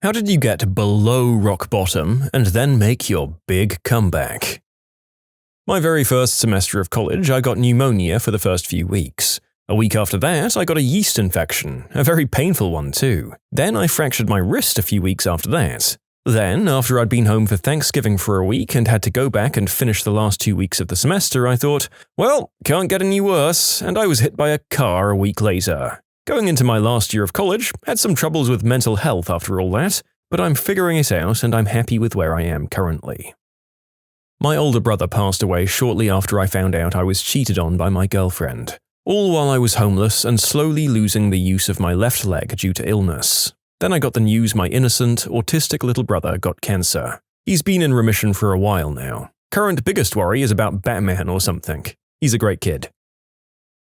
How did you get below rock bottom and then make your big comeback? My very first semester of college, I got pneumonia for the first few weeks. A week after that, I got a yeast infection, a very painful one too. Then I fractured my wrist a few weeks after that. Then, after I'd been home for Thanksgiving for a week and had to go back and finish the last 2 weeks of the semester, I thought, well, can't get any worse, and I was hit by a car a week later. Going into my last year of college, had some troubles with mental health after all that, but I'm figuring it out and I'm happy with where I am currently. My older brother passed away shortly after I found out I was cheated on by my girlfriend, all while I was homeless and slowly losing the use of my left leg due to illness. Then I got the news my innocent, autistic little brother got cancer. He's been in remission for a while now. Current biggest worry is about Batman or something. He's a great kid.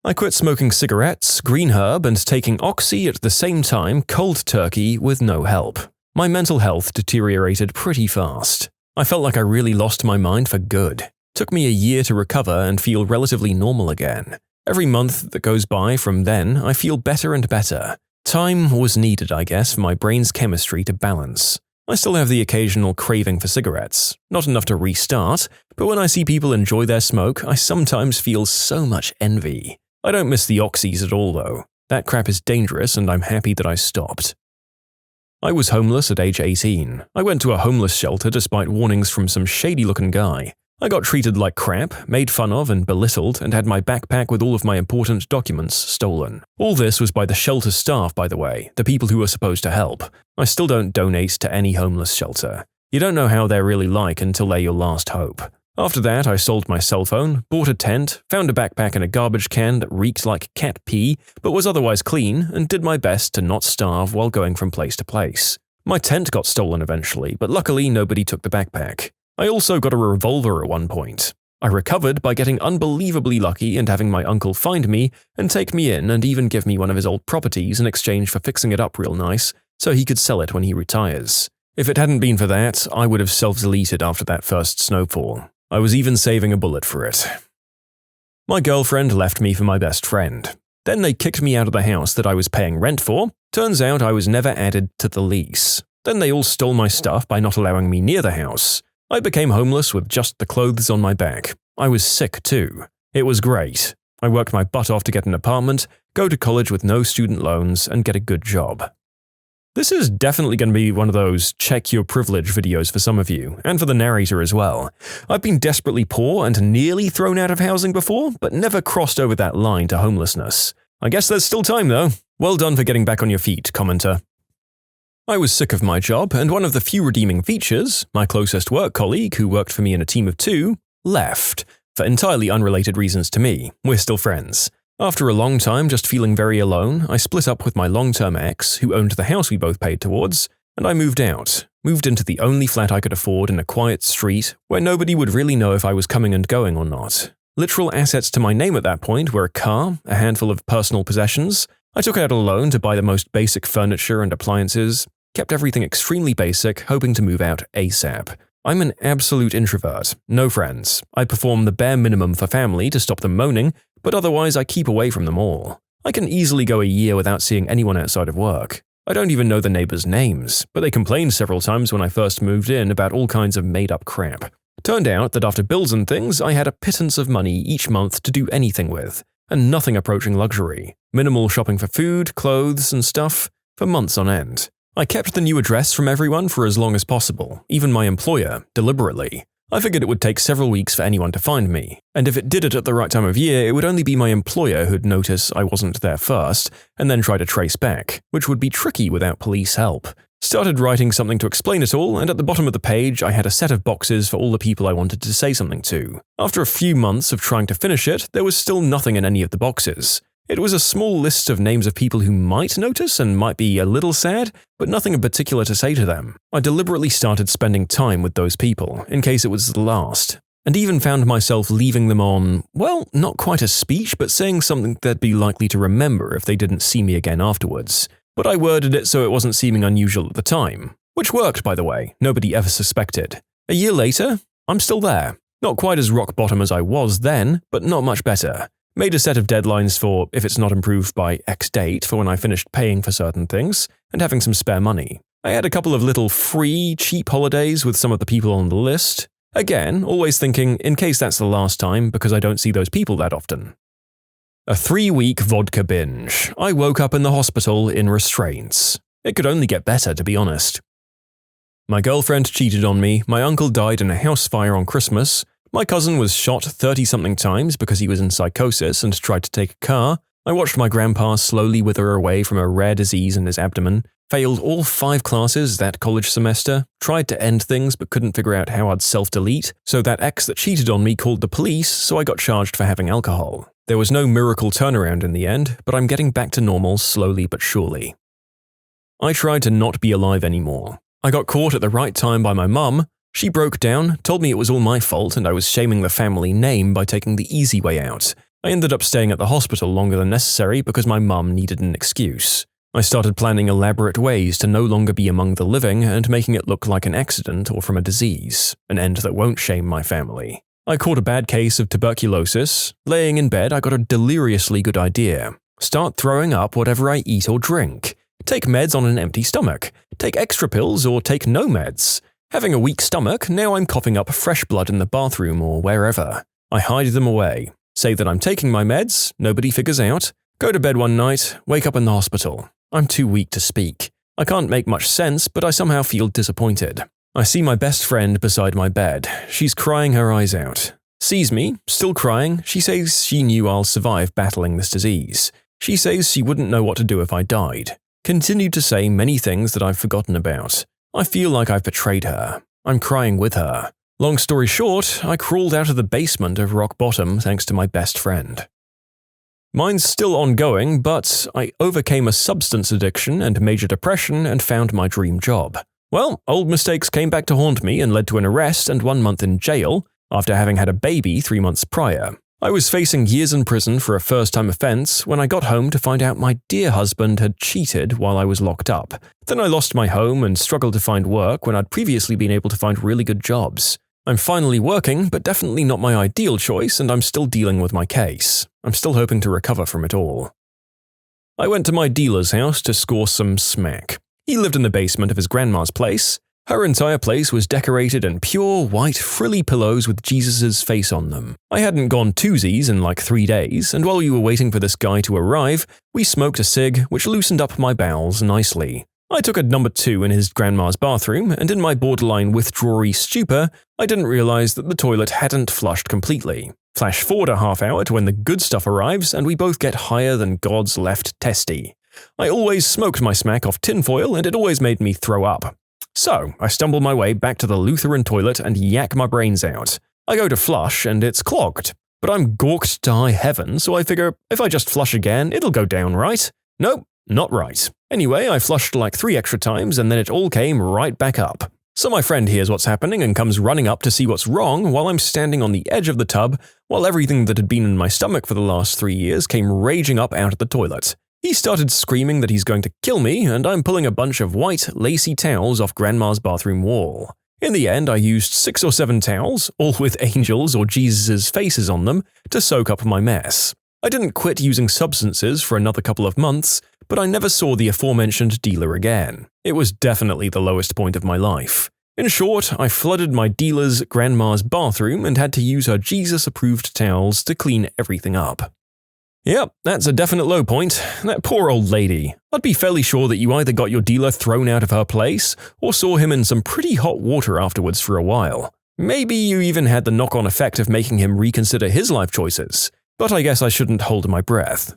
I quit smoking cigarettes, green herb, and taking oxy at the same time cold turkey with no help. My mental health deteriorated pretty fast. I felt like I really lost my mind for good. Took me a year to recover and feel relatively normal again. Every month that goes by from then, I feel better and better. Time was needed, I guess, for my brain's chemistry to balance. I still have the occasional craving for cigarettes. Not enough to restart, but when I see people enjoy their smoke, I sometimes feel so much envy. I don't miss the oxys at all, though. That crap is dangerous, and I'm happy that I stopped. I was homeless at age 18. I went to a homeless shelter despite warnings from some shady-looking guy. I got treated like crap, made fun of and belittled, and had my backpack with all of my important documents stolen. All this was by the shelter staff, by the way, the people who were supposed to help. I still don't donate to any homeless shelter. You don't know how they're really like until they're your last hope. After that, I sold my cell phone, bought a tent, found a backpack and a garbage can that reeked like cat pee, but was otherwise clean, and did my best to not starve while going from place to place. My tent got stolen eventually, but luckily nobody took the backpack. I also got a revolver at one point. I recovered by getting unbelievably lucky and having my uncle find me and take me in and even give me one of his old properties in exchange for fixing it up real nice so he could sell it when he retires. If it hadn't been for that, I would have self-deleted after that first snowfall. I was even saving a bullet for it. My girlfriend left me for my best friend. Then they kicked me out of the house that I was paying rent for. Turns out I was never added to the lease. Then they all stole my stuff by not allowing me near the house. I became homeless with just the clothes on my back. I was sick too. It was great. I worked my butt off to get an apartment, go to college with no student loans, and get a good job. This is definitely going to be one of those check your privilege videos for some of you, and for the narrator as well. I've been desperately poor and nearly thrown out of housing before, but never crossed over that line to homelessness. I guess there's still time though. Well done for getting back on your feet, commenter. I was sick of my job, and one of the few redeeming features, my closest work colleague who worked for me in a team of 2, left, for entirely unrelated reasons to me. We're still friends. After a long time just feeling very alone, I split up with my long-term ex, who owned the house we both paid towards, and I moved out. Moved into the only flat I could afford in a quiet street where nobody would really know if I was coming and going or not. Literal assets to my name at that point were a car, a handful of personal possessions. I took out a loan to buy the most basic furniture and appliances, kept everything extremely basic, hoping to move out ASAP. I'm an absolute introvert, no friends. I perform the bare minimum for family to stop them moaning, but otherwise I keep away from them all. I can easily go a year without seeing anyone outside of work. I don't even know the neighbors' names, but they complained several times when I first moved in about all kinds of made-up crap. Turned out that after bills and things, I had a pittance of money each month to do anything with, and nothing approaching luxury. Minimal shopping for food, clothes, and stuff for months on end. I kept the new address from everyone for as long as possible, even my employer, deliberately. I figured it would take several weeks for anyone to find me, and if it did it at the right time of year, it would only be my employer who'd notice I wasn't there first, and then try to trace back, which would be tricky without police help. Started writing something to explain it all, and at the bottom of the page I had a set of boxes for all the people I wanted to say something to. After a few months of trying to finish it, there was still nothing in any of the boxes. It was a small list of names of people who might notice and might be a little sad, but nothing in particular to say to them. I deliberately started spending time with those people, in case it was the last, and even found myself leaving them on, well, not quite a speech, but saying something they'd be likely to remember if they didn't see me again afterwards. But I worded it so it wasn't seeming unusual at the time. Which worked, by the way, nobody ever suspected. A year later, I'm still there. Not quite as rock bottom as I was then, but not much better. Made a set of deadlines for if it's not improved by X date for when I finished paying for certain things, and having some spare money. I had a couple of little free, cheap holidays with some of the people on the list. Again, always thinking, in case that's the last time, because I don't see those people that often. A 3-week vodka binge. I woke up in the hospital in restraints. It could only get better, to be honest. My girlfriend cheated on me, my uncle died in a house fire on Christmas, my cousin was shot 30-something times because he was in psychosis and tried to take a car, I watched my grandpa slowly wither away from a rare disease in his abdomen, failed all 5 classes that college semester, tried to end things but couldn't figure out how I'd self-delete, so that ex that cheated on me called the police, so I got charged for having alcohol. There was no miracle turnaround in the end, but I'm getting back to normal slowly but surely. I tried to not be alive anymore. I got caught at the right time by my mum. She broke down, told me it was all my fault and I was shaming the family name by taking the easy way out. I ended up staying at the hospital longer than necessary because my mum needed an excuse. I started planning elaborate ways to no longer be among the living and making it look like an accident or from a disease, an end that won't shame my family. I caught a bad case of tuberculosis. Laying in bed, I got a deliriously good idea. Start throwing up whatever I eat or drink. Take meds on an empty stomach. Take extra pills or take no meds. Having a weak stomach, now I'm coughing up fresh blood in the bathroom or wherever. I hide them away. Say that I'm taking my meds, nobody figures out. Go to bed one night, wake up in the hospital. I'm too weak to speak. I can't make much sense, but I somehow feel disappointed. I see my best friend beside my bed. She's crying her eyes out. Sees me, still crying, she says she knew I'll survive battling this disease. She says she wouldn't know what to do if I died. Continued to say many things that I've forgotten about. I feel like I've betrayed her. I'm crying with her. Long story short, I crawled out of the basement of rock bottom thanks to my best friend. Mine's still ongoing, but I overcame a substance addiction and major depression and found my dream job. Well, old mistakes came back to haunt me and led to an arrest and 1 month in jail after having had a baby 3 months prior. I was facing years in prison for a first-time offense when I got home to find out my dear husband had cheated while I was locked up. Then I lost my home and struggled to find work when I'd previously been able to find really good jobs. I'm finally working, but definitely not my ideal choice, and I'm still dealing with my case. I'm still hoping to recover from it all. I went to my dealer's house to score some smack. He lived in the basement of his grandma's place. Her entire place was decorated in pure white frilly pillows with Jesus' face on them. I hadn't gone twosies in like 3 days, and while we were waiting for this guy to arrive, we smoked a cig, which loosened up my bowels nicely. I took a number 2 in his grandma's bathroom, and in my borderline withdrawal stupor, I didn't realize that the toilet hadn't flushed completely. Flash forward a half hour to when the good stuff arrives, and we both get higher than God's left testy. I always smoked my smack off tinfoil, and it always made me throw up. So, I stumble my way back to the Lutheran toilet and yak my brains out. I go to flush, and it's clogged. But I'm gawked to high heaven, so I figure if I just flush again, it'll go down, right? Nope, not right. Anyway, I flushed like 3 extra times, and then it all came right back up. So my friend hears what's happening and comes running up to see what's wrong while I'm standing on the edge of the tub, while everything that had been in my stomach for the last 3 years came raging up out of the toilet. He started screaming that he's going to kill me, and I'm pulling a bunch of white, lacy towels off Grandma's bathroom wall. In the end, I used 6 or 7 towels, all with angels or Jesus' faces on them, to soak up my mess. I didn't quit using substances for another couple of months, but I never saw the aforementioned dealer again. It was definitely the lowest point of my life. In short, I flooded my dealer's grandma's bathroom and had to use her Jesus-approved towels to clean everything up. Yep, that's a definite low point. That poor old lady. I'd be fairly sure that you either got your dealer thrown out of her place, or saw him in some pretty hot water afterwards for a while. Maybe you even had the knock-on effect of making him reconsider his life choices, but I guess I shouldn't hold my breath.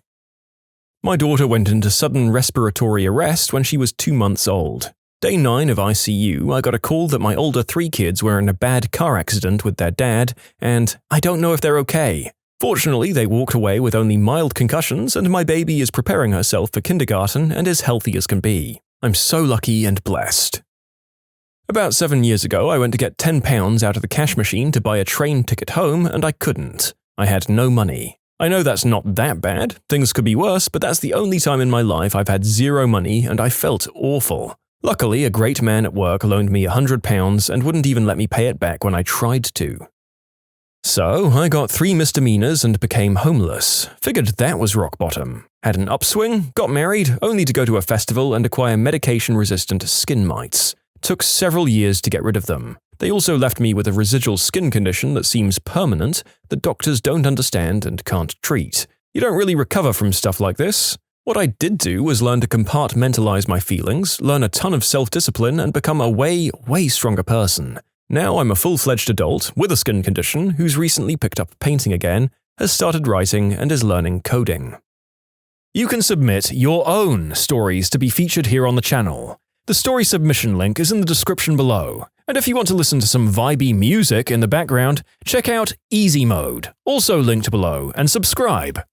My daughter went into sudden respiratory arrest when she was 2 months old. Day 9 of ICU, I got a call that my older 3 kids were in a bad car accident with their dad, and I don't know if they're okay. Fortunately, they walked away with only mild concussions, and my baby is preparing herself for kindergarten and as healthy as can be. I'm so lucky and blessed. About 7 years ago, I went to get £10 out of the cash machine to buy a train ticket home, and I couldn't. I had no money. I know that's not that bad, things could be worse, but that's the only time in my life I've had 0 money, and I felt awful. Luckily, a great man at work loaned me £100 and wouldn't even let me pay it back when I tried to. So, I got 3 misdemeanors and became homeless. Figured that was rock bottom. Had an upswing, got married, only to go to a festival and acquire medication-resistant skin mites. Took several years to get rid of them. They also left me with a residual skin condition that seems permanent, that doctors don't understand and can't treat. You don't really recover from stuff like this. What I did do was learn to compartmentalize my feelings, learn a ton of self-discipline, and become a way stronger person. Now I'm a full-fledged adult with a skin condition who's recently picked up painting again, has started writing, and is learning coding. You can submit your own stories to be featured here on the channel. The story submission link is in the description below. And if you want to listen to some vibey music in the background, check out easymode, also linked below, and subscribe.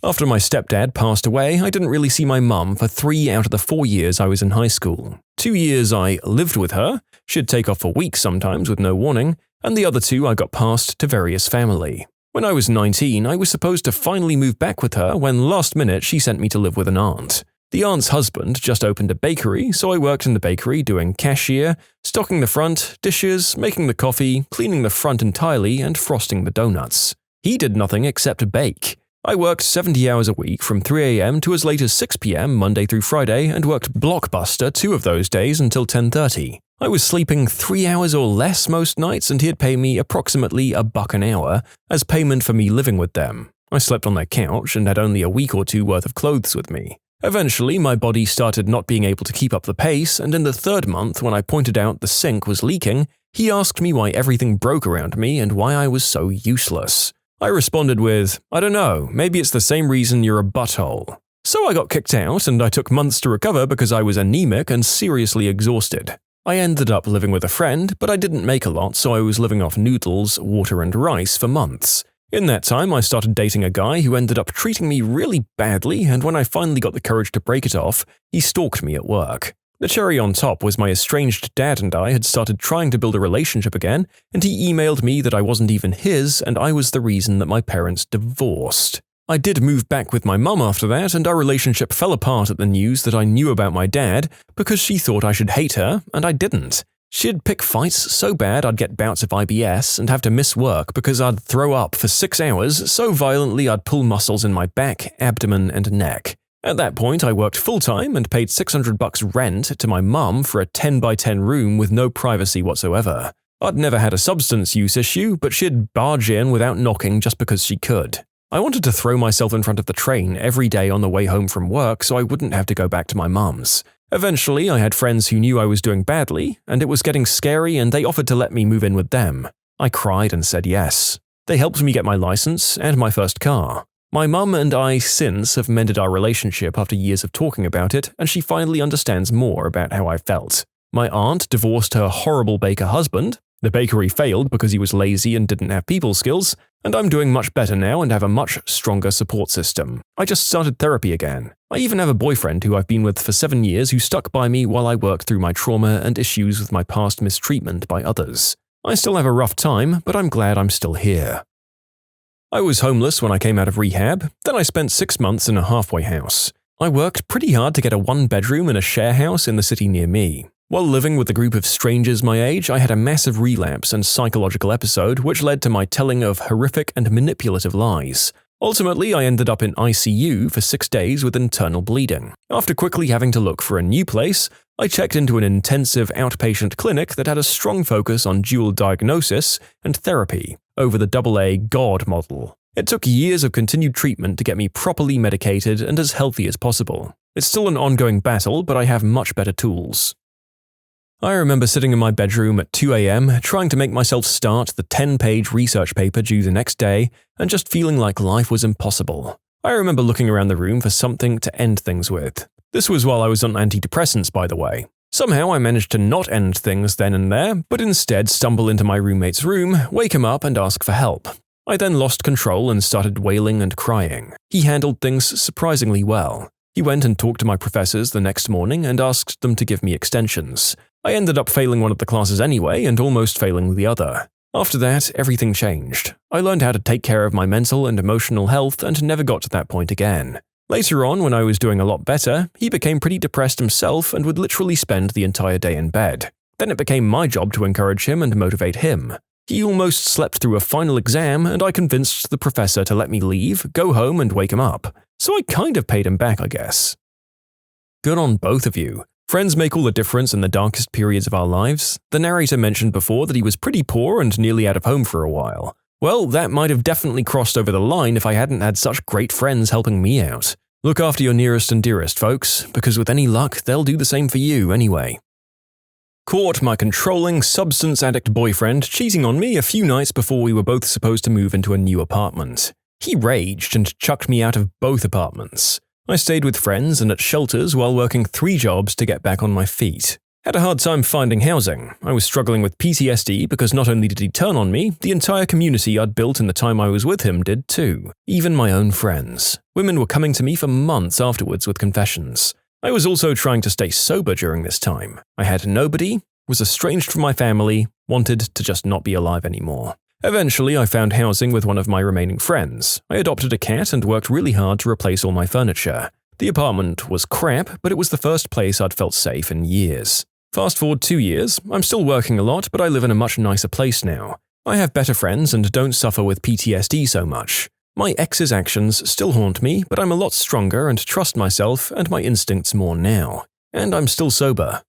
After my stepdad passed away, I didn't really see my mum for 3 out of the 4 years I was in high school. 2 years I lived with her, she'd take off for weeks sometimes with no warning, and the other 2 I got passed to various family. When I was 19, I was supposed to finally move back with her when last minute she sent me to live with an aunt. The aunt's husband just opened a bakery, so I worked in the bakery doing cashier, stocking the front, dishes, making the coffee, cleaning the front entirely, and frosting the donuts. He did nothing except bake. I worked 70 hours a week from 3 a.m. to as late as 6 p.m. Monday through Friday and worked blockbuster 2 of those days until 10:30. I was sleeping 3 hours or less most nights and he'd pay me approximately $1 an hour as payment for me living with them. I slept on their couch and had only a week or 2 worth of clothes with me. Eventually, my body started not being able to keep up the pace, and in the 3rd month when I pointed out the sink was leaking, he asked me why everything broke around me and why I was so useless. I responded with, "I don't know, maybe it's the same reason you're a butthole." So I got kicked out and I took months to recover because I was anemic and seriously exhausted. I ended up living with a friend, but I didn't make a lot, so I was living off noodles, water and rice for months. In that time, I started dating a guy who ended up treating me really badly, and when I finally got the courage to break it off, he stalked me at work. The cherry on top was my estranged dad and I had started trying to build a relationship again, and he emailed me that I wasn't even his and I was the reason that my parents divorced. I did move back with my mum after that, and our relationship fell apart at the news that I knew about my dad because she thought I should hate her, and I didn't. She'd pick fights so bad I'd get bouts of IBS and have to miss work because I'd throw up for 6 hours so violently I'd pull muscles in my back, abdomen, and neck. At that point, I worked full-time and paid $600 rent to my mum for a 10x10 room with no privacy whatsoever. I'd never had a substance use issue, but she'd barge in without knocking just because she could. I wanted to throw myself in front of the train every day on the way home from work so I wouldn't have to go back to my mum's. Eventually, I had friends who knew I was doing badly, and it was getting scary and they offered to let me move in with them. I cried and said yes. They helped me get my license and my first car. My mum and I since have mended our relationship after years of talking about it, and she finally understands more about how I felt. My aunt divorced her horrible baker husband, the bakery failed because he was lazy and didn't have people skills, and I'm doing much better now and have a much stronger support system. I just started therapy again. I even have a boyfriend who I've been with for 7 years who stuck by me while I worked through my trauma and issues with my past mistreatment by others. I still have a rough time, but I'm glad I'm still here. I was homeless when I came out of rehab, then I spent 6 months in a halfway house. I worked pretty hard to get a 1-bedroom in a share house in the city near me. While living with a group of strangers my age, I had a massive relapse and psychological episode which led to my telling of horrific and manipulative lies. Ultimately, I ended up in ICU for 6 days with internal bleeding. After quickly having to look for a new place, I checked into an intensive outpatient clinic that had a strong focus on dual diagnosis and therapy over the AA God model. It took years of continued treatment to get me properly medicated and as healthy as possible. It's still an ongoing battle, but I have much better tools. I remember sitting in my bedroom at 2 a.m. trying to make myself start the 10-page research paper due the next day and just feeling like life was impossible. I remember looking around the room for something to end things with. This was while I was on antidepressants, by the way. Somehow I managed to not end things then and there, but instead stumble into my roommate's room, wake him up and ask for help. I then lost control and started wailing and crying. He handled things surprisingly well. He went and talked to my professors the next morning and asked them to give me extensions. I ended up failing one of the classes anyway and almost failing the other. After that, everything changed. I learned how to take care of my mental and emotional health and never got to that point again. Later on, when I was doing a lot better, he became pretty depressed himself and would literally spend the entire day in bed. Then it became my job to encourage him and motivate him. He almost slept through a final exam, and I convinced the professor to let me leave, go home, and wake him up. So I kind of paid him back, I guess. Good on both of you. Friends make all the difference in the darkest periods of our lives. The narrator mentioned before that he was pretty poor and nearly out of home for a while. Well, that might have definitely crossed over the line if I hadn't had such great friends helping me out. Look after your nearest and dearest, folks, because with any luck, they'll do the same for you anyway. Caught my controlling, substance addict boyfriend cheating on me a few nights before we were both supposed to move into a new apartment. He raged and chucked me out of both apartments. I stayed with friends and at shelters while working 3 jobs to get back on my feet. Had a hard time finding housing. I was struggling with PTSD because not only did he turn on me, the entire community I'd built in the time I was with him did too. Even my own friends. Women were coming to me for months afterwards with confessions. I was also trying to stay sober during this time. I had nobody, was estranged from my family, wanted to just not be alive anymore. Eventually, I found housing with one of my remaining friends. I adopted a cat and worked really hard to replace all my furniture. The apartment was crap, but it was the first place I'd felt safe in years. Fast forward 2 years, I'm still working a lot, but I live in a much nicer place now. I have better friends and don't suffer with PTSD so much. My ex's actions still haunt me, but I'm a lot stronger and trust myself and my instincts more now. And I'm still sober.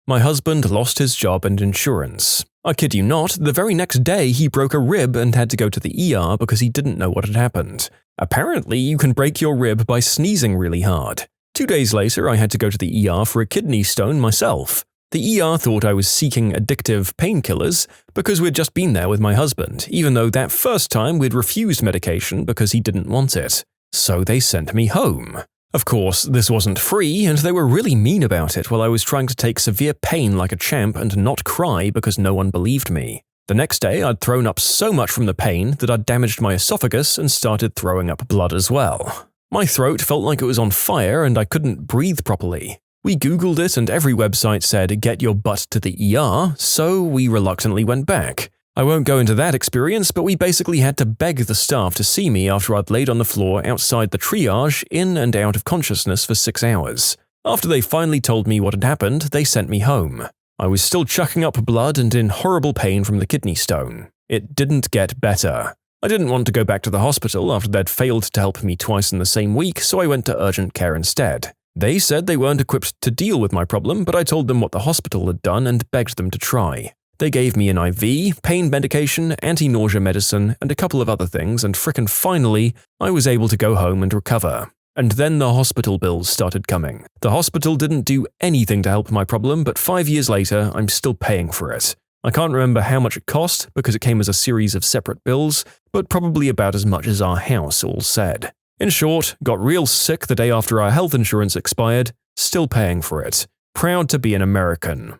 My husband lost his job and insurance. I kid you not, the very next day he broke a rib and had to go to the ER because he didn't know what had happened. Apparently, you can break your rib by sneezing really hard. 2 days later, I had to go to the ER for a kidney stone myself. The ER thought I was seeking addictive painkillers because we'd just been there with my husband, even though that first time we'd refused medication because he didn't want it. So they sent me home. Of course, this wasn't free, and they were really mean about it while I was trying to take severe pain like a champ and not cry because no one believed me. The next day, I'd thrown up so much from the pain that I'd damaged my esophagus and started throwing up blood as well. My throat felt like it was on fire and I couldn't breathe properly. We Googled it and every website said, "Get your butt to the ER," so we reluctantly went back. I won't go into that experience, but we basically had to beg the staff to see me after I'd laid on the floor outside the triage, in and out of consciousness for 6 hours. After they finally told me what had happened, they sent me home. I was still chucking up blood and in horrible pain from the kidney stone. It didn't get better. I didn't want to go back to the hospital after they'd failed to help me twice in the same week, so I went to urgent care instead. They said they weren't equipped to deal with my problem, but I told them what the hospital had done and begged them to try. They gave me an IV, pain medication, anti-nausea medicine, and a couple of other things, and frickin' finally, I was able to go home and recover. And then the hospital bills started coming. The hospital didn't do anything to help my problem, but 5 years later, I'm still paying for it. I can't remember how much it cost because it came as a series of separate bills, but probably about as much as our house all said. In short, got real sick the day after our health insurance expired, still paying for it. Proud to be an American.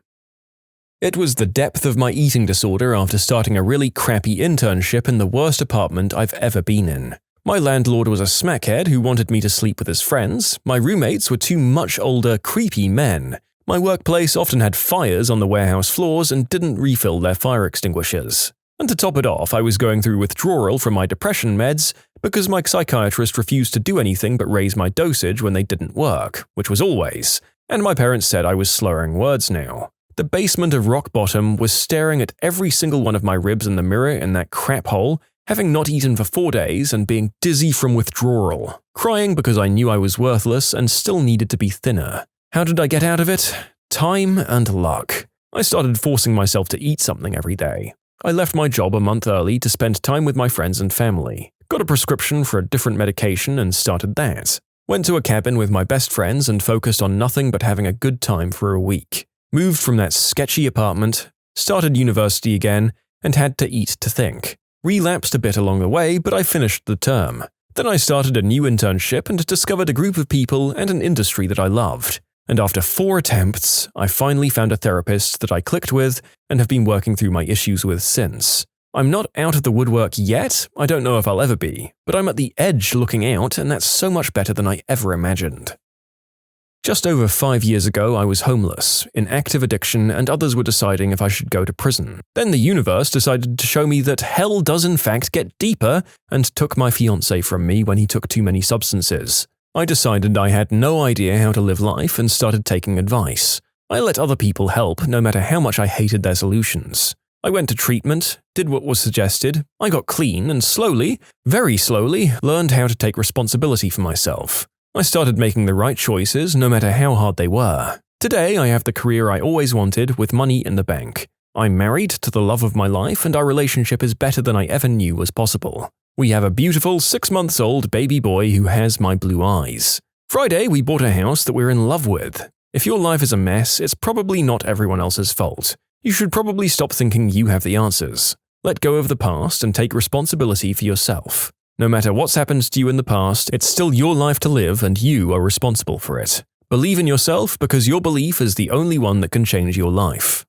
It was the depth of my eating disorder after starting a really crappy internship in the worst apartment I've ever been in. My landlord was a smackhead who wanted me to sleep with his friends. My roommates were 2 much older, creepy men. My workplace often had fires on the warehouse floors and didn't refill their fire extinguishers. And to top it off, I was going through withdrawal from my depression meds because my psychiatrist refused to do anything but raise my dosage when they didn't work, which was always. And my parents said I was slurring words now. The basement of rock bottom was staring at every single one of my ribs in the mirror in that crap hole, having not eaten for 4 days and being dizzy from withdrawal, crying because I knew I was worthless and still needed to be thinner. How did I get out of it? Time and luck. I started forcing myself to eat something every day. I left my job a month early to spend time with my friends and family. Got a prescription for a different medication and started that. Went to a cabin with my best friends and focused on nothing but having a good time for a week. Moved from that sketchy apartment, started university again, and had to eat to think. Relapsed a bit along the way, but I finished the term. Then I started a new internship and discovered a group of people and an industry that I loved. And after 4 attempts, I finally found a therapist that I clicked with and have been working through my issues with since. I'm not out of the woodwork yet, I don't know if I'll ever be, but I'm at the edge looking out, and that's so much better than I ever imagined. Just over 5 years ago, I was homeless, in active addiction, and others were deciding if I should go to prison. Then the universe decided to show me that hell does in fact get deeper, and took my fiancé from me when he took too many substances. I decided I had no idea how to live life and started taking advice. I let other people help, no matter how much I hated their solutions. I went to treatment, did what was suggested, I got clean, and slowly, very slowly, learned how to take responsibility for myself. I started making the right choices, no matter how hard they were. Today, I have the career I always wanted, with money in the bank. I'm married to the love of my life, and our relationship is better than I ever knew was possible. We have a beautiful 6-month-old baby boy who has my blue eyes. Friday, we bought a house that we're in love with. If your life is a mess, it's probably not everyone else's fault. You should probably stop thinking you have the answers. Let go of the past and take responsibility for yourself. No matter what's happened to you in the past, it's still your life to live and you are responsible for it. Believe in yourself because your belief is the only one that can change your life.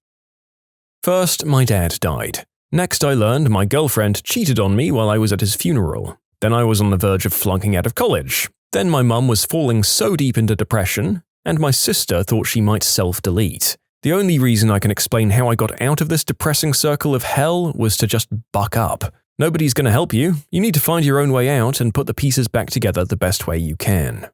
First, my dad died. Next, I learned my girlfriend cheated on me while I was at his funeral. Then I was on the verge of flunking out of college. Then my mum was falling so deep into depression, and my sister thought she might self-delete. The only reason I can explain how I got out of this depressing circle of hell was to just buck up. Nobody's going to help you. You need to find your own way out and put the pieces back together the best way you can.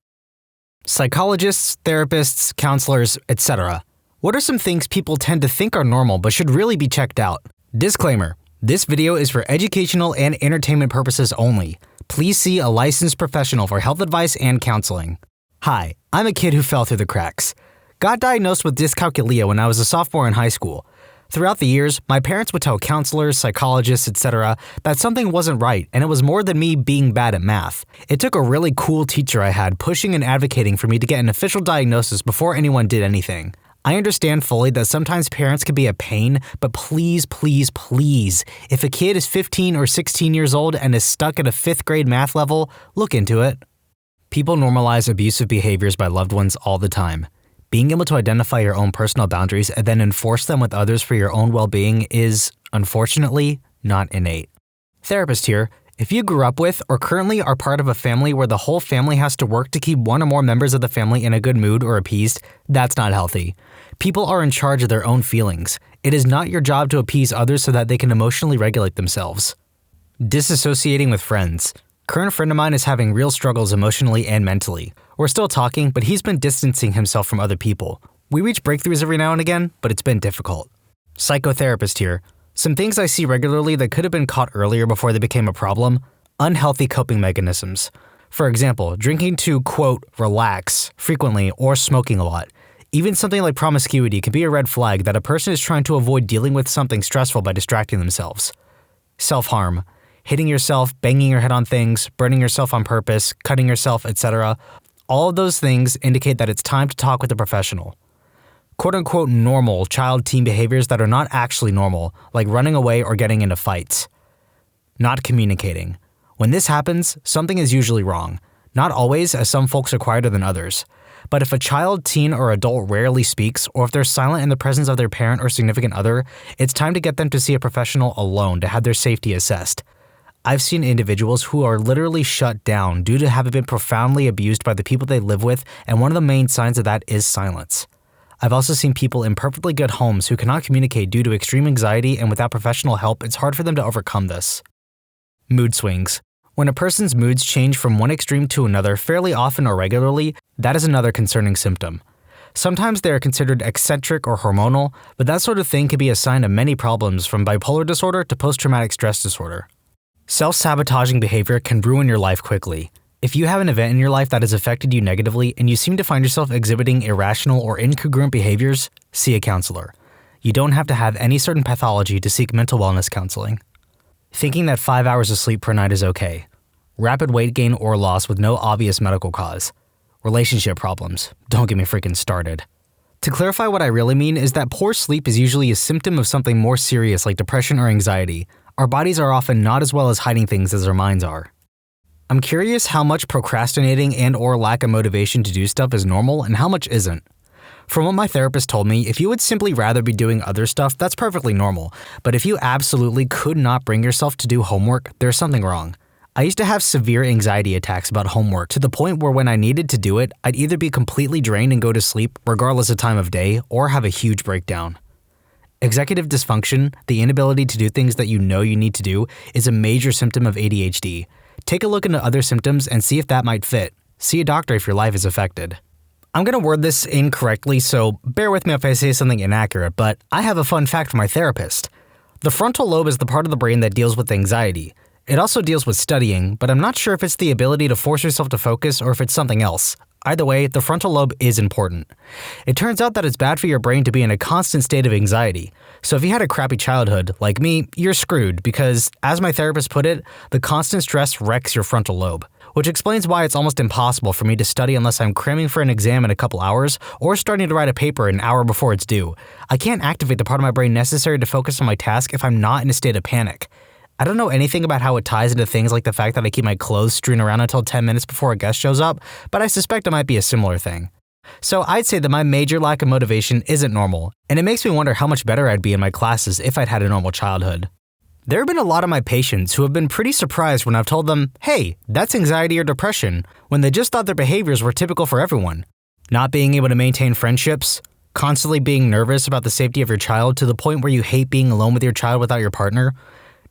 Psychologists, therapists, counselors, etc. What are some things people tend to think are normal but should really be checked out? Disclaimer: this video is for educational and entertainment purposes only. Please see a licensed professional for health advice and counseling. Hi, I'm a kid who fell through the cracks. Got diagnosed with dyscalculia when I was a sophomore in high school. Throughout the years, my parents would tell counselors, psychologists, etc. that something wasn't right, and it was more than me being bad at math. It took a really cool teacher I had pushing and advocating for me to get an official diagnosis before anyone did anything. I understand fully that sometimes parents can be a pain, but please, please, please, if a kid is 15 or 16 years old and is stuck at a 5th grade math level, look into it. People normalize abusive behaviors by loved ones all the time. Being able to identify your own personal boundaries and then enforce them with others for your own well-being is, unfortunately, not innate. Therapist here. If you grew up with or currently are part of a family where the whole family has to work to keep one or more members of the family in a good mood or appeased, that's not healthy. People are in charge of their own feelings. It is not your job to appease others so that they can emotionally regulate themselves. Disassociating with friends. Current friend of mine is having real struggles emotionally and mentally. We're still talking, but he's been distancing himself from other people. We reach breakthroughs every now and again, but it's been difficult. Psychotherapist here. Some things I see regularly that could have been caught earlier before they became a problem: unhealthy coping mechanisms. For example, drinking to, quote, relax frequently or smoking a lot. Even something like promiscuity can be a red flag that a person is trying to avoid dealing with something stressful by distracting themselves. Self-harm. Hitting yourself, banging your head on things, burning yourself on purpose, cutting yourself, etc. All of those things indicate that it's time to talk with a professional. Quote-unquote normal child-teen behaviors that are not actually normal, like running away or getting into fights. Not communicating. When this happens, something is usually wrong. Not always, as some folks are quieter than others. But if a child, teen, or adult rarely speaks, or if they're silent in the presence of their parent or significant other, it's time to get them to see a professional alone to have their safety assessed. I've seen individuals who are literally shut down due to having been profoundly abused by the people they live with, and one of the main signs of that is silence. I've also seen people in perfectly good homes who cannot communicate due to extreme anxiety, and without professional help, it's hard for them to overcome this. Mood swings. When a person's moods change from one extreme to another fairly often or regularly, that is another concerning symptom. Sometimes they are considered eccentric or hormonal, but that sort of thing can be a sign of many problems from bipolar disorder to post-traumatic stress disorder. Self-sabotaging behavior can ruin your life quickly. If you have an event in your life that has affected you negatively and you seem to find yourself exhibiting irrational or incongruent behaviors, see a counselor. You don't have to have any certain pathology to seek mental wellness counseling. Thinking that 5 hours of sleep per night is okay. Rapid weight gain or loss with no obvious medical cause. Relationship problems. Don't get me freaking started. To clarify, what I really mean is that poor sleep is usually a symptom of something more serious like depression or anxiety. Our bodies are often not as well as hiding things as our minds are. I'm curious how much procrastinating and/or lack of motivation to do stuff is normal and how much isn't. From what my therapist told me, if you would simply rather be doing other stuff, that's perfectly normal. But if you absolutely could not bring yourself to do homework, there's something wrong. I used to have severe anxiety attacks about homework to the point where when I needed to do it, I'd either be completely drained and go to sleep, regardless of time of day, or have a huge breakdown. Executive dysfunction, the inability to do things that you know you need to do, is a major symptom of ADHD. Take a look into other symptoms and see if that might fit. See a doctor if your life is affected. I'm going to word this incorrectly, so bear with me if I say something inaccurate, but I have a fun fact for my therapist. The frontal lobe is the part of the brain that deals with anxiety. It also deals with studying, but I'm not sure if it's the ability to force yourself to focus or if it's something else. Either way, the frontal lobe is important. It turns out that it's bad for your brain to be in a constant state of anxiety. So if you had a crappy childhood, like me, you're screwed because, as my therapist put it, the constant stress wrecks your frontal lobe. Which explains why it's almost impossible for me to study unless I'm cramming for an exam in a couple hours or starting to write a paper an hour before it's due. I can't activate the part of my brain necessary to focus on my task if I'm not in a state of panic. I don't know anything about how it ties into things like the fact that I keep my clothes strewn around until 10 minutes before a guest shows up, but I suspect it might be a similar thing. So I'd say that my major lack of motivation isn't normal, and it makes me wonder how much better I'd be in my classes if I'd had a normal childhood. There have been a lot of my patients who have been pretty surprised when I've told them, hey, that's anxiety or depression, when they just thought their behaviors were typical for everyone. Not being able to maintain friendships, constantly being nervous about the safety of your child to the point where you hate being alone with your child without your partner,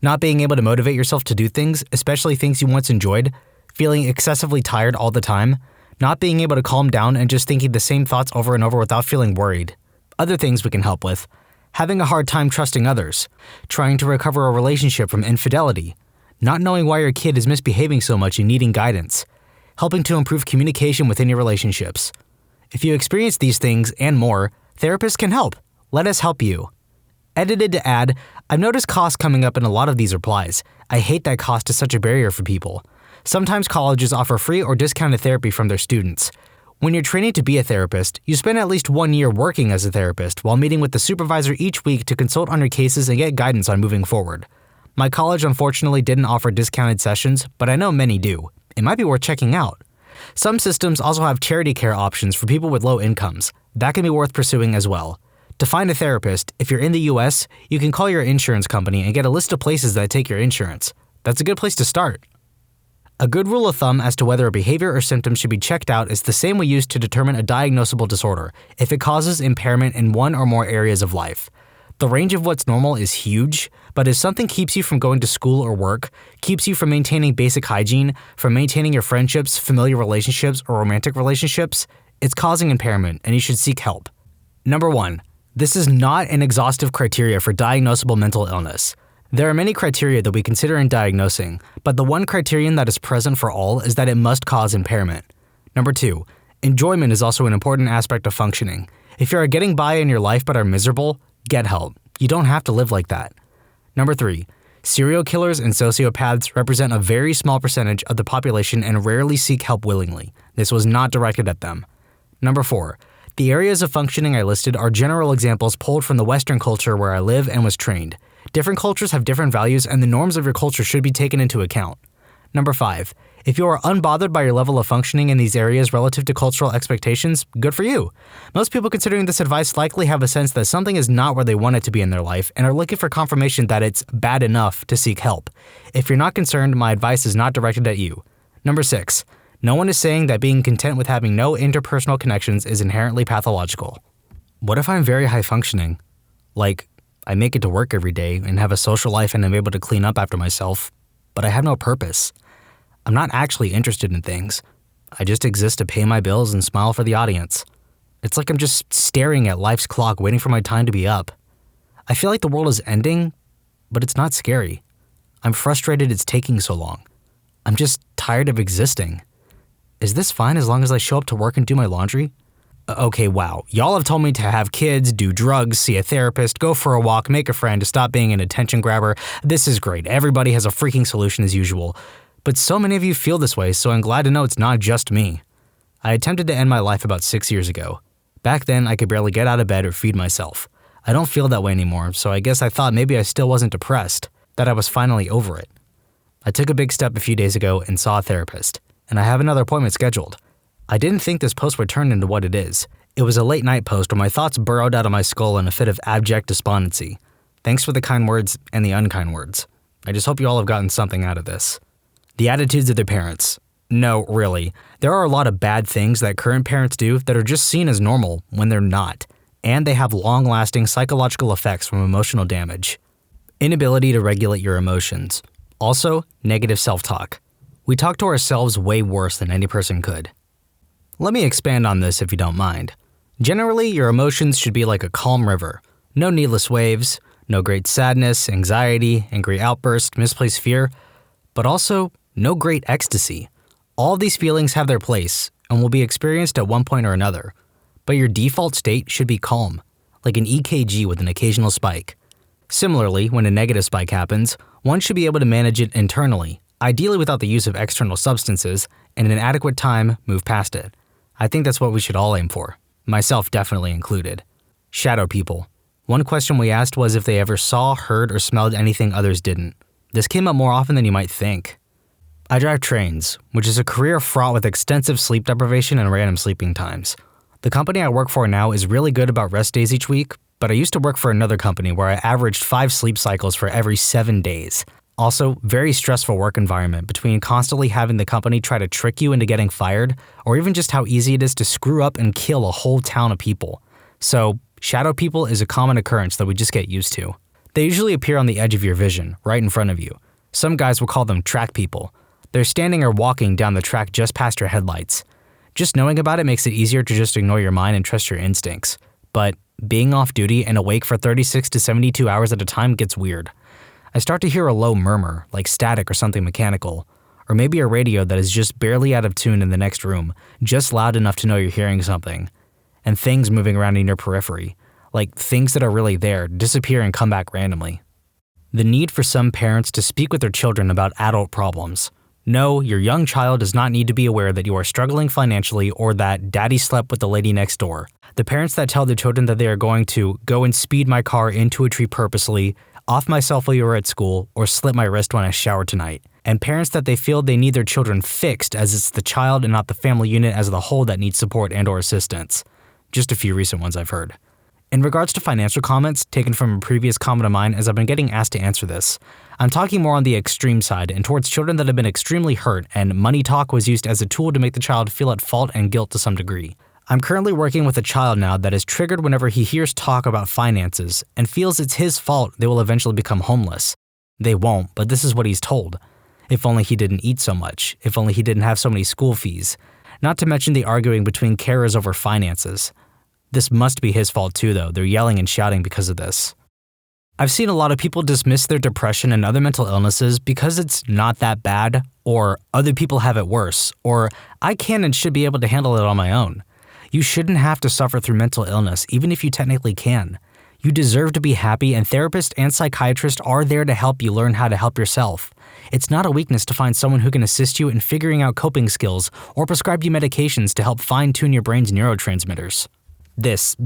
not being able to motivate yourself to do things, especially things you once enjoyed, feeling excessively tired all the time, not being able to calm down and just thinking the same thoughts over and over without feeling worried. Other things we can help with. Having a hard time trusting others, trying to recover a relationship from infidelity, not knowing why your kid is misbehaving so much and needing guidance, helping to improve communication within your relationships. If you experience these things and more, therapists can help. Let us help you. Edited to add, I've noticed costs coming up in a lot of these replies. I hate that cost is such a barrier for people. Sometimes colleges offer free or discounted therapy from their students. When you're training to be a therapist, you spend at least 1 year working as a therapist while meeting with the supervisor each week to consult on your cases and get guidance on moving forward. My college unfortunately didn't offer discounted sessions, but I know many do. It might be worth checking out. Some systems also have charity care options for people with low incomes. That can be worth pursuing as well. To find a therapist, if you're in the US, you can call your insurance company and get a list of places that take your insurance. That's a good place to start. A good rule of thumb as to whether a behavior or symptom should be checked out is the same we use to determine a diagnosable disorder, if it causes impairment in one or more areas of life. The range of what's normal is huge, but if something keeps you from going to school or work, keeps you from maintaining basic hygiene, from maintaining your friendships, familiar relationships, or romantic relationships, it's causing impairment and you should seek help. Number 1. This is not an exhaustive criteria for diagnosable mental illness. There are many criteria that we consider in diagnosing, but the one criterion that is present for all is that it must cause impairment. Number 2, enjoyment is also an important aspect of functioning. If you are getting by in your life but are miserable, get help. You don't have to live like that. Number 3, serial killers and sociopaths represent a very small percentage of the population and rarely seek help willingly. This was not directed at them. Number 4, the areas of functioning I listed are general examples pulled from the Western culture where I live and was trained. Different cultures have different values and the norms of your culture should be taken into account. Number 5, if you are unbothered by your level of functioning in these areas relative to cultural expectations, good for you. Most people considering this advice likely have a sense that something is not where they want it to be in their life and are looking for confirmation that it's bad enough to seek help. If you're not concerned, my advice is not directed at you. Number 6, no one is saying that being content with having no interpersonal connections is inherently pathological. What if I'm very high functioning? Like, I make it to work every day and have a social life and I'm able to clean up after myself, but I have no purpose. I'm not actually interested in things. I just exist to pay my bills and smile for the audience. It's like I'm just staring at life's clock waiting for my time to be up. I feel like the world is ending, but it's not scary. I'm frustrated it's taking so long. I'm just tired of existing. Is this fine as long as I show up to work and do my laundry? Okay, wow. Y'all have told me to have kids, do drugs, see a therapist, go for a walk, make a friend, to stop being an attention grabber. This is great. Everybody has a freaking solution as usual. But so many of you feel this way, so I'm glad to know it's not just me. I attempted to end my life about 6 years ago. Back then, I could barely get out of bed or feed myself. I don't feel that way anymore, so I guess I thought maybe I still wasn't depressed, that I was finally over it. I took a big step a few days ago and saw a therapist, and I have another appointment scheduled. I didn't think this post would turn into what it is. It was a late night post where my thoughts burrowed out of my skull in a fit of abject despondency. Thanks for the kind words and the unkind words. I just hope you all have gotten something out of this. The attitudes of their parents. No, really. There are a lot of bad things that current parents do that are just seen as normal when they're not, and they have long-lasting psychological effects from emotional damage. Inability to regulate your emotions. Also, negative self-talk. We talk to ourselves way worse than any person could. Let me expand on this if you don't mind. Generally, your emotions should be like a calm river. No needless waves, No great sadness, anxiety, angry outburst, misplaced fear, but also no great ecstasy. All of these feelings have their place and will be experienced at one point or another, but your default state should be calm, like an EKG with an occasional spike. Similarly, when a negative spike happens, one should be able to manage it internally, ideally without the use of external substances, and in an adequate time, move past it. I think that's what we should all aim for, myself definitely included. Shadow people. One question we asked was if they ever saw, heard, or smelled anything others didn't. This came up more often than you might think. I drive trains, which is a career fraught with extensive sleep deprivation and random sleeping times. The company I work for now is really good about rest days each week, but I used to work for another company where I averaged 5 sleep cycles for every 7 days. Also, very stressful work environment between constantly having the company try to trick you into getting fired, or even just how easy it is to screw up and kill a whole town of people. So, shadow people is a common occurrence that we just get used to. They usually appear on the edge of your vision, right in front of you. Some guys will call them track people. They're standing or walking down the track just past your headlights. Just knowing about it makes it easier to just ignore your mind and trust your instincts. But being off duty and awake for 36 to 72 hours at a time gets weird. I start to hear a low murmur, like static or something mechanical, or maybe a radio that is just barely out of tune in the next room, just loud enough to know you're hearing something. And things moving around in your periphery, like things that are really there, disappear and come back randomly. The need for some parents to speak with their children about adult problems. No, your young child does not need to be aware that you are struggling financially or that daddy slept with the lady next door. The parents that tell their children that they are going to go and speed my car into a tree purposely, off myself while you were at school, or slit my wrist when I showered tonight. And parents that they feel they need their children fixed as it's the child and not the family unit as a whole that needs support and or assistance. Just a few recent ones I've heard. In regards to financial comments, taken from a previous comment of mine as I've been getting asked to answer this, I'm talking more on the extreme side and towards children that have been extremely hurt and money talk was used as a tool to make the child feel at fault and guilt to some degree. I'm currently working with a child now that is triggered whenever he hears talk about finances and feels it's his fault they will eventually become homeless. They won't, but this is what he's told. If only he didn't eat so much, if only he didn't have so many school fees. Not to mention the arguing between carers over finances. This must be his fault too though, they're yelling and shouting because of this. I've seen a lot of people dismiss their depression and other mental illnesses because it's not that bad, or other people have it worse, or I can and should be able to handle it on my own. You shouldn't have to suffer through mental illness, even if you technically can. You deserve to be happy, and therapists and psychiatrists are there to help you learn how to help yourself. It's not a weakness to find someone who can assist you in figuring out coping skills or prescribe you medications to help fine-tune your brain's neurotransmitters. This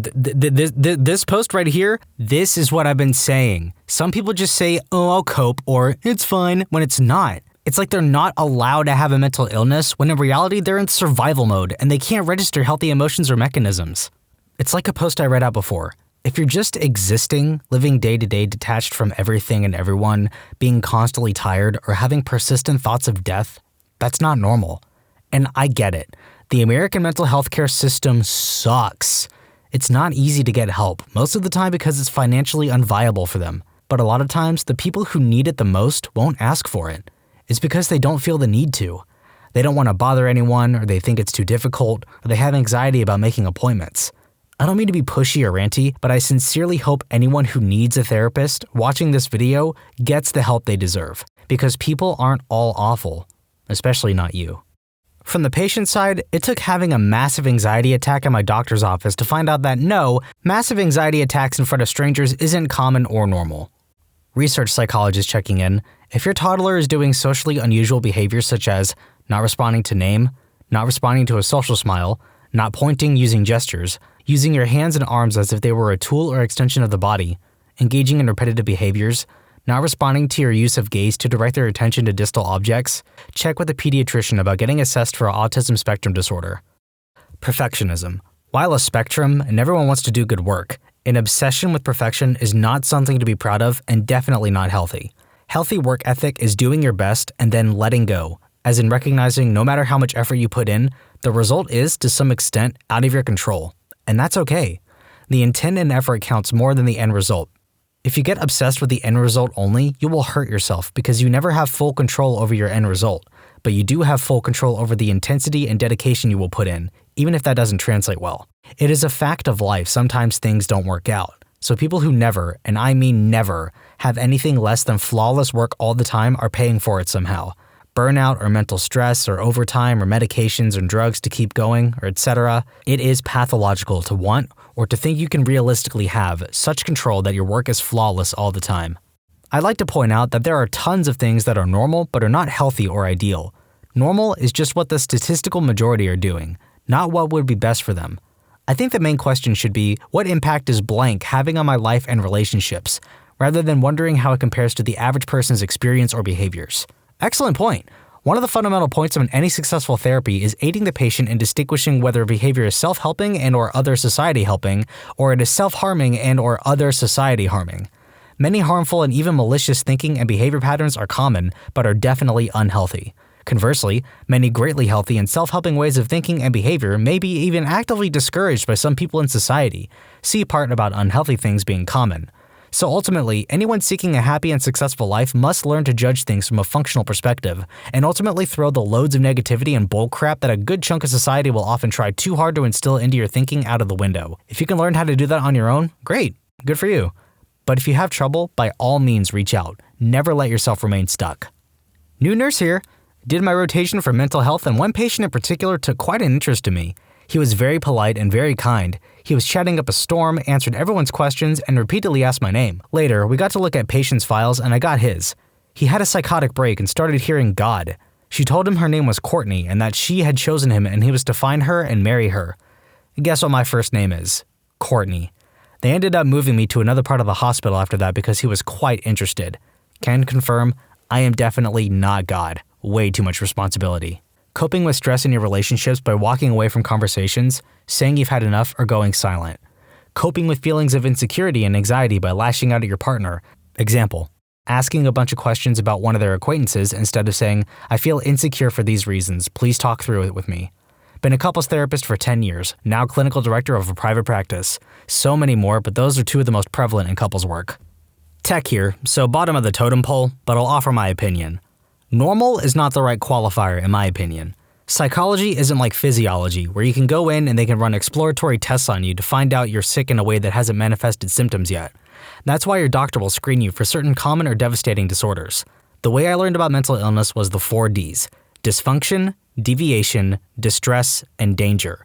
post right here, this is what I've been saying. Some people just say, oh, I'll cope, or it's fine, when it's not. It's like they're not allowed to have a mental illness when in reality they're in survival mode and they can't register healthy emotions or mechanisms. It's like a post I read out before. If you're just existing, living day to day detached from everything and everyone, being constantly tired, or having persistent thoughts of death, that's not normal. And I get it. The American mental health care system sucks. It's not easy to get help, most of the time because it's financially unviable for them. But a lot of times, the people who need it the most won't ask for it. It's because they don't feel the need to. They don't want to bother anyone, or they think it's too difficult, or they have anxiety about making appointments. I don't mean to be pushy or ranty, but I sincerely hope anyone who needs a therapist watching this video gets the help they deserve, because people aren't all awful, especially not you. From the patient side, it took having a massive anxiety attack at my doctor's office to find out that no, massive anxiety attacks in front of strangers isn't common or normal. Research psychologist checking in, if your toddler is doing socially unusual behaviors such as not responding to name, not responding to a social smile, not pointing using gestures, using your hands and arms as if they were a tool or extension of the body, engaging in repetitive behaviors, not responding to your use of gaze to direct their attention to distal objects, check with a pediatrician about getting assessed for autism spectrum disorder. Perfectionism. While a spectrum and everyone wants to do good work, an obsession with perfection is not something to be proud of and definitely not healthy. Healthy work ethic is doing your best and then letting go, as in recognizing no matter how much effort you put in, the result is, to some extent, out of your control. And that's okay. The intent and effort counts more than the end result. If you get obsessed with the end result only, you will hurt yourself because you never have full control over your end result, but you do have full control over the intensity and dedication you will put in, even if that doesn't translate well. It is a fact of life, sometimes things don't work out. So people who never, and I mean never, have anything less than flawless work all the time are paying for it somehow. Burnout or mental stress or overtime or medications and drugs to keep going or etc. It is pathological to want or to think you can realistically have such control that your work is flawless all the time. I'd like to point out that there are tons of things that are normal but are not healthy or ideal. Normal is just what the statistical majority are doing, not what would be best for them. I think the main question should be, what impact is blank having on my life and relationships, rather than wondering how it compares to the average person's experience or behaviors. Excellent point. One of the fundamental points of any successful therapy is aiding the patient in distinguishing whether a behavior is self-helping and or other society helping, or it is self-harming and or other society harming. Many harmful and even malicious thinking and behavior patterns are common, but are definitely unhealthy. Conversely, many greatly healthy and self-helping ways of thinking and behavior may be even actively discouraged by some people in society. See part about unhealthy things being common. So ultimately, anyone seeking a happy and successful life must learn to judge things from a functional perspective, and ultimately throw the loads of negativity and bullcrap that a good chunk of society will often try too hard to instill into your thinking out of the window. If you can learn how to do that on your own, great, good for you. But if you have trouble, by all means reach out. Never let yourself remain stuck. New nurse here. Did my rotation for mental health, and one patient in particular took quite an interest in me. He was very polite and very kind. He was chatting up a storm, answered everyone's questions, and repeatedly asked my name. Later, we got to look at patients' files and I got his. He had a psychotic break and started hearing God. She told him her name was Courtney and that she had chosen him and he was to find her and marry her. Guess what my first name is? Courtney. They ended up moving me to another part of the hospital after that because he was quite interested. Can confirm, I am definitely not God. Way too much responsibility. Coping with stress in your relationships by walking away from conversations, saying you've had enough, or going silent. Coping with feelings of insecurity and anxiety by lashing out at your partner. Example, asking a bunch of questions about one of their acquaintances instead of saying, I feel insecure for these reasons, please talk through it with me. Been a couples therapist for 10 years, now clinical director of a private practice. So many more, but those are two of the most prevalent in couples work. Tech here, so bottom of the totem pole, but I'll offer my opinion. Normal is not the right qualifier in my opinion. Psychology isn't like physiology, where you can go in and they can run exploratory tests on you to find out you're sick in a way that hasn't manifested symptoms yet. That's why your doctor will screen you for certain common or devastating disorders. The way I learned about mental illness was the 4 Ds: dysfunction, deviation, distress, and danger.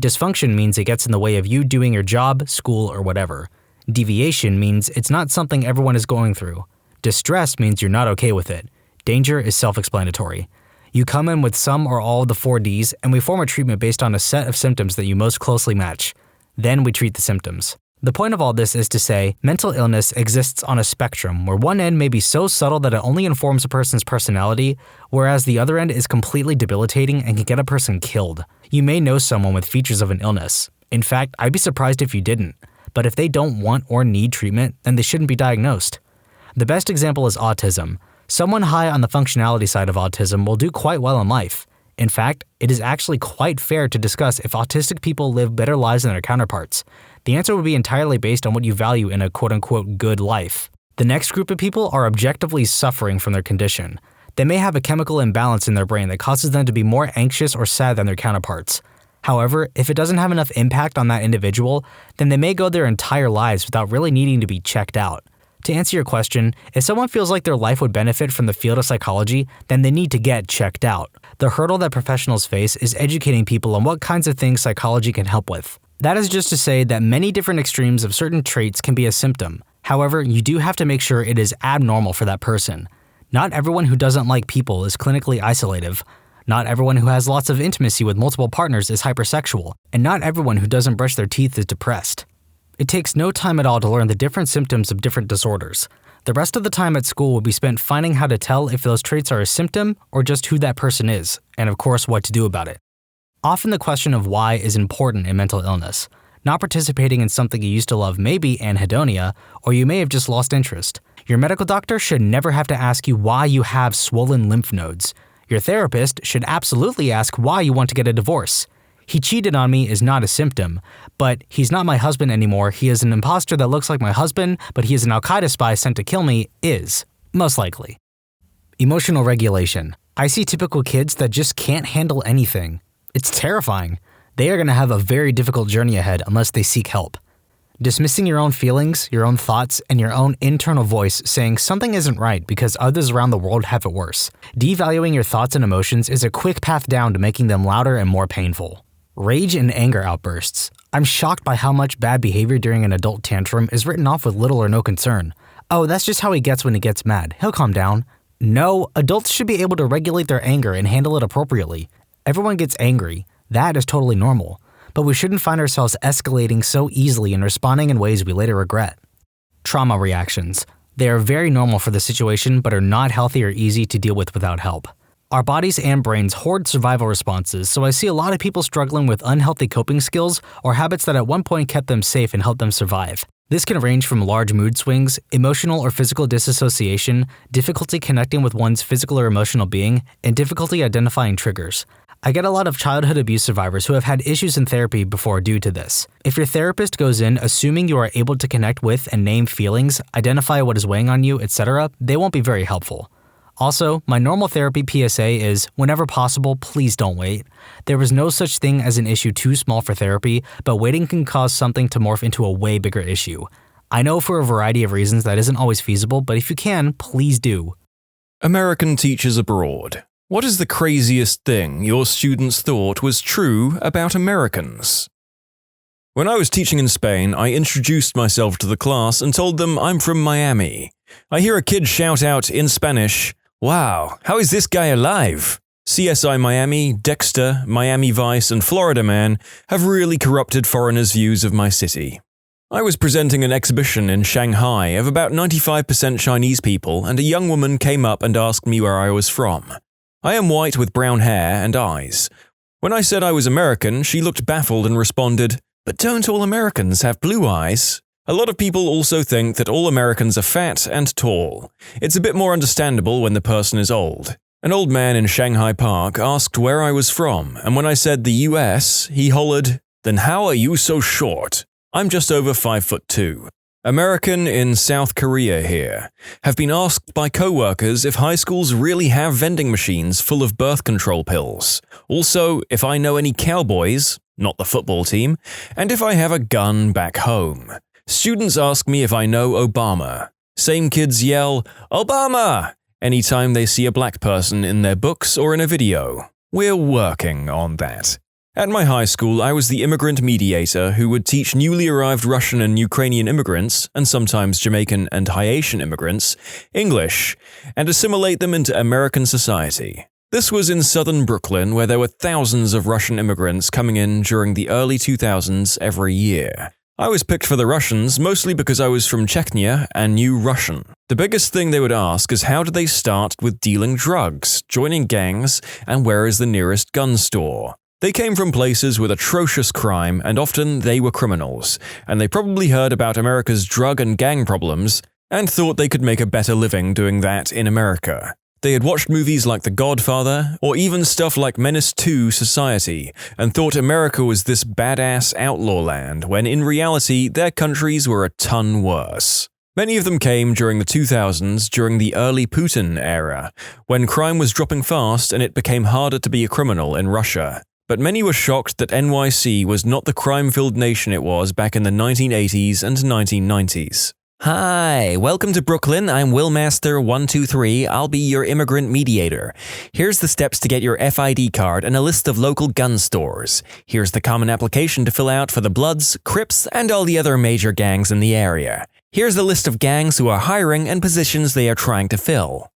Dysfunction means it gets in the way of you doing your job, school, or whatever. Deviation means it's not something everyone is going through. Distress means you're not okay with it. Danger is self-explanatory. You come in with some or all of the 4 Ds, and we form a treatment based on a set of symptoms that you most closely match. Then we treat the symptoms. The point of all this is to say, mental illness exists on a spectrum where one end may be so subtle that it only informs a person's personality, whereas the other end is completely debilitating and can get a person killed. You may know someone with features of an illness. In fact, I'd be surprised if you didn't. But if they don't want or need treatment, then they shouldn't be diagnosed. The best example is autism. Someone high on the functionality side of autism will do quite well in life. In fact, it is actually quite fair to discuss if autistic people live better lives than their counterparts. The answer would be entirely based on what you value in a quote-unquote good life. The next group of people are objectively suffering from their condition. They may have a chemical imbalance in their brain that causes them to be more anxious or sad than their counterparts. However, if it doesn't have enough impact on that individual, then they may go their entire lives without really needing to be checked out. To answer your question, if someone feels like their life would benefit from the field of psychology, then they need to get checked out. The hurdle that professionals face is educating people on what kinds of things psychology can help with. That is just to say that many different extremes of certain traits can be a symptom. However, you do have to make sure it is abnormal for that person. Not everyone who doesn't like people is clinically isolative. Not everyone who has lots of intimacy with multiple partners is hypersexual, and not everyone who doesn't brush their teeth is depressed. It takes no time at all to learn the different symptoms of different disorders. The rest of the time at school will be spent finding how to tell if those traits are a symptom or just who that person is, and of course what to do about it. Often the question of why is important in mental illness. Not participating in something you used to love may be anhedonia, or you may have just lost interest. Your medical doctor should never have to ask you why you have swollen lymph nodes. Your therapist should absolutely ask why you want to get a divorce. He cheated on me is not a symptom, but he's not my husband anymore, he is an imposter that looks like my husband, but he is an Al-Qaeda spy sent to kill me is, most likely. Emotional regulation. I see typical kids that just can't handle anything. It's terrifying. They are going to have a very difficult journey ahead unless they seek help. Dismissing your own feelings, your own thoughts, and your own internal voice saying something isn't right because others around the world have it worse. Devaluing your thoughts and emotions is a quick path down to making them louder and more painful. Rage and anger outbursts. I'm shocked by how much bad behavior during an adult tantrum is written off with little or no concern. Oh, that's just how he gets when he gets mad. He'll calm down. No, adults should be able to regulate their anger and handle it appropriately. Everyone gets angry. That is totally normal. But we shouldn't find ourselves escalating so easily and responding in ways we later regret. Trauma reactions. They are very normal for the situation, but are not healthy or easy to deal with without help. Our bodies and brains hoard survival responses, so I see a lot of people struggling with unhealthy coping skills or habits that at one point kept them safe and helped them survive. This can range from large mood swings, emotional or physical disassociation, difficulty connecting with one's physical or emotional being, and difficulty identifying triggers. I get a lot of childhood abuse survivors who have had issues in therapy before due to this. If your therapist goes in assuming you are able to connect with and name feelings, identify what is weighing on you, etc., they won't be very helpful. Also, my normal therapy PSA is, whenever possible, please don't wait. There is no such thing as an issue too small for therapy, but waiting can cause something to morph into a way bigger issue. I know for a variety of reasons that isn't always feasible, but if you can, please do. American teachers abroad. What is the craziest thing your students thought was true about Americans? When I was teaching in Spain, I introduced myself to the class and told them I'm from Miami. I hear a kid shout out in Spanish, "Wow, how is this guy alive?" CSI Miami, Dexter, Miami Vice, and Florida Man have really corrupted foreigners' views of my city. I was presenting an exhibition in Shanghai of about 95% Chinese people, and a young woman came up and asked me where I was from. I am white with brown hair and eyes. When I said I was American, she looked baffled and responded, "But don't all Americans have blue eyes?" A lot of people also think that all Americans are fat and tall. It's a bit more understandable when the person is old. An old man in Shanghai Park asked where I was from, and when I said the US, he hollered, "Then how are you so short? I'm just over 5'2". American in South Korea here. Have been asked by co-workers if high schools really have vending machines full of birth control pills. Also, if I know any cowboys, not the football team, and if I have a gun back home. Students ask me if I know Obama. Same kids yell, "Obama!" anytime they see a black person in their books or in a video. We're working on that. At my high school, I was the immigrant mediator who would teach newly arrived Russian and Ukrainian immigrants, and sometimes Jamaican and Haitian immigrants, English, and assimilate them into American society. This was in southern Brooklyn, where there were thousands of Russian immigrants coming in during the early 2000s every year. I was picked for the Russians mostly because I was from Chechnya and knew Russian. The biggest thing they would ask is how did they start with dealing drugs, joining gangs, and where is the nearest gun store. They came from places with atrocious crime, and often they were criminals, and they probably heard about America's drug and gang problems and thought they could make a better living doing that in America. They had watched movies like The Godfather, or even stuff like Menace II Society, and thought America was this badass outlaw land, when in reality their countries were a ton worse. Many of them came during the 2000s, during the early Putin era, when crime was dropping fast and it became harder to be a criminal in Russia. But many were shocked that NYC was not the crime-filled nation it was back in the 1980s and 1990s. Hi, welcome to Brooklyn. I'm Willmaster123. I'll be your immigrant mediator. Here's the steps to get your FID card and a list of local gun stores. Here's the common application to fill out for the Bloods, Crips, and all the other major gangs in the area. Here's the list of gangs who are hiring and positions they are trying to fill.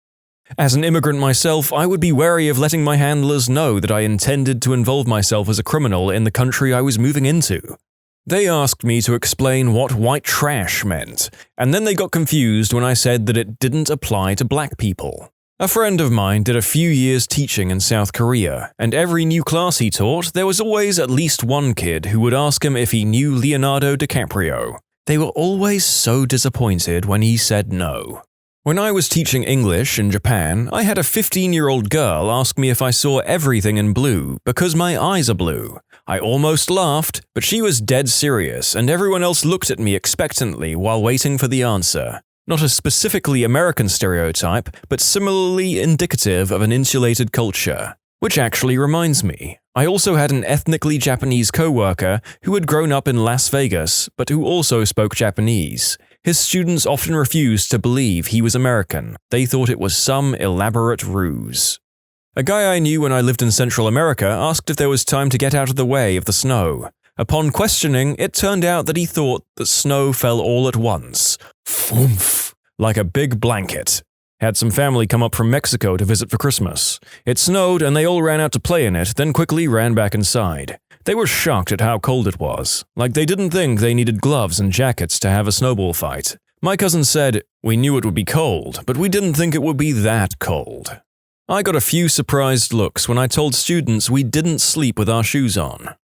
As an immigrant myself, I would be wary of letting my handlers know that I intended to involve myself as a criminal in the country I was moving into. They asked me to explain what white trash meant, and then they got confused when I said that it didn't apply to black people. A friend of mine did a few years teaching in South Korea, and every new class he taught, there was always at least one kid who would ask him if he knew Leonardo DiCaprio. They were always so disappointed when he said no. When I was teaching English in Japan, I had a 15-year-old girl ask me if I saw everything in blue because my eyes are blue. I almost laughed, but she was dead serious, and everyone else looked at me expectantly while waiting for the answer. Not a specifically American stereotype, but similarly indicative of an insulated culture. Which actually reminds me, I also had an ethnically Japanese co-worker who had grown up in Las Vegas, but who also spoke Japanese. His students often refused to believe he was American. They thought it was some elaborate ruse. A guy I knew when I lived in Central America asked if there was time to get out of the way of the snow. Upon questioning, it turned out that he thought that snow fell all at once. Foomph! Like a big blanket. Had some family come up from Mexico to visit for Christmas. It snowed and they all ran out to play in it, then quickly ran back inside. They were shocked at how cold it was. Like they didn't think they needed gloves and jackets to have a snowball fight. My cousin said, "We knew it would be cold, but we didn't think it would be that cold." I got a few surprised looks when I told students we didn't sleep with our shoes on.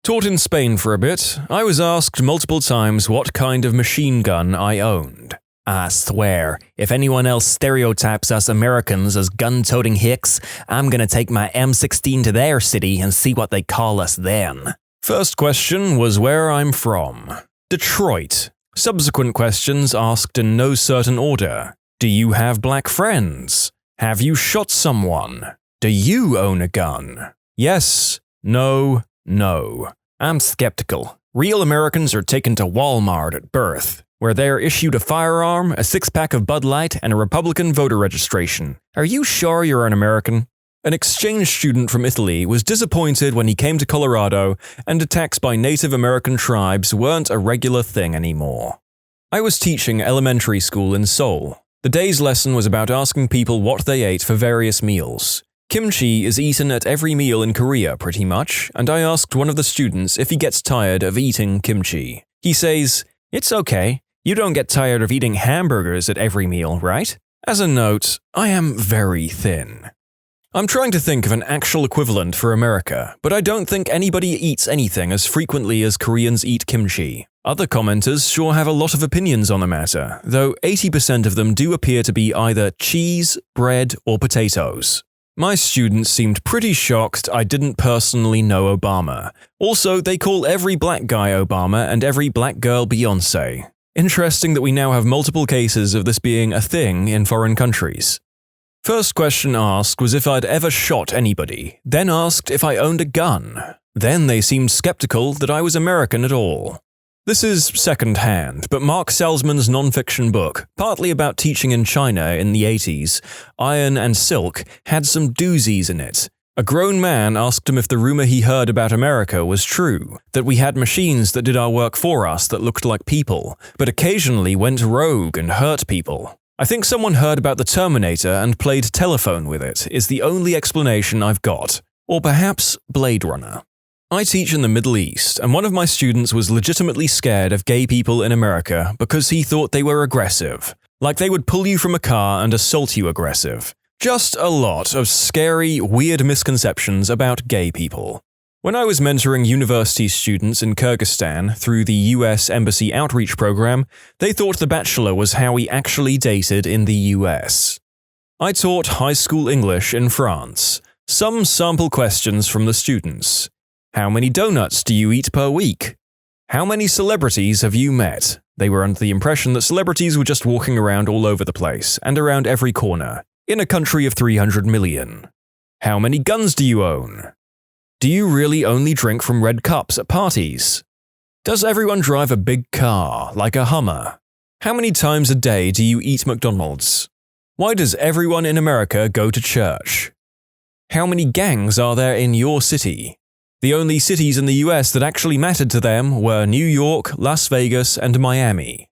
Taught in Spain for a bit, I was asked multiple times what kind of machine gun I owned. I swear, if anyone else stereotypes us Americans as gun-toting hicks, I'm gonna take my M16 to their city and see what they call us then. First question was where I'm from. Detroit. Subsequent questions asked in no certain order. Do you have black friends? Have you shot someone? Do you own a gun? Yes, no, no. I'm skeptical. Real Americans are taken to Walmart at birth, where they are issued a firearm, a six-pack of Bud Light, and a Republican voter registration. Are you sure you're an American? An exchange student from Italy was disappointed when he came to Colorado and attacks by Native American tribes weren't a regular thing anymore. I was teaching elementary school in Seoul. The day's lesson was about asking people what they ate for various meals. Kimchi is eaten at every meal in Korea pretty much, and I asked one of the students if he gets tired of eating kimchi. He says, "It's okay. You don't get tired of eating hamburgers at every meal, right?" As a note, I am very thin. I'm trying to think of an actual equivalent for America, but I don't think anybody eats anything as frequently as Koreans eat kimchi. Other commenters sure have a lot of opinions on the matter, though 80% of them do appear to be either cheese, bread, or potatoes. My students seemed pretty shocked I didn't personally know Obama. Also, they call every black guy Obama and every black girl Beyoncé. Interesting that we now have multiple cases of this being a thing in foreign countries. First question asked was if I'd ever shot anybody, then asked if I owned a gun. Then they seemed skeptical that I was American at all. This is second-hand, but Mark Salzman's non-fiction book, partly about teaching in China in the 80s, Iron and Silk, had some doozies in it. A grown man asked him if the rumor he heard about America was true, that we had machines that did our work for us that looked like people, but occasionally went rogue and hurt people. I think someone heard about the Terminator and played telephone with it, is the only explanation I've got. Or perhaps Blade Runner. I teach in the Middle East, and one of my students was legitimately scared of gay people in America because he thought they were aggressive. Like they would pull you from a car and assault you aggressive. Just a lot of scary, weird misconceptions about gay people. When I was mentoring university students in Kyrgyzstan through the US Embassy Outreach Program, they thought The Bachelor was how we actually dated in the US. I taught high school English in France. Some sample questions from the students. How many donuts do you eat per week? How many celebrities have you met? They were under the impression that celebrities were just walking around all over the place and around every corner, in a country of 300 million. How many guns do you own? Do you really only drink from red cups at parties? Does everyone drive a big car, like a Hummer? How many times a day do you eat McDonald's? Why does everyone in America go to church? How many gangs are there in your city? The only cities in the US that actually mattered to them were New York, Las Vegas, and Miami.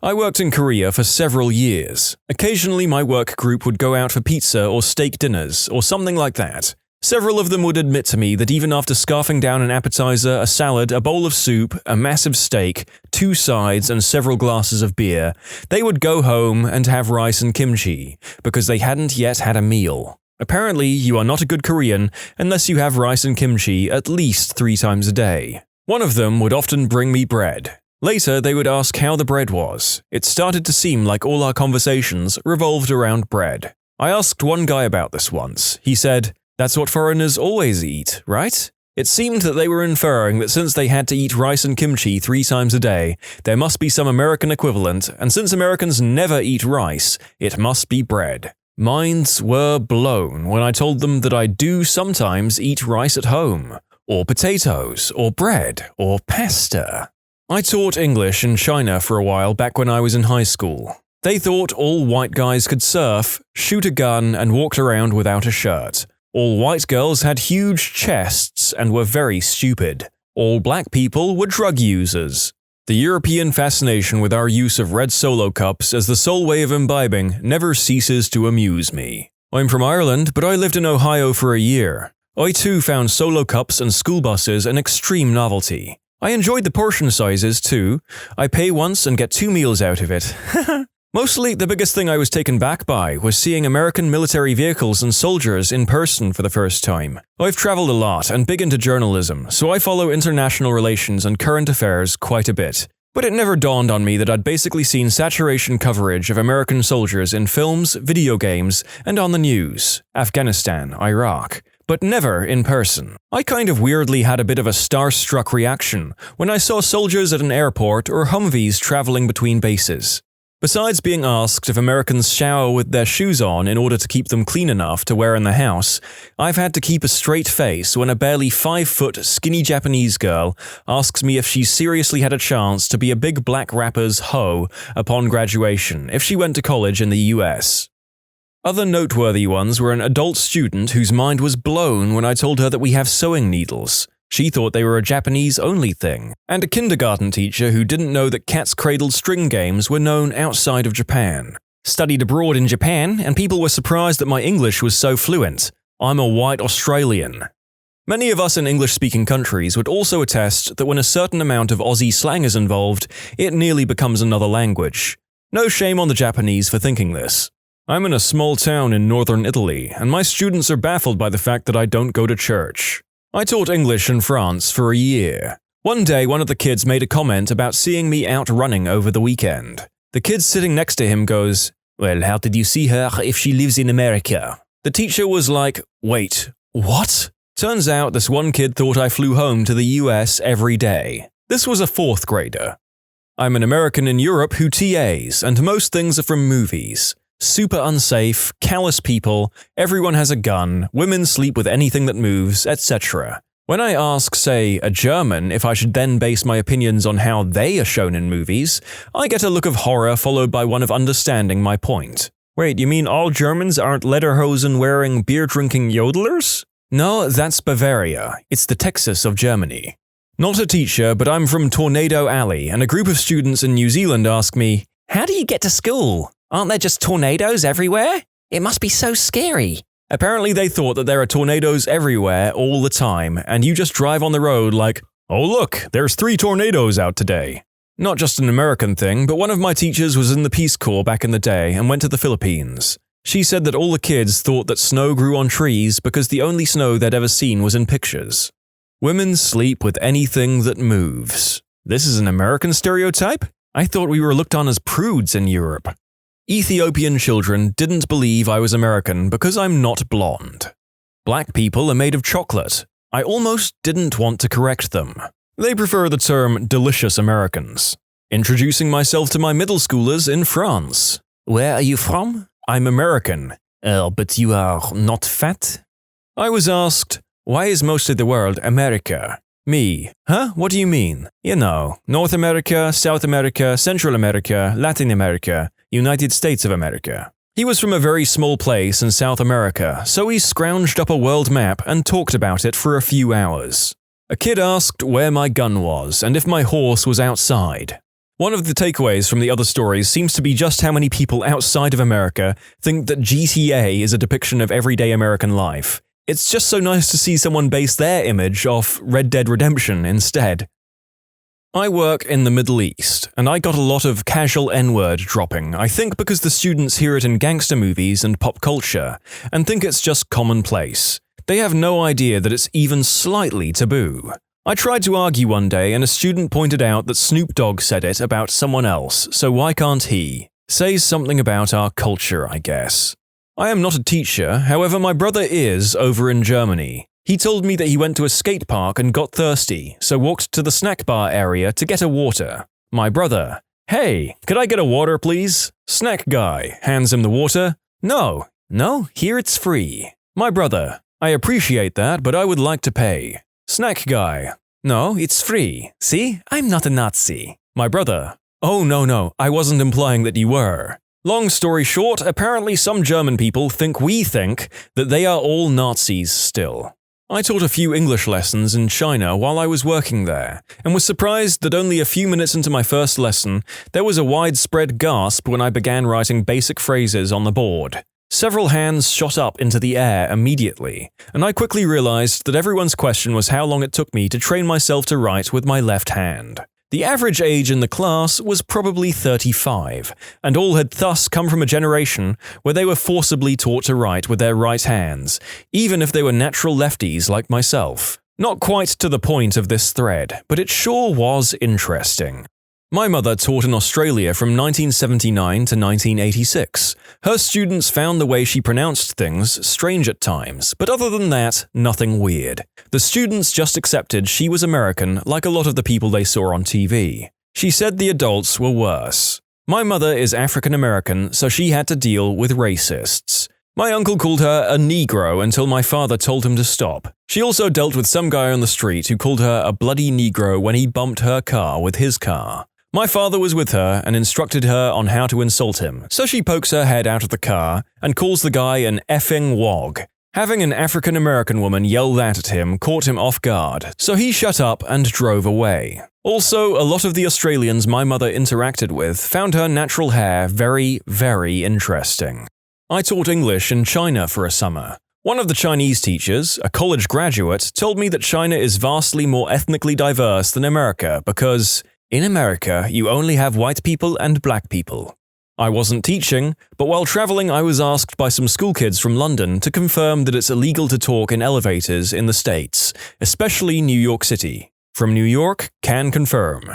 I worked in Korea for several years. Occasionally my work group would go out for pizza or steak dinners, or something like that. Several of them would admit to me that even after scarfing down an appetizer, a salad, a bowl of soup, a massive steak, 2 sides, and several glasses of beer, they would go home and have rice and kimchi, because they hadn't yet had a meal. Apparently, you are not a good Korean unless you have rice and kimchi at least 3 times a day. One of them would often bring me bread. Later, they would ask how the bread was. It started to seem like all our conversations revolved around bread. I asked one guy about this once. He said, "That's what foreigners always eat, right?" It seemed that they were inferring that since they had to eat rice and kimchi 3 times a day, there must be some American equivalent, and since Americans never eat rice, it must be bread. Minds were blown when I told them that I do sometimes eat rice at home, or potatoes, or bread, or pasta. I taught English in China for a while back when I was in high school. They thought all white guys could surf, shoot a gun, and walked around without a shirt. All white girls had huge chests and were very stupid. All black people were drug users. The European fascination with our use of red Solo cups as the sole way of imbibing never ceases to amuse me. I'm from Ireland, but I lived in Ohio for a year. I too found Solo cups and school buses an extreme novelty. I enjoyed the portion sizes too. I pay once and get 2 meals out of it. Mostly, the biggest thing I was taken back by was seeing American military vehicles and soldiers in person for the first time. I've traveled a lot and big into journalism, so I follow international relations and current affairs quite a bit. But it never dawned on me that I'd basically seen saturation coverage of American soldiers in films, video games, and on the news, Afghanistan, Iraq, but never in person. I kind of weirdly had a bit of a starstruck reaction when I saw soldiers at an airport or Humvees traveling between bases. Besides being asked if Americans shower with their shoes on in order to keep them clean enough to wear in the house, I've had to keep a straight face when a barely 5-foot skinny Japanese girl asks me if she seriously had a chance to be a big black rapper's hoe upon graduation if she went to college in the US. Other noteworthy ones were an adult student whose mind was blown when I told her that we have sewing needles. She thought they were a Japanese-only thing, and a kindergarten teacher who didn't know that cats cradled string games were known outside of Japan. Studied abroad in Japan, and people were surprised that my English was so fluent. I'm a white Australian. Many of us in English-speaking countries would also attest that when a certain amount of Aussie slang is involved, it nearly becomes another language. No shame on the Japanese for thinking this. I'm in a small town in northern Italy, and my students are baffled by the fact that I don't go to church. I taught English in France for a year. One day, one of the kids made a comment about seeing me out running over the weekend. The kid sitting next to him goes, "Well, how did you see her if she lives in America?" The teacher was like, "Wait, what?" Turns out this one kid thought I flew home to the US every day. This was a 4th grader. I'm an American in Europe who TAs, and most things are from movies. Super unsafe, callous people, everyone has a gun, women sleep with anything that moves, etc. When I ask, say, a German if I should then base my opinions on how they are shown in movies, I get a look of horror followed by one of understanding my point. Wait, you mean all Germans aren't lederhosen-wearing, beer-drinking yodelers? No, that's Bavaria. It's the Texas of Germany. Not a teacher, but I'm from Tornado Alley, and a group of students in New Zealand ask me, "How do you get to school? Aren't there just tornadoes everywhere? It must be so scary." Apparently they thought that there are tornadoes everywhere all the time, and you just drive on the road like, "Oh look, there's 3 tornadoes out today." Not just an American thing, but one of my teachers was in the Peace Corps back in the day and went to the Philippines. She said that all the kids thought that snow grew on trees because the only snow they'd ever seen was in pictures. Women sleep with anything that moves. This is an American stereotype? I thought we were looked on as prudes in Europe. Ethiopian children didn't believe I was American because I'm not blonde. Black people are made of chocolate. I almost didn't want to correct them. They prefer the term delicious Americans. Introducing myself to my middle schoolers in France. "Where are you from?" "I'm American." But you are not fat?" I was asked, "Why is most of the world America?" Me, "Huh? What do you mean?" "You know, North America, South America, Central America, Latin America, United States of America." He was from a very small place in South America, so he scrounged up a world map and talked about it for a few hours. A kid asked where my gun was and if my horse was outside. One of the takeaways from the other stories seems to be just how many people outside of America think that GTA is a depiction of everyday American life. It's just so nice to see someone base their image off Red Dead Redemption instead. I work in the Middle East, and I got a lot of casual N-word dropping, I think because the students hear it in gangster movies and pop culture, and think it's just commonplace. They have no idea that it's even slightly taboo. I tried to argue one day, and a student pointed out that Snoop Dogg said it about someone else, so why can't he? Says something about our culture, I guess. I am not a teacher, however my brother is over in Germany. He told me that he went to a skate park and got thirsty, so walked to the snack bar area to get a water. My brother, "Hey, could I get a water please?" Snack guy hands him the water. "No, No, here it's free. My brother, I appreciate that, but I would like to pay. Snack guy, no, it's free. See, I'm not a Nazi. My brother, oh no, I wasn't implying that you were. Long story short, apparently some German people think that they are all Nazis still. I taught a few English lessons in China while I was working there, and was surprised that only a few minutes into my first lesson, there was a widespread gasp when I began writing basic phrases on the board. Several hands shot up into the air immediately, and I quickly realized that everyone's question was how long it took me to train myself to write with my left hand. The average age in the class was probably 35, and all had thus come from a generation where they were forcibly taught to write with their right hands, even if they were natural lefties like myself. Not quite to the point of this thread, but it sure was interesting. My mother taught in Australia from 1979 to 1986. Her students found the way she pronounced things strange at times, but other than that, nothing weird. The students just accepted she was American like a lot of the people they saw on TV. She said the adults were worse. My mother is African American, so she had to deal with racists. My uncle called her a Negro until my father told him to stop. She also dealt with some guy on the street who called her a bloody Negro when he bumped her car with his car. My father was with her and instructed her on how to insult him, so she pokes her head out of the car and calls the guy an effing wog. Having an African-American woman yell that at him caught him off guard, so he shut up and drove away. Also, a lot of the Australians my mother interacted with found her natural hair very, very interesting. I taught English in China for a summer. One of the Chinese teachers, a college graduate, told me that China is vastly more ethnically diverse than America because in America, you only have white people and black people. I wasn't teaching, but while traveling I was asked by some school kids from London to confirm that it's illegal to talk in elevators in the States, especially New York City. From New York, can confirm.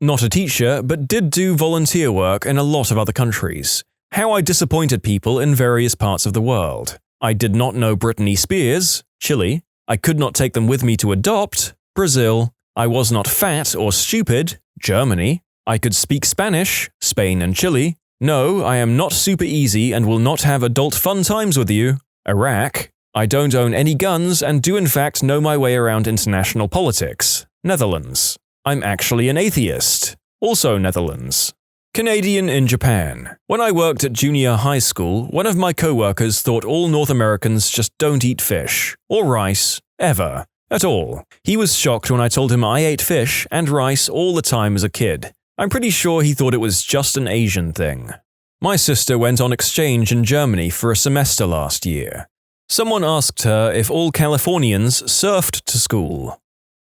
Not a teacher, but did do volunteer work in a lot of other countries. How I disappointed people in various parts of the world. I did not know Britney Spears, Chile. I could not take them with me to adopt, Brazil. I was not fat or stupid, Germany. I could speak Spanish, Spain and Chile. No, I am not super easy and will not have adult fun times with you, Iraq. I don't own any guns and do in fact know my way around international politics, Netherlands. I'm actually an atheist, also Netherlands. Canadian in Japan. When I worked at junior high school, one of my co-workers thought all North Americans just don't eat fish, or rice, ever. At all. He was shocked when I told him I ate fish and rice all the time as a kid. I'm pretty sure he thought it was just an Asian thing. My sister went on exchange in Germany for a semester last year. Someone asked her if all Californians surfed to school.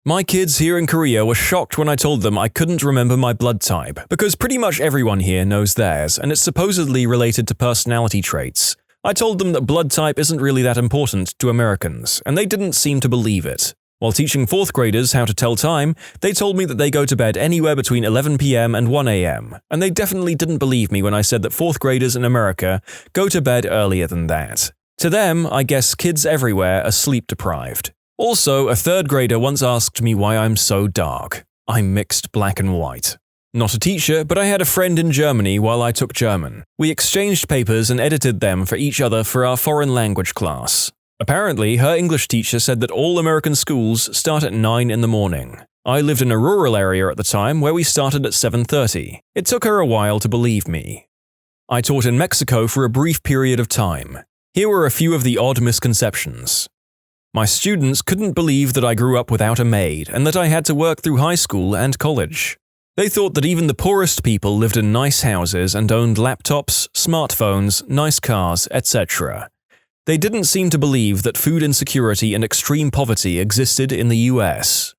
My kids here in Korea were shocked when I told them I couldn't remember my blood type, because pretty much everyone here knows theirs, and it's supposedly related to personality traits. I told them that blood type isn't really that important to Americans, and they didn't seem to believe it. While teaching 4th graders how to tell time, they told me that they go to bed anywhere between 11 p.m. and 1 a.m., and they definitely didn't believe me when I said that 4th graders in America go to bed earlier than that. To them, I guess kids everywhere are sleep-deprived. Also, a 3rd grader once asked me why I'm so dark. I'm mixed black and white. Not a teacher, but I had a friend in Germany while I took German. We exchanged papers and edited them for each other for our foreign language class. Apparently, her English teacher said that all American schools start at 9 in the morning. I lived in a rural area at the time where we started at 7:30. It took her a while to believe me. I taught in Mexico for a brief period of time. Here were a few of the odd misconceptions. My students couldn't believe that I grew up without a maid and that I had to work through high school and college. They thought that even the poorest people lived in nice houses and owned laptops, smartphones, nice cars, etc. They didn't seem to believe that food insecurity and extreme poverty existed in the US.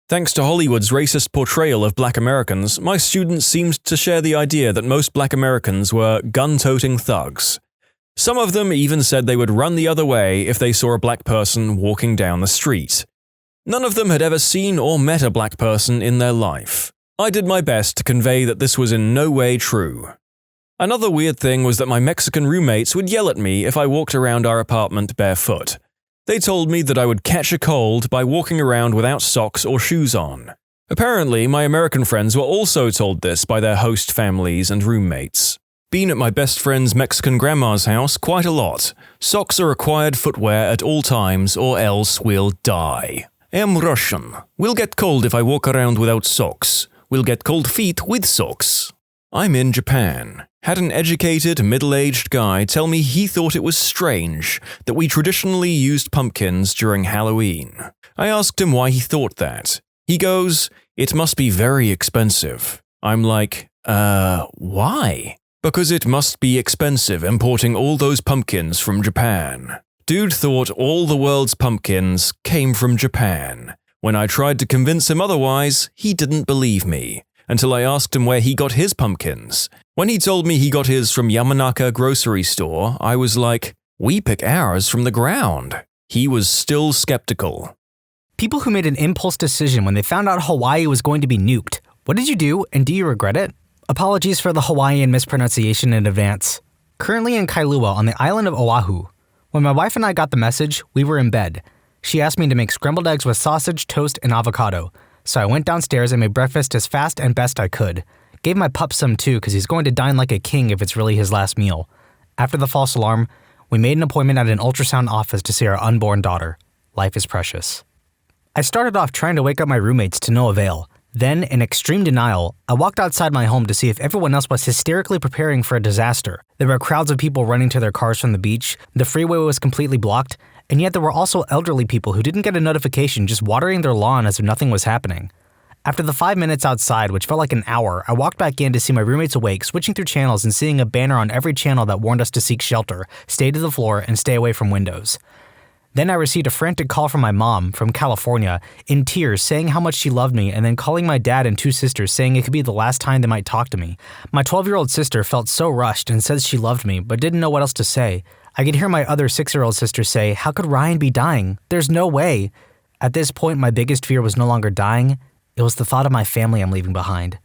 Thanks to Hollywood's racist portrayal of black Americans, my students seemed to share the idea that most black Americans were gun-toting thugs. Some of them even said they would run the other way if they saw a black person walking down the street. None of them had ever seen or met a black person in their life. I did my best to convey that this was in no way true. Another weird thing was that my Mexican roommates would yell at me if I walked around our apartment barefoot. They told me that I would catch a cold by walking around without socks or shoes on. Apparently, my American friends were also told this by their host families and roommates. Been at my best friend's Mexican grandma's house quite a lot. Socks are required footwear at all times or else we'll die. Am Russian. Will get cold if I walk around without socks. Will get cold feet with socks. I'm in Japan. Had an educated, middle-aged guy tell me he thought it was strange that we traditionally used pumpkins during Halloween. I asked him why he thought that. He goes, "It must be very expensive." I'm like, why? Because it must be expensive importing all those pumpkins from Japan. Dude thought all the world's pumpkins came from Japan. When I tried to convince him otherwise, he didn't believe me, until I asked him where he got his pumpkins. When he told me he got his from Yamanaka grocery store, I was like, we pick ours from the ground. He was still skeptical. People who made an impulse decision when they found out Hawaii was going to be nuked. What did you do, and do you regret it? Apologies for the Hawaiian mispronunciation in advance. Currently in Kailua on the island of Oahu. When my wife and I got the message, we were in bed. She asked me to make scrambled eggs with sausage, toast, and avocado. So I went downstairs and made breakfast as fast and best I could. Gave my pup some too, because he's going to dine like a king if it's really his last meal. After the false alarm, we made an appointment at an ultrasound office to see our unborn daughter. Life is precious. I started off trying to wake up my roommates to no avail. Then, in extreme denial, I walked outside my home to see if everyone else was hysterically preparing for a disaster. There were crowds of people running to their cars from the beach, the freeway was completely blocked, and yet there were also elderly people who didn't get a notification just watering their lawn as if nothing was happening. After the 5 minutes outside, which felt like an hour, I walked back in to see my roommates awake, switching through channels and seeing a banner on every channel that warned us to seek shelter, stay to the floor, and stay away from windows. Then I received a frantic call from my mom, from California, in tears saying how much she loved me and then calling my dad and 2 sisters saying it could be the last time they might talk to me. My 12-year-old sister felt so rushed and said she loved me but didn't know what else to say. I could hear my other 6-year-old sister say, "How could Ryan be dying? There's no way." At this point, my biggest fear was no longer dying. It was the thought of my family I'm leaving behind.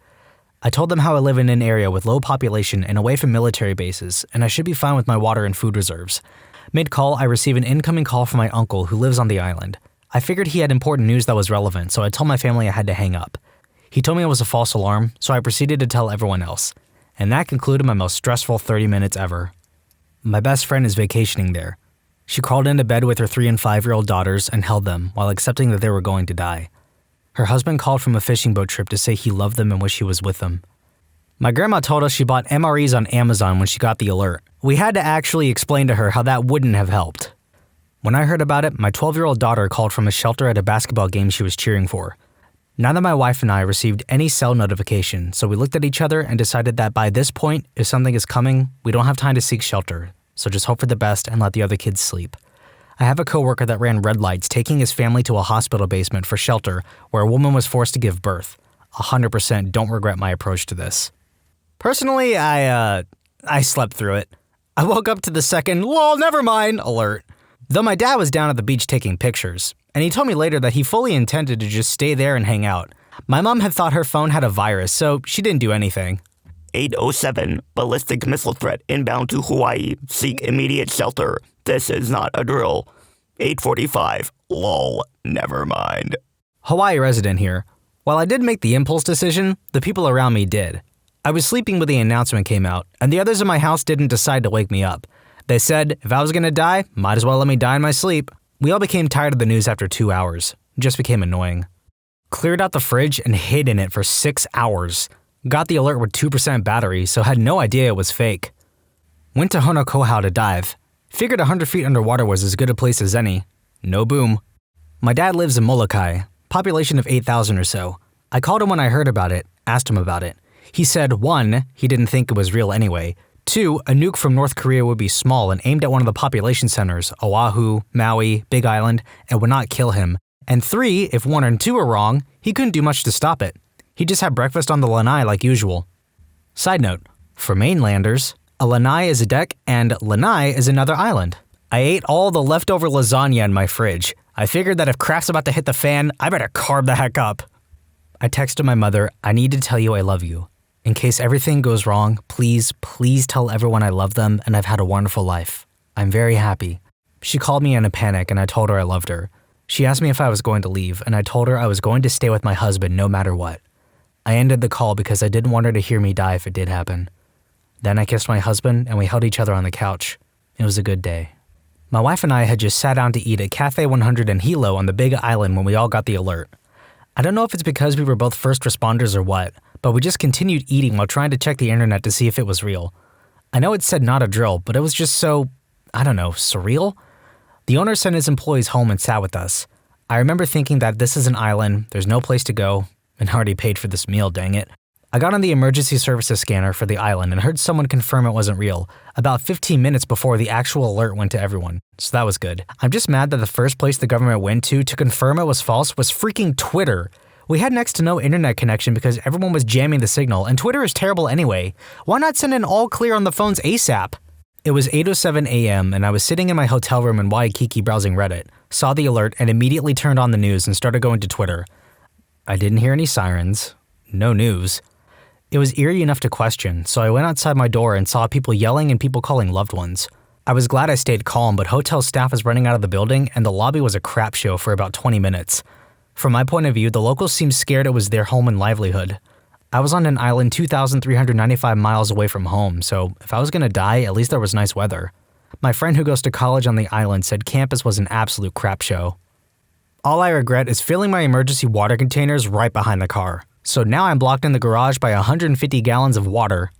I told them how I live in an area with low population and away from military bases, and I should be fine with my water and food reserves. Mid-call, I receive an incoming call from my uncle who lives on the island. I figured he had important news that was relevant, so I told my family I had to hang up. He told me it was a false alarm, so I proceeded to tell everyone else. And that concluded my most stressful 30 minutes ever. My best friend is vacationing there. She crawled into bed with her 3- and 5-year-old daughters and held them while accepting that they were going to die. Her husband called from a fishing boat trip to say he loved them and wished he was with them. My grandma told us she bought MREs on Amazon when she got the alert. We had to actually explain to her how that wouldn't have helped. When I heard about it, my 12-year-old daughter called from a shelter at a basketball game she was cheering for. Neither my wife and I received any cell notification, so we looked at each other and decided that by this point, if something is coming, we don't have time to seek shelter, so just hope for the best and let the other kids sleep. I have a coworker that ran red lights taking his family to a hospital basement for shelter where a woman was forced to give birth. 100% don't regret my approach to this. Personally, I slept through it. I woke up to the second, "lol, never mind," alert. Though my dad was down at the beach taking pictures, and he told me later that he fully intended to just stay there and hang out. My mom had thought her phone had a virus, so she didn't do anything. 807, ballistic missile threat inbound to Hawaii. Seek immediate shelter. This is not a drill. 845, lol, never mind. Hawaii resident here. While I did make the impulse decision, the people around me did. I was sleeping when the announcement came out, and the others in my house didn't decide to wake me up. They said, if I was gonna die, might as well let me die in my sleep. We all became tired of the news after 2 hours. It just became annoying. Cleared out the fridge and hid in it for 6 hours. Got the alert with 2% battery, so had no idea it was fake. Went to Honokohau to dive. Figured 100 feet underwater was as good a place as any. No boom. My dad lives in Molokai, population of 8,000 or so. I called him when I heard about it, asked him about it. He said, 1, he didn't think it was real anyway. 2, a nuke from North Korea would be small and aimed at one of the population centers, Oahu, Maui, Big Island, and would not kill him. And 3, if 1 and 2 were wrong, he couldn't do much to stop it. He just had breakfast on the lanai like usual. Side note, for mainlanders, a lanai is a deck and lanai is another island. I ate all the leftover lasagna in my fridge. I figured that if crap's about to hit the fan, I better carb the heck up. I texted my mother, I need to tell you I love you. In case everything goes wrong, please tell everyone I love them and I've had a wonderful life. I'm very happy. She called me in a panic and I told her I loved her. She asked me if I was going to leave and I told her I was going to stay with my husband no matter what. I ended the call because I didn't want her to hear me die if it did happen. Then I kissed my husband and we held each other on the couch. It was a good day. My wife and I had just sat down to eat at Cafe 100 in Hilo on the Big Island when we all got the alert. I don't know if it's because we were both first responders or what, but we just continued eating while trying to check the internet to see if it was real. I know it said not a drill, but it was just so, surreal? The owner sent his employees home and sat with us. I remember thinking that this is an island, there's no place to go, and I already paid for this meal, dang it. I got on the emergency services scanner for the island and heard someone confirm it wasn't real, about 15 minutes before the actual alert went to everyone, so that was good. I'm just mad that the first place the government went to confirm it was false was freaking Twitter. We had next to no internet connection because everyone was jamming the signal, and Twitter is terrible anyway. Why not send an all clear on the phones ASAP? It was 8:07 a.m. and I was sitting in my hotel room in Waikiki browsing Reddit, saw the alert and immediately turned on the news and started going to Twitter. I didn't hear any sirens. No news. It was eerie enough to question, so I went outside my door and saw people yelling and people calling loved ones. I was glad I stayed calm, but hotel staff was running out of the building and the lobby was a crap show for about 20 minutes. From my point of view, the locals seemed scared it was their home and livelihood. I was on an island 2,395 miles away from home, so if I was gonna die, at least there was nice weather. My friend who goes to college on the island said campus was an absolute crap show. All I regret is filling my emergency water containers right behind the car. So now I'm blocked in the garage by 150 gallons of water.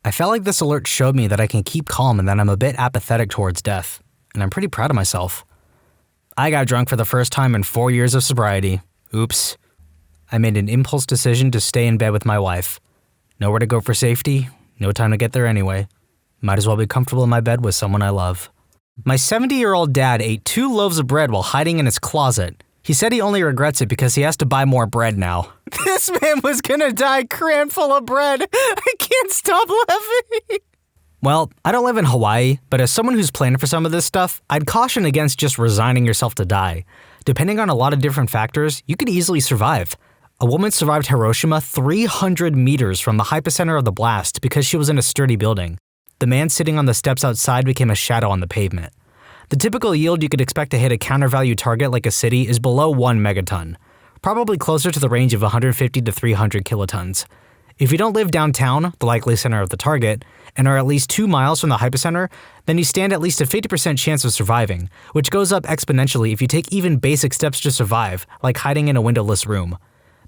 I felt like this alert showed me that I can keep calm and that I'm a bit apathetic towards death, and I'm pretty proud of myself. I got drunk for the first time in 4 years of sobriety. Oops. I made an impulse decision to stay in bed with my wife. Nowhere to go for safety, no time to get there anyway. Might as well be comfortable in my bed with someone I love. My 70-year-old dad ate 2 loaves of bread while hiding in his closet. He said he only regrets it because he has to buy more bread now. This man was gonna die crammed full of bread. I can't stop laughing. Well, I don't live in Hawaii, but as someone who's planning for some of this stuff, I'd caution against just resigning yourself to die. Depending on a lot of different factors, you could easily survive. A woman survived Hiroshima 300 meters from the hypocenter of the blast because she was in a sturdy building. The man sitting on the steps outside became a shadow on the pavement. The typical yield you could expect to hit a counter-value target like a city is below 1 megaton, probably closer to the range of 150 to 300 kilotons. If you don't live downtown, the likely center of the target, and are at least 2 miles from the hypocenter, then you stand at least a 50% chance of surviving, which goes up exponentially if you take even basic steps to survive, like hiding in a windowless room.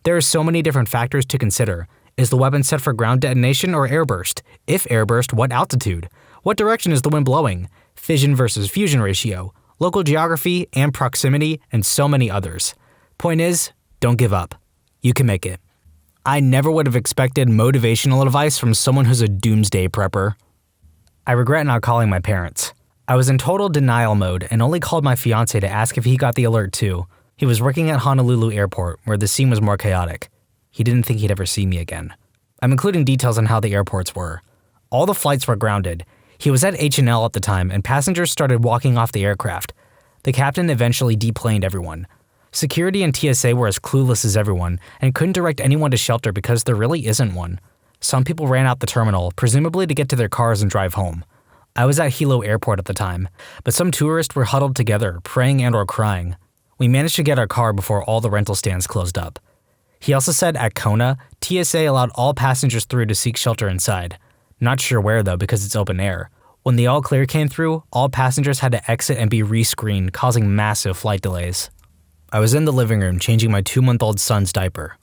There are so many different factors to consider. Is the weapon set for ground detonation or airburst? If airburst, what altitude? What direction is the wind blowing? Fission versus fusion ratio, local geography and proximity, and so many others. Point is, don't give up. You can make it. I never would have expected motivational advice from someone who's a doomsday prepper. I regret not calling my parents. I was in total denial mode and only called my fiance to ask if he got the alert too. He was working at Honolulu Airport, where the scene was more chaotic. He didn't think he'd ever see me again. I'm including details on how the airports were. All the flights were grounded. He was at H&L at the time, and passengers started walking off the aircraft. The captain eventually deplaned everyone. Security and TSA were as clueless as everyone, and couldn't direct anyone to shelter because there really isn't one. Some people ran out the terminal, presumably to get to their cars and drive home. I was at Hilo Airport at the time, but some tourists were huddled together, praying and or crying. We managed to get our car before all the rental stands closed up. He also said at Kona, TSA allowed all passengers through to seek shelter inside. Not sure where though because it's open air. When the all clear came through, all passengers had to exit and be rescreened, causing massive flight delays. I was in the living room changing my 2-month-old son's diaper.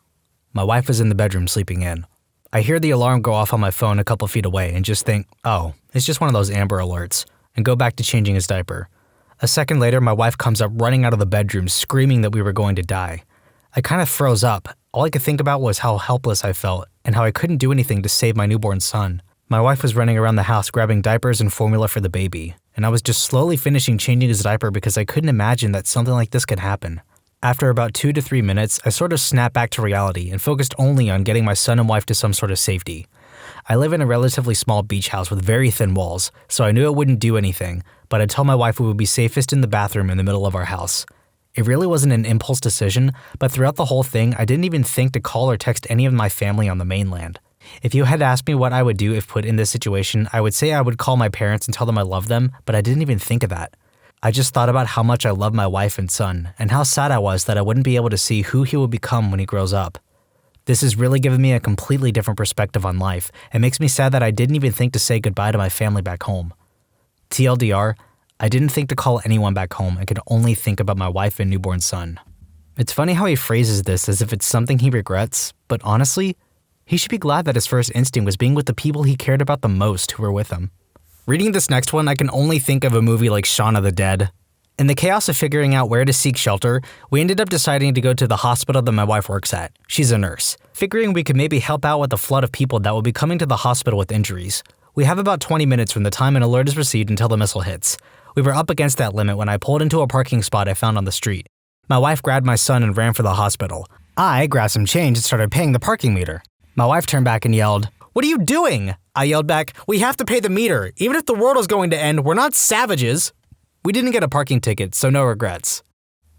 My wife was in the bedroom sleeping in. I hear the alarm go off on my phone a couple feet away and just think, oh, it's just one of those Amber Alerts, and go back to changing his diaper. A second later, my wife comes up running out of the bedroom screaming that we were going to die. I kind of froze up. All I could think about was how helpless I felt and how I couldn't do anything to save my newborn son. My wife was running around the house grabbing diapers and formula for the baby, and I was just slowly finishing changing his diaper because I couldn't imagine that something like this could happen. After about 2 to 3 minutes, I sort of snapped back to reality and focused only on getting my son and wife to some sort of safety. I live in a relatively small beach house with very thin walls, so I knew it wouldn't do anything, but I told my wife we would be safest in the bathroom in the middle of our house. It really wasn't an impulse decision, but throughout the whole thing, I didn't even think to call or text any of my family on the mainland. If you had asked me what I would do if put in this situation, I would say I would call my parents and tell them I love them, but I didn't even think of that. I just thought about how much I love my wife and son, and how sad I was that I wouldn't be able to see who he would become when he grows up. This has really given me a completely different perspective on life. It makes me sad that I didn't even think to say goodbye to my family back home. TLDR, I didn't think to call anyone back home and could only think about my wife and newborn son. It's funny how he phrases this as if it's something he regrets, but honestly, he should be glad that his first instinct was being with the people he cared about the most who were with him. Reading this next one, I can only think of a movie like Shaun of the Dead. In the chaos of figuring out where to seek shelter, we ended up deciding to go to the hospital that my wife works at. She's a nurse. Figuring we could maybe help out with the flood of people that will be coming to the hospital with injuries. We have about 20 minutes from the time an alert is received until the missile hits. We were up against that limit when I pulled into a parking spot I found on the street. My wife grabbed my son and ran for the hospital. I grabbed some change and started paying the parking meter. My wife turned back and yelled, "What are you doing?" I yelled back, "We have to pay the meter. Even if the world is going to end, we're not savages." We didn't get a parking ticket, so no regrets.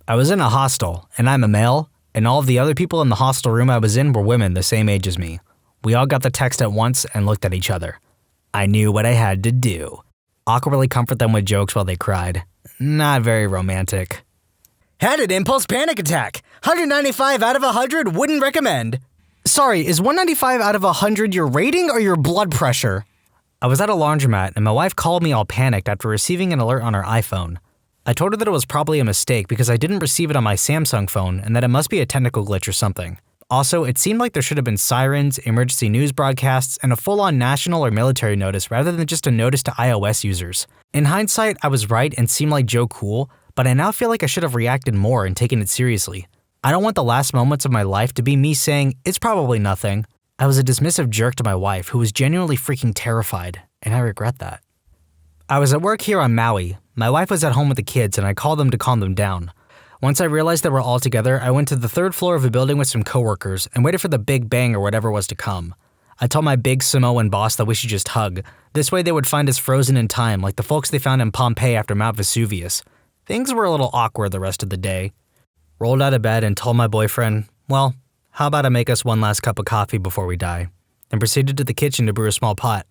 I was in a hostel, and I'm a male, and all of the other people in the hostel room I was in were women the same age as me. We all got the text at once and looked at each other. I knew what I had to do. Awkwardly comfort them with jokes while they cried. Not very romantic. Had an impulse panic attack. 195 out of 100 wouldn't recommend. Sorry, is 195 out of 100 your rating or your blood pressure? I was at a laundromat and my wife called me all panicked after receiving an alert on her iPhone. I told her that it was probably a mistake because I didn't receive it on my Samsung phone and that it must be a technical glitch or something. Also, it seemed like there should have been sirens, emergency news broadcasts, and a full-on national or military notice rather than just a notice to iOS users. In hindsight, I was right and seemed like Joe Cool, but I now feel like I should have reacted more and taken it seriously. I don't want the last moments of my life to be me saying, "It's probably nothing." I was a dismissive jerk to my wife who was genuinely freaking terrified, and I regret that. I was at work here on Maui. My wife was at home with the kids and I called them to calm them down. Once I realized they were all together, I went to the third floor of a building with some coworkers and waited for the big bang or whatever was to come. I told my big Samoan boss that we should just hug. This way they would find us frozen in time like the folks they found in Pompeii after Mount Vesuvius. Things were a little awkward the rest of the day. Rolled out of bed and told my boyfriend, well, how about I make us one last cup of coffee before we die? And proceeded to the kitchen to brew a small pot.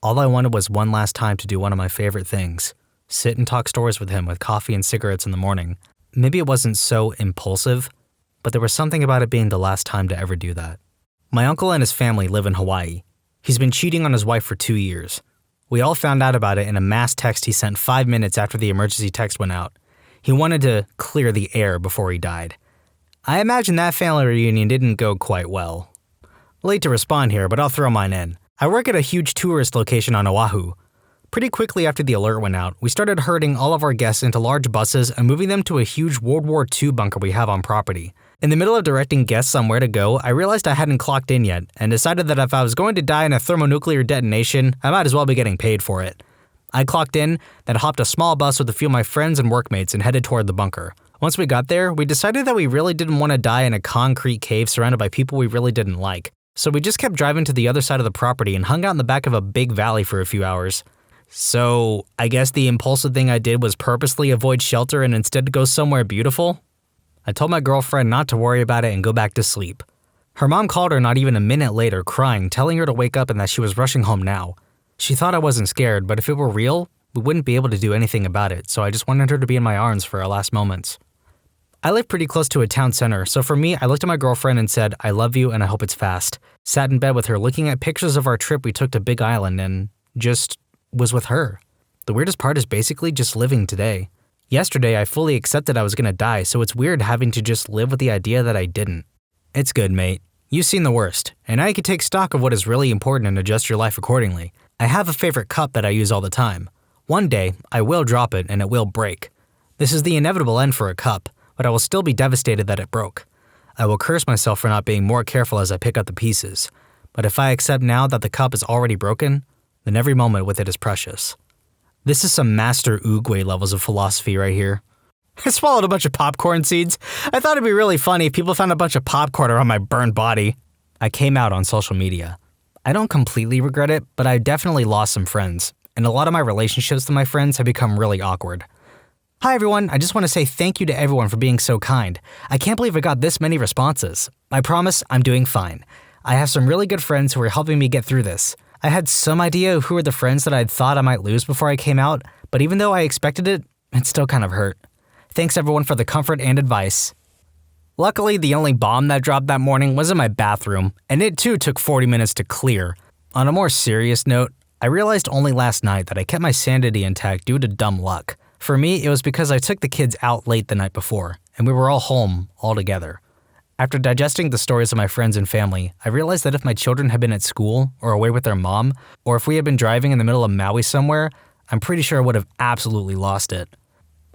All I wanted was one last time to do one of my favorite things. Sit and talk stories with him with coffee and cigarettes in the morning. Maybe it wasn't so impulsive, but there was something about it being the last time to ever do that. My uncle and his family live in Hawaii. He's been cheating on his wife for 2 years. We all found out about it in a mass text he sent 5 minutes after the emergency text went out. He wanted to clear the air before he died. I imagine that family reunion didn't go quite well. Late to respond here, but I'll throw mine in. I work at a huge tourist location on Oahu. Pretty quickly after the alert went out, we started herding all of our guests into large buses and moving them to a huge World War II bunker we have on property. In the middle of directing guests on where to go, I realized I hadn't clocked in yet and decided that if I was going to die in a thermonuclear detonation, I might as well be getting paid for it. I clocked in, then hopped a small bus with a few of my friends and workmates and headed toward the bunker. Once we got there, we decided that we really didn't want to die in a concrete cave surrounded by people we really didn't like. So we just kept driving to the other side of the property and hung out in the back of a big valley for a few hours. So I guess the impulsive thing I did was purposely avoid shelter and instead go somewhere beautiful? I told my girlfriend not to worry about it and go back to sleep. Her mom called her not even a minute later crying, telling her to wake up and that she was rushing home now. She thought I wasn't scared, but if it were real, we wouldn't be able to do anything about it, so I just wanted her to be in my arms for our last moments. I live pretty close to a town center, so for me, I looked at my girlfriend and said, I love you and I hope it's fast. Sat in bed with her looking at pictures of our trip we took to Big Island and just was with her. The weirdest part is basically just living today. Yesterday, I fully accepted I was gonna die, so it's weird having to just live with the idea that I didn't. It's good, mate. You've seen the worst, and now you can take stock of what is really important and adjust your life accordingly. I have a favorite cup that I use all the time. One day, I will drop it and it will break. This is the inevitable end for a cup, but I will still be devastated that it broke. I will curse myself for not being more careful as I pick up the pieces. But if I accept now that the cup is already broken, then every moment with it is precious. This is some Master Oogway levels of philosophy right here. I swallowed a bunch of popcorn seeds. I thought it'd be really funny if people found a bunch of popcorn around my burned body. I came out on social media. I don't completely regret it, but I definitely lost some friends, and a lot of my relationships with my friends have become really awkward. Hi everyone, I just want to say thank you to everyone for being so kind. I can't believe I got this many responses. I promise I'm doing fine. I have some really good friends who are helping me get through this. I had some idea of who were the friends that I'd thought I might lose before I came out, but even though I expected it, it still kind of hurt. Thanks everyone for the comfort and advice. Luckily, the only bomb that dropped that morning was in my bathroom, and it too took 40 minutes to clear. On a more serious note, I realized only last night that I kept my sanity intact due to dumb luck. For me, it was because I took the kids out late the night before, and we were all home all together. After digesting the stories of my friends and family, I realized that if my children had been at school or away with their mom, or if we had been driving in the middle of Maui somewhere, I'm pretty sure I would have absolutely lost it.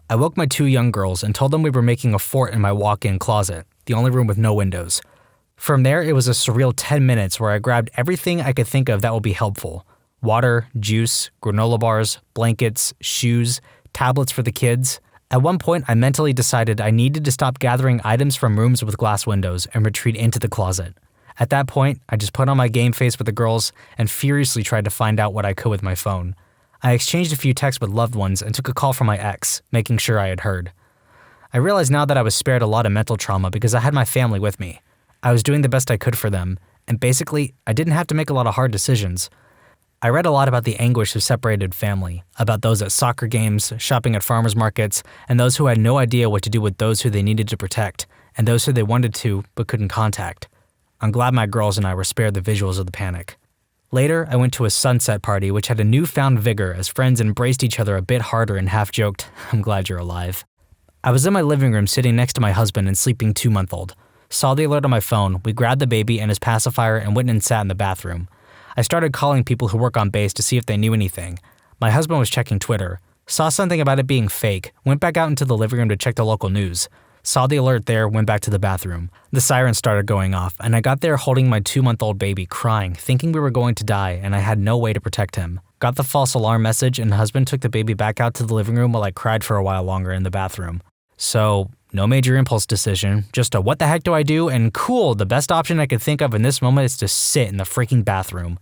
I woke my 2 young girls and told them we were making a fort in my walk-in closet, the only room with no windows. From there, it was a surreal 10 minutes where I grabbed everything I could think of that would be helpful. Water, juice, granola bars, blankets, shoes, tablets for the kids. At one point, I mentally decided I needed to stop gathering items from rooms with glass windows and retreat into the closet. At that point, I just put on my game face with the girls and furiously tried to find out what I could with my phone. I exchanged a few texts with loved ones and took a call from my ex, making sure I had heard. I realized now that I was spared a lot of mental trauma because I had my family with me. I was doing the best I could for them, and basically, I didn't have to make a lot of hard decisions. I read a lot about the anguish of separated family, about those at soccer games, shopping at farmers markets, and those who had no idea what to do with those who they needed to protect, and those who they wanted to but couldn't contact. I'm glad my girls and I were spared the visuals of the panic. Later, I went to a sunset party which had a newfound vigor as friends embraced each other a bit harder and half joked, "I'm glad you're alive." I was in my living room sitting next to my husband and sleeping 2-month-old. Saw the alert on my phone, we grabbed the baby and his pacifier and went and sat in the bathroom. I started calling people who work on base to see if they knew anything. My husband was checking Twitter. Saw something about it being fake, went back out into the living room to check the local news. Saw the alert there, went back to the bathroom. The siren started going off, and I got there holding my 2-month-old baby, crying, thinking we were going to die, and I had no way to protect him. Got the false alarm message, and husband took the baby back out to the living room while I cried for a while longer in the bathroom. So, no major impulse decision, just a what the heck do I do, and cool, the best option I could think of in this moment is to sit in the freaking bathroom.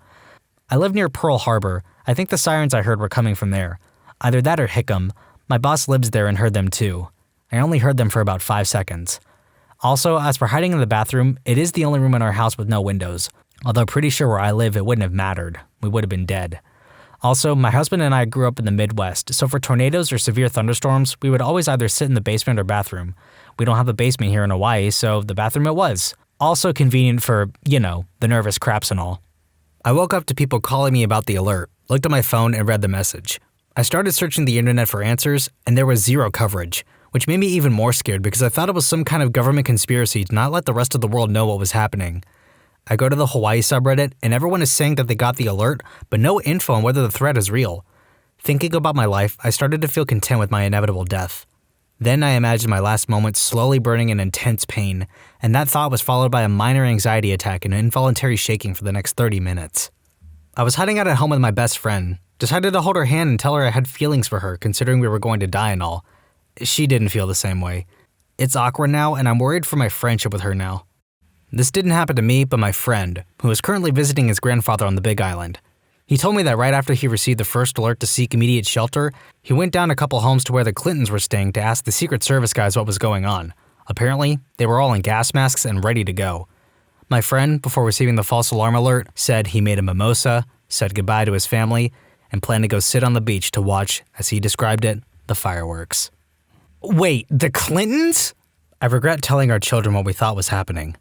I live near Pearl Harbor. I think the sirens I heard were coming from there. Either that or Hickam. My boss lives there and heard them too. I only heard them for about 5 seconds. Also, as for hiding in the bathroom, it is the only room in our house with no windows. Although pretty sure where I live it wouldn't have mattered. We would have been dead. Also, my husband and I grew up in the Midwest, so for tornadoes or severe thunderstorms, we would always either sit in the basement or bathroom. We don't have a basement here in Hawaii, so the bathroom it was. Also convenient for, the nervous craps and all. I woke up to people calling me about the alert, looked at my phone and read the message. I started searching the internet for answers, and there was zero coverage, which made me even more scared because I thought it was some kind of government conspiracy to not let the rest of the world know what was happening. I go to the Hawaii subreddit, and everyone is saying that they got the alert, but no info on whether the threat is real. Thinking about my life, I started to feel content with my inevitable death. Then I imagined my last moments slowly burning in intense pain, and that thought was followed by a minor anxiety attack and involuntary shaking for the next 30 minutes. I was hiding out at home with my best friend, decided to hold her hand and tell her I had feelings for her considering we were going to die and all. She didn't feel the same way. It's awkward now, and I'm worried for my friendship with her now. This didn't happen to me, but my friend, who is currently visiting his grandfather on the Big Island. He told me that right after he received the first alert to seek immediate shelter, he went down a couple homes to where the Clintons were staying to ask the Secret Service guys what was going on. Apparently, they were all in gas masks and ready to go. My friend, before receiving the false alarm alert, said he made a mimosa, said goodbye to his family, and planned to go sit on the beach to watch, as he described it, the fireworks. Wait, the Clintons? I regret telling our children what we thought was happening.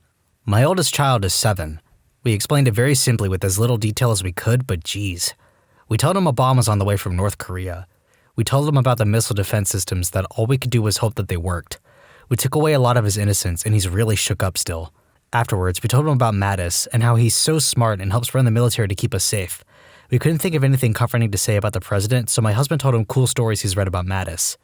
My oldest child is 7. We explained it very simply with as little detail as we could, but geez. We told him a bomb was on the way from North Korea. We told him about the missile defense systems that all we could do was hope that they worked. We took away a lot of his innocence, and he's really shook up still. Afterwards, we told him about Mattis and how he's so smart and helps run the military to keep us safe. We couldn't think of anything comforting to say about the president, so my husband told him cool stories he's read about Mattis.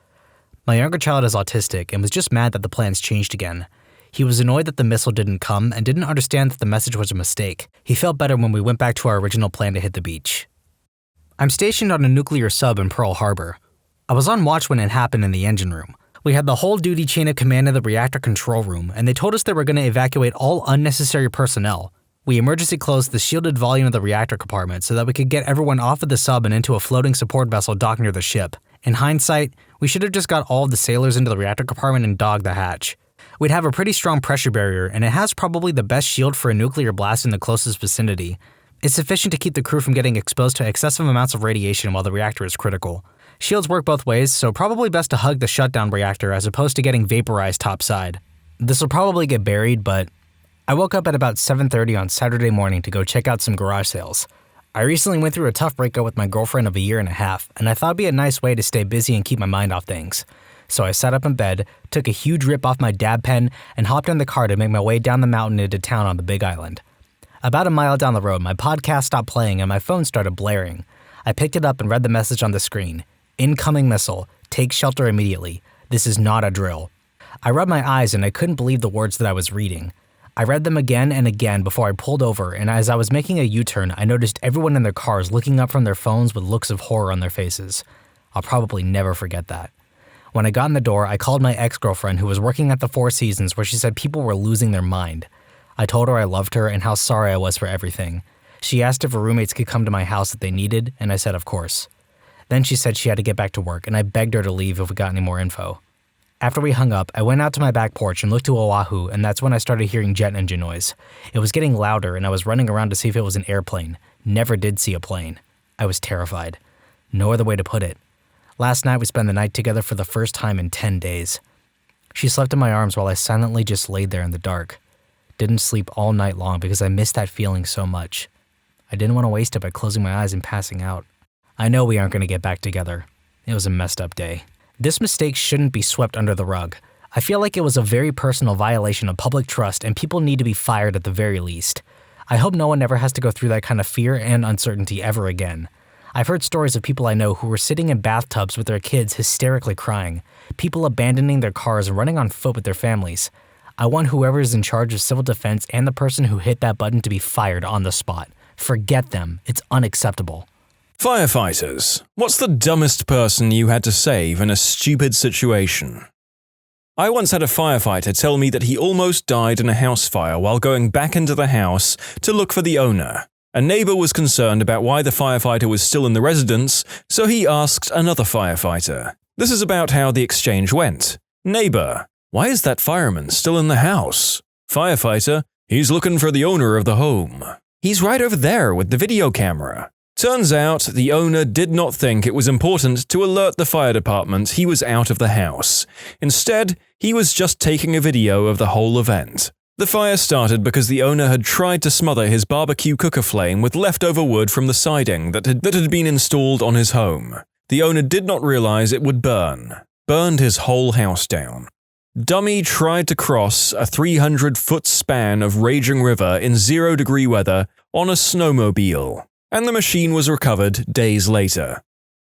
My younger child is autistic and was just mad that the plans changed again. He was annoyed that the missile didn't come and didn't understand that the message was a mistake. He felt better when we went back to our original plan to hit the beach. I'm stationed on a nuclear sub in Pearl Harbor. I was on watch when it happened in the engine room. We had the whole duty chain of command in the reactor control room, and they told us they were going to evacuate all unnecessary personnel. We emergency closed the shielded volume of the reactor compartment so that we could get everyone off of the sub and into a floating support vessel docked near the ship. In hindsight, we should have just got all of the sailors into the reactor compartment and dogged the hatch. We'd have a pretty strong pressure barrier, and it has probably the best shield for a nuclear blast in the closest vicinity. It's sufficient to keep the crew from getting exposed to excessive amounts of radiation while the reactor is critical. Shields work both ways, so probably best to hug the shutdown reactor as opposed to getting vaporized topside. This will probably get buried, but I woke up at about 7:30 on Saturday morning to go check out some garage sales. I recently went through a tough breakup with my girlfriend of a year and a half, and I thought it'd be a nice way to stay busy and keep my mind off things. So I sat up in bed, took a huge rip off my dab pen, and hopped in the car to make my way down the mountain into town on the Big Island. About a mile down the road, my podcast stopped playing and my phone started blaring. I picked it up and read the message on the screen. Incoming missile. Take shelter immediately. This is not a drill. I rubbed my eyes and I couldn't believe the words that I was reading. I read them again and again before I pulled over, and as I was making a U-turn, I noticed everyone in their cars looking up from their phones with looks of horror on their faces. I'll probably never forget that. When I got in the door, I called my ex-girlfriend who was working at the Four Seasons, where she said people were losing their mind. I told her I loved her and how sorry I was for everything. She asked if her roommates could come to my house if they needed, and I said of course. Then she said she had to get back to work, and I begged her to leave if we got any more info. After we hung up, I went out to my back porch and looked to Oahu, and that's when I started hearing jet engine noise. It was getting louder, and I was running around to see if it was an airplane. Never did see a plane. I was terrified. No other way to put it. Last night we spent the night together for the first time in 10 days. She slept in my arms while I silently just laid there in the dark. Didn't sleep all night long because I missed that feeling so much. I didn't want to waste it by closing my eyes and passing out. I know we aren't going to get back together. It was a messed up day. This mistake shouldn't be swept under the rug. I feel like it was a very personal violation of public trust and people need to be fired at the very least. I hope no one ever has to go through that kind of fear and uncertainty ever again. I've heard stories of people I know who were sitting in bathtubs with their kids hysterically crying, people abandoning their cars and running on foot with their families. I want whoever is in charge of civil defense and the person who hit that button to be fired on the spot. Forget them. It's unacceptable. Firefighters. What's the dumbest person you had to save in a stupid situation? I once had a firefighter tell me that he almost died in a house fire while going back into the house to look for the owner. A neighbor was concerned about why the firefighter was still in the residence, so he asked another firefighter. This is about how the exchange went. Neighbor: why is that fireman still in the house? Firefighter: he's looking for the owner of the home. He's right over there with the video camera. Turns out the owner did not think it was important to alert the fire department he was out of the house. Instead, he was just taking a video of the whole event. The fire started because the owner had tried to smother his barbecue cooker flame with leftover wood from the siding that had been installed on his home. The owner did not realize it would burned his whole house down. Dummy tried to cross a 300-foot span of raging river in 0-degree weather on a snowmobile, and the machine was recovered days later.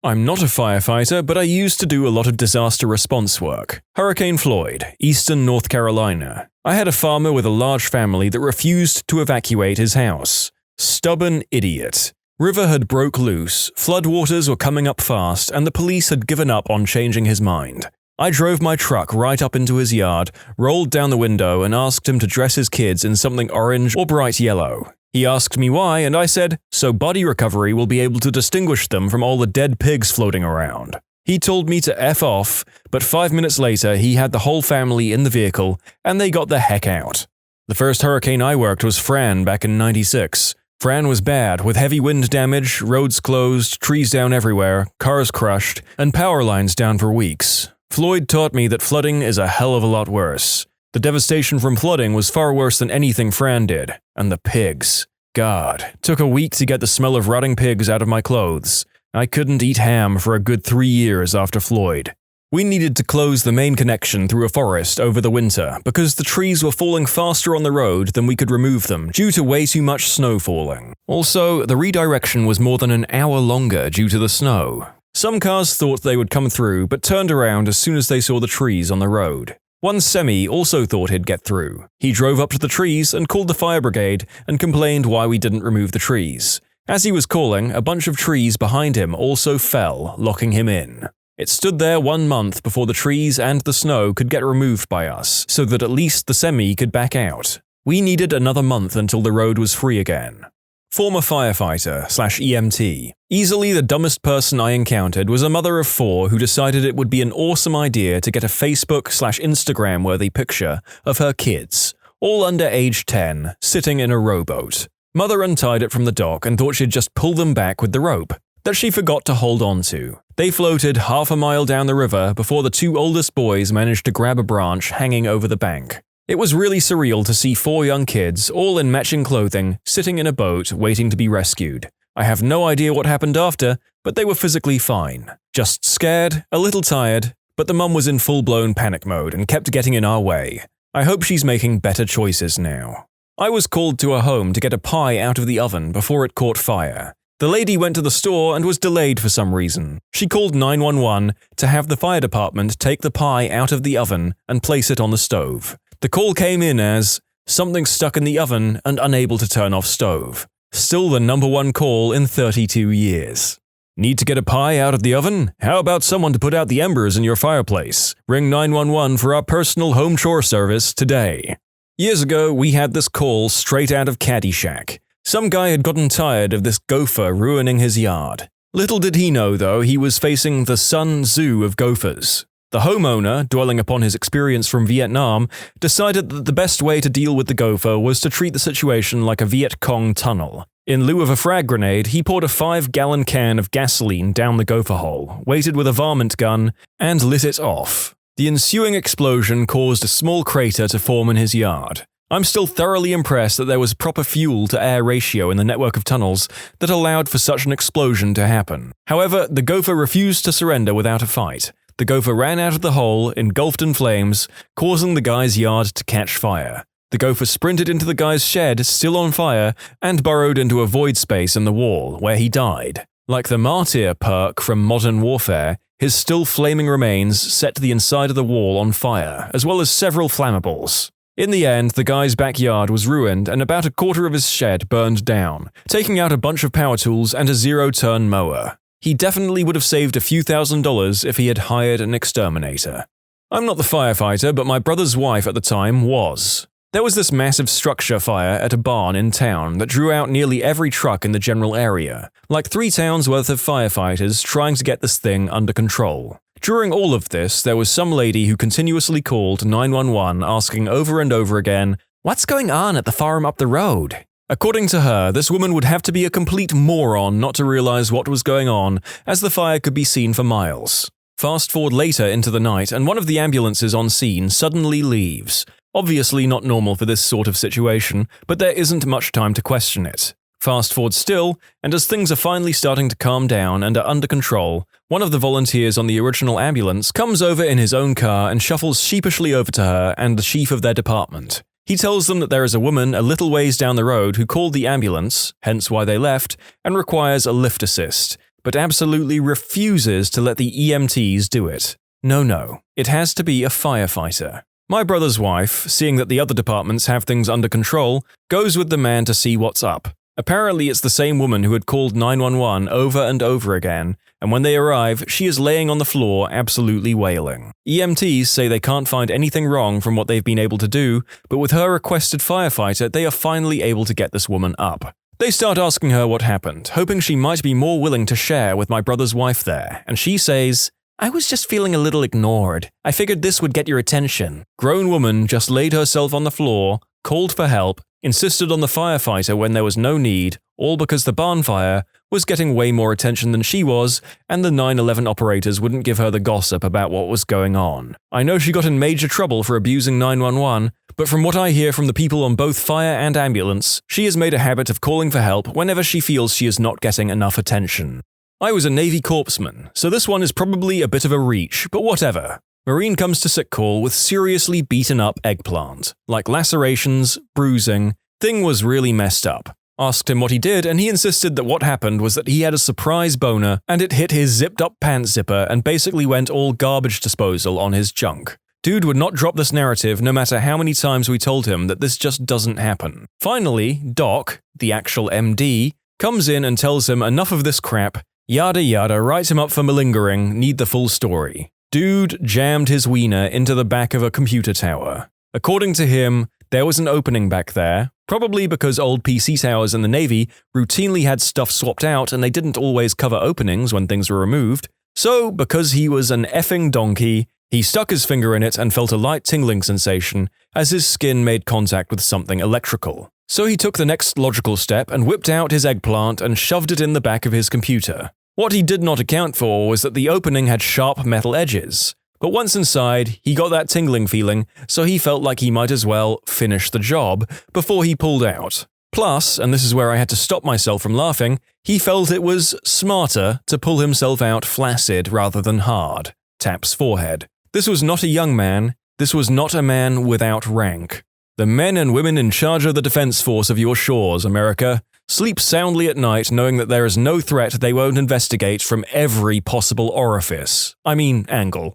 I'm not a firefighter, but I used to do a lot of disaster response work. Hurricane Floyd, eastern North Carolina. I had a farmer with a large family that refused to evacuate his house. Stubborn idiot. River had broke loose, floodwaters were coming up fast, and the police had given up on changing his mind. I drove my truck right up into his yard, rolled down the window, and asked him to dress his kids in something orange or bright yellow. He asked me why, and I said, so body recovery will be able to distinguish them from all the dead pigs floating around. He told me to F off, but 5 minutes later he had the whole family in the vehicle, and they got the heck out. The first hurricane I worked was Fran back in '96. Fran was bad, with heavy wind damage, roads closed, trees down everywhere, cars crushed, and power lines down for weeks. Floyd taught me that flooding is a hell of a lot worse. The devastation from flooding was far worse than anything Fran did. And the pigs. God, took a week to get the smell of rotting pigs out of my clothes. I couldn't eat ham for a good 3 years after Floyd. We needed to close the main connection through a forest over the winter because the trees were falling faster on the road than we could remove them due to way too much snow falling. Also, the redirection was more than an hour longer due to the snow. Some cars thought they would come through but turned around as soon as they saw the trees on the road. One semi also thought he'd get through. He drove up to the trees and called the fire brigade and complained why we didn't remove the trees. As he was calling, a bunch of trees behind him also fell, locking him in. It stood there 1 month before the trees and the snow could get removed by us, so that at least the semi could back out. We needed another month until the road was free again. Former firefighter/EMT. Easily the dumbest person I encountered was a mother of 4 who decided it would be an awesome idea to get a Facebook/Instagram-worthy picture of her kids, all under age 10, sitting in a rowboat. Mother untied it from the dock and thought she'd just pull them back with the rope that she forgot to hold on to. They floated half a mile down the river before the 2 oldest boys managed to grab a branch hanging over the bank. It was really surreal to see 4 young kids, all in matching clothing, sitting in a boat waiting to be rescued. I have no idea what happened after, but they were physically fine. Just scared, a little tired, but the mum was in full-blown panic mode and kept getting in our way. I hope she's making better choices now. I was called to her home to get a pie out of the oven before it caught fire. The lady went to the store and was delayed for some reason. She called 911 to have the fire department take the pie out of the oven and place it on the stove. The call came in as, "Something stuck in the oven and unable to turn off stove." Still the #1 call in 32 years. Need to get a pie out of the oven? How about someone to put out the embers in your fireplace? Ring 911 for our personal home chore service today. Years ago, we had this call straight out of Caddyshack. Some guy had gotten tired of this gopher ruining his yard. Little did he know, though, he was facing the Sun Tzu of gophers. The homeowner, dwelling upon his experience from Vietnam, decided that the best way to deal with the gopher was to treat the situation like a Viet Cong tunnel. In lieu of a frag grenade, he poured a 5-gallon can of gasoline down the gopher hole, waited with a varmint gun, and lit it off. The ensuing explosion caused a small crater to form in his yard. I'm still thoroughly impressed that there was proper fuel-to-air ratio in the network of tunnels that allowed for such an explosion to happen. However, the gopher refused to surrender without a fight. The gopher ran out of the hole, engulfed in flames, causing the guy's yard to catch fire. The gopher sprinted into the guy's shed, still on fire, and burrowed into a void space in the wall, where he died. Like the AmITheA perk from Modern Warfare, his still flaming remains set the inside of the wall on fire, as well as several flammables. In the end, the guy's backyard was ruined and about a quarter of his shed burned down, taking out a bunch of power tools and a 0-turn mower. He definitely would have saved a few $1,000s if he had hired an exterminator. I'm not the firefighter, but my brother's wife at the time was. There was this massive structure fire at a barn in town that drew out nearly every truck in the general area, like 3 towns worth of firefighters trying to get this thing under control. During all of this, there was some lady who continuously called 911 asking over and over again, "What's going on at the farm up the road?" According to her, this woman would have to be a complete moron not to realize what was going on, as the fire could be seen for miles. Fast forward later into the night, and one of the ambulances on scene suddenly leaves. Obviously not normal for this sort of situation, but there isn't much time to question it. Fast forward still, and as things are finally starting to calm down and are under control, one of the volunteers on the original ambulance comes over in his own car and shuffles sheepishly over to her and the chief of their department. He tells them that there is a woman a little ways down the road who called the ambulance, hence why they left, and requires a lift assist, but absolutely refuses to let the EMTs do it. No, it has to be a firefighter. My brother's wife, seeing that the other departments have things under control, goes with the man to see what's up. Apparently it's the same woman who had called 911 over and over again, and when they arrive, she is laying on the floor absolutely wailing. EMTs say they can't find anything wrong from what they've been able to do, but with her requested firefighter, they are finally able to get this woman up. They start asking her what happened, hoping she might be more willing to share with my brother's wife there, and she says, "I was just feeling a little ignored. I figured this would get your attention." Grown woman just laid herself on the floor, called for help, insisted on the firefighter when there was no need, all because the barn fire was getting way more attention than she was, and the 911 operators wouldn't give her the gossip about what was going on. I know she got in major trouble for abusing 911, but from what I hear from the people on both fire and ambulance, she has made a habit of calling for help whenever she feels she is not getting enough attention. I was a Navy corpsman, so this one is probably a bit of a reach, but whatever. Marine comes to sick call with seriously beaten up eggplant, like lacerations, bruising, thing was really messed up. Asked him what he did, and he insisted that what happened was that he had a surprise boner and it hit his zipped up pants zipper and basically went all garbage disposal on his junk. Dude would not drop this narrative no matter how many times we told him that this just doesn't happen. Finally, Doc, the actual MD, comes in and tells him enough of this crap, yada yada, writes him up for malingering, need the full story. Dude jammed his wiener into the back of a computer tower. According to him, there was an opening back there, probably because old PC towers in the Navy routinely had stuff swapped out and they didn't always cover openings when things were removed. So, because he was an effing donkey, he stuck his finger in it and felt a light tingling sensation as his skin made contact with something electrical. So he took the next logical step and whipped out his eggplant and shoved it in the back of his computer. What he did not account for was that the opening had sharp metal edges, But once inside, he got that tingling feeling, so he felt like he might as well finish the job before he pulled out. Plus, and this is where I had to stop myself from laughing, he felt it was smarter to pull himself out flaccid rather than hard. Taps forehead. This was not a young man. This was not a man without rank. The men and women in charge of the defense force of your shores, America, sleep soundly at night knowing that there is no threat they won't investigate from every possible orifice. Angle.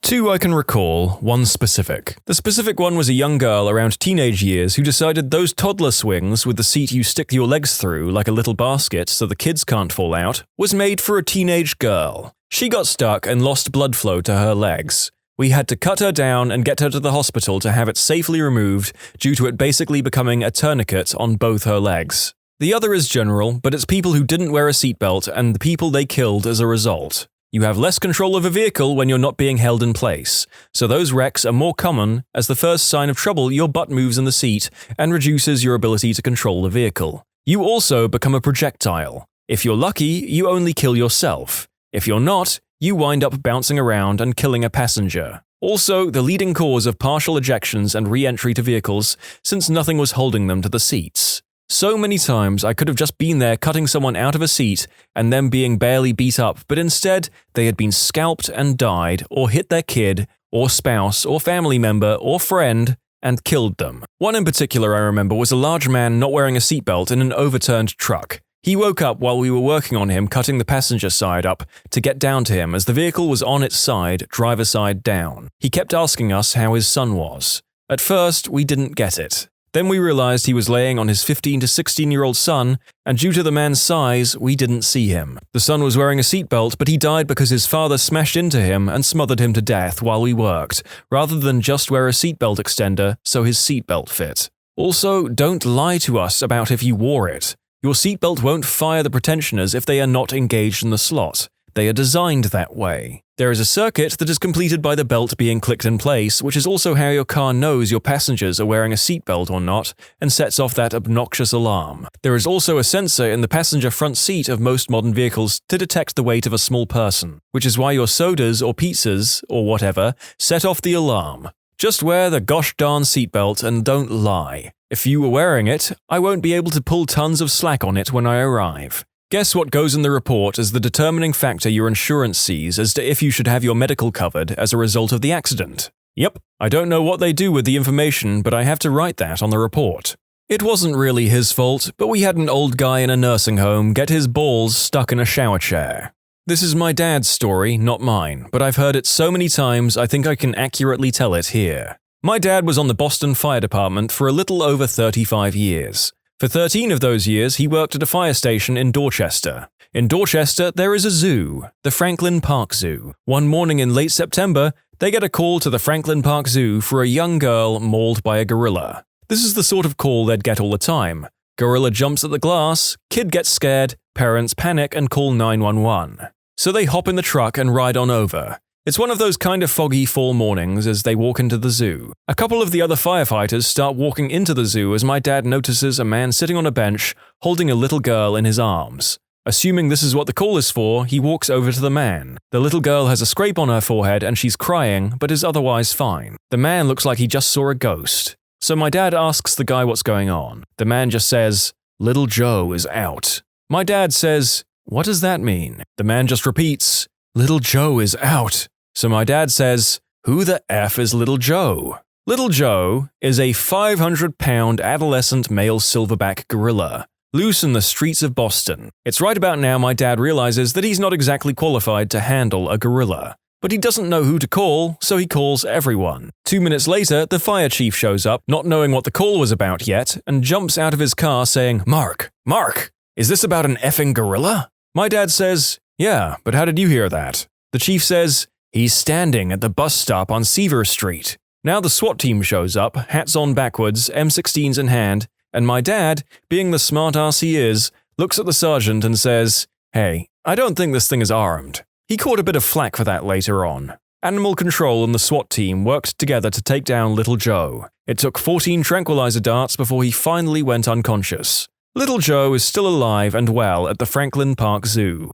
2 I can recall, 1 specific. The specific one was a young girl around teenage years who decided those toddler swings with the seat you stick your legs through like a little basket so the kids can't fall out was made for a teenage girl. She got stuck and lost blood flow to her legs. We had to cut her down and get her to the hospital to have it safely removed due to it basically becoming a tourniquet on both her legs. The other is general, but it's people who didn't wear a seatbelt and the people they killed as a result. You have less control of a vehicle when you're not being held in place, so those wrecks are more common as the first sign of trouble your butt moves in the seat and reduces your ability to control the vehicle. You also become a projectile. If you're lucky, you only kill yourself. If you're not, you wind up bouncing around and killing a passenger. Also, the leading cause of partial ejections and re-entry to vehicles since nothing was holding them to the seats. So many times I could have just been there cutting someone out of a seat and them being barely beat up, but instead they had been scalped and died, or hit their kid, or spouse, or family member, or friend, and killed them. One in particular I remember was a large man not wearing a seatbelt in an overturned truck. He woke up while we were working on him cutting the passenger side up to get down to him as the vehicle was on its side, driver side down. He kept asking us how his son was. At first, we didn't get it. Then we realized he was laying on his 15 to 16-year-old son, and due to the man's size, we didn't see him. The son was wearing a seatbelt, but he died because his father smashed into him and smothered him to death while we worked, rather than just wear a seatbelt extender so his seatbelt fit. Also, don't lie to us about if you wore it. Your seatbelt won't fire the pretensioners if they are not engaged in the slot. They are designed that way. There is a circuit that is completed by the belt being clicked in place, which is also how your car knows your passengers are wearing a seatbelt or not, and sets off that obnoxious alarm. There is also a sensor in the passenger front seat of most modern vehicles to detect the weight of a small person, which is why your sodas or pizzas, or whatever, set off the alarm. Just wear the gosh darn seatbelt and don't lie. If you were wearing it, I won't be able to pull tons of slack on it when I arrive. Guess what goes in the report as the determining factor your insurance sees as to if you should have your medical covered as a result of the accident? Yep, I don't know what they do with the information, but I have to write that on the report. It wasn't really his fault, but we had an old guy in a nursing home get his balls stuck in a shower chair. This is my dad's story, not mine, but I've heard it so many times I think I can accurately tell it here. My dad was on the Boston Fire Department for a little over 35 years. For 13 of those years, he worked at a fire station in Dorchester. In Dorchester, there is a zoo, the Franklin Park Zoo. One morning in late September, they get a call to the Franklin Park Zoo for a young girl mauled by a gorilla. This is the sort of call they'd get all the time. Gorilla jumps at the glass, kid gets scared, parents panic and call 911. So they hop in the truck and ride on over. It's one of those kind of foggy fall mornings as they walk into the zoo. A couple of the other firefighters start walking into the zoo as my dad notices a man sitting on a bench holding a little girl in his arms. Assuming this is what the call is for, he walks over to the man. The little girl has a scrape on her forehead and she's crying, but is otherwise fine. The man looks like he just saw a ghost. So my dad asks the guy what's going on. The man just says, "Little Joe is out." My dad says, "What does that mean?" The man just repeats, "Little Joe is out." So my dad says, "Who the F is Little Joe?" Little Joe is a 500-pound adolescent male silverback gorilla, loose in the streets of Boston. It's right about now my dad realizes that he's not exactly qualified to handle a gorilla. But he doesn't know who to call, so he calls everyone. 2 minutes later, the fire chief shows up, not knowing what the call was about yet, and jumps out of his car saying, Mark, is this about an effing gorilla?" My dad says, "Yeah, but how did you hear that?" The chief says, "He's standing at the bus stop on Seaver Street." Now the SWAT team shows up, hats on backwards, M16s in hand, and my dad, being the smart ass he is, looks at the sergeant and says, "Hey, I don't think this thing is armed." He caught a bit of flack for that later on. Animal Control and the SWAT team worked together to take down Little Joe. It took 14 tranquilizer darts before he finally went unconscious. Little Joe is still alive and well at the Franklin Park Zoo.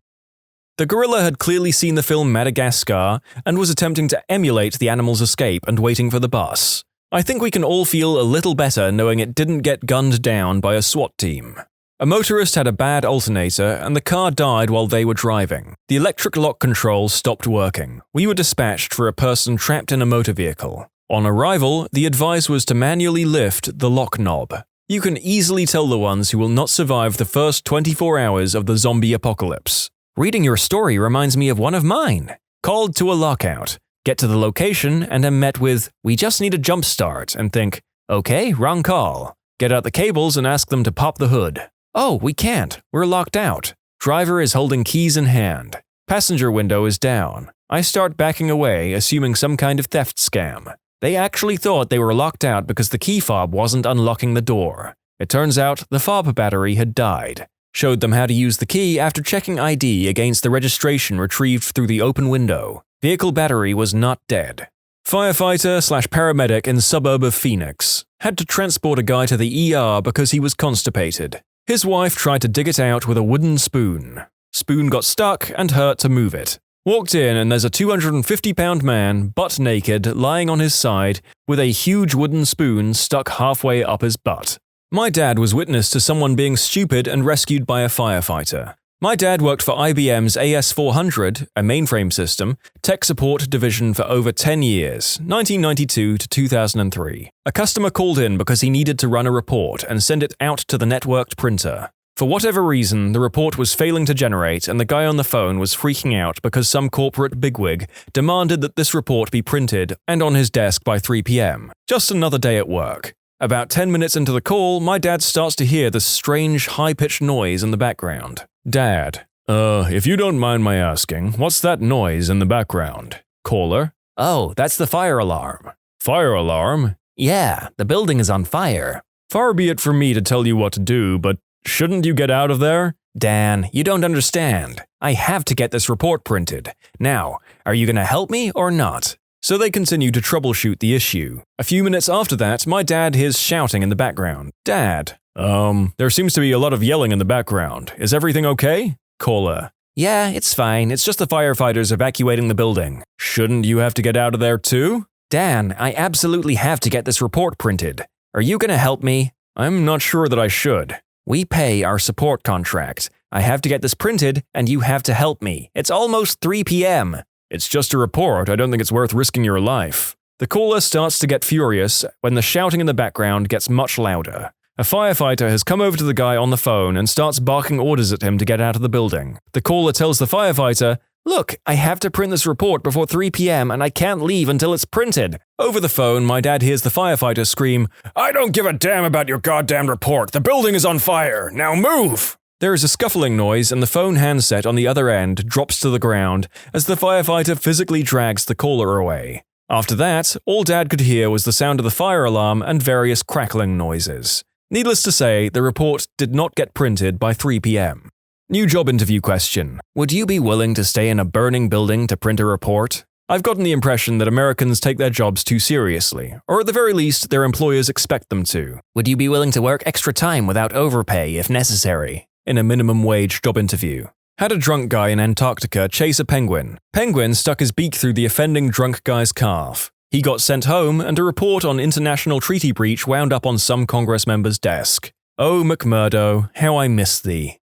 The gorilla had clearly seen the film Madagascar and was attempting to emulate the animal's escape and waiting for the bus. I think we can all feel a little better knowing it didn't get gunned down by a SWAT team. A motorist had a bad alternator and the car died while they were driving. The electric lock controls stopped working. We were dispatched for a person trapped in a motor vehicle. On arrival, the advice was to manually lift the lock knob. You can easily tell the ones who will not survive the first 24 hours of the zombie apocalypse. Reading your story reminds me of one of mine. Called to a lockout. Get to the location and am met with, "We just need a jump start," and think, "Okay, wrong call." Get out the cables and ask them to pop the hood. "Oh, we can't. We're locked out." Driver is holding keys in hand. Passenger window is down. I start backing away, assuming some kind of theft scam. They actually thought they were locked out because the key fob wasn't unlocking the door. It turns out the fob battery had died. Showed them how to use the key after checking ID against the registration retrieved through the open window. Vehicle battery was not dead. Firefighter/paramedic in suburb of Phoenix. Had to transport a guy to the ER because he was constipated. His wife tried to dig it out with a wooden spoon. Spoon got stuck and hurt to move it. Walked in and there's a 250-pound man, butt naked, lying on his side with a huge wooden spoon stuck halfway up his butt. My dad was witness to someone being stupid and rescued by a firefighter. My dad worked for IBM's AS400, a mainframe system, tech support division for over 10 years, 1992 to 2003. A customer called in because he needed to run a report and send it out to the networked printer. For whatever reason, the report was failing to generate and the guy on the phone was freaking out because some corporate bigwig demanded that this report be printed and on his desk by 3 p.m. Just another day at work. About 10 minutes into the call, my dad starts to hear this strange, high-pitched noise in the background. Dad, if you don't mind my asking, what's that noise in the background? Caller, oh, that's the fire alarm. Fire alarm? Yeah, the building is on fire. Far be it from me to tell you what to do, but shouldn't you get out of there? Dan, you don't understand. I have to get this report printed. Now, are you going to help me or not? So they continue to troubleshoot the issue. A few minutes after that, my dad hears shouting in the background. Dad, there seems to be a lot of yelling in the background. Is everything okay? Caller, yeah, it's fine. It's just the firefighters evacuating the building. Shouldn't you have to get out of there too? Dan, I absolutely have to get this report printed. Are you going to help me? I'm not sure that I should. We pay our support contract. I have to get this printed, and you have to help me. It's almost 3 p.m. It's just a report. I don't think it's worth risking your life. The caller starts to get furious when the shouting in the background gets much louder. A firefighter has come over to the guy on the phone and starts barking orders at him to get out of the building. The caller tells the firefighter, "Look, I have to print this report before 3 p.m. and I can't leave until it's printed." Over the phone, my dad hears the firefighter scream, "I don't give a damn about your goddamn report. The building is on fire. Now move!" There is a scuffling noise and the phone handset on the other end drops to the ground as the firefighter physically drags the caller away. After that, all Dad could hear was the sound of the fire alarm and various crackling noises. Needless to say, the report did not get printed by 3 p.m. New job interview question. Would you be willing to stay in a burning building to print a report? I've gotten the impression that Americans take their jobs too seriously, or at the very least, their employers expect them to. Would you be willing to work extra time without overpay if necessary? In a minimum wage job interview. Had a drunk guy in Antarctica chase a penguin. Penguin stuck his beak through the offending drunk guy's calf. He got sent home and a report on international treaty breach wound up on some Congress member's desk. Oh, McMurdo, how I miss thee.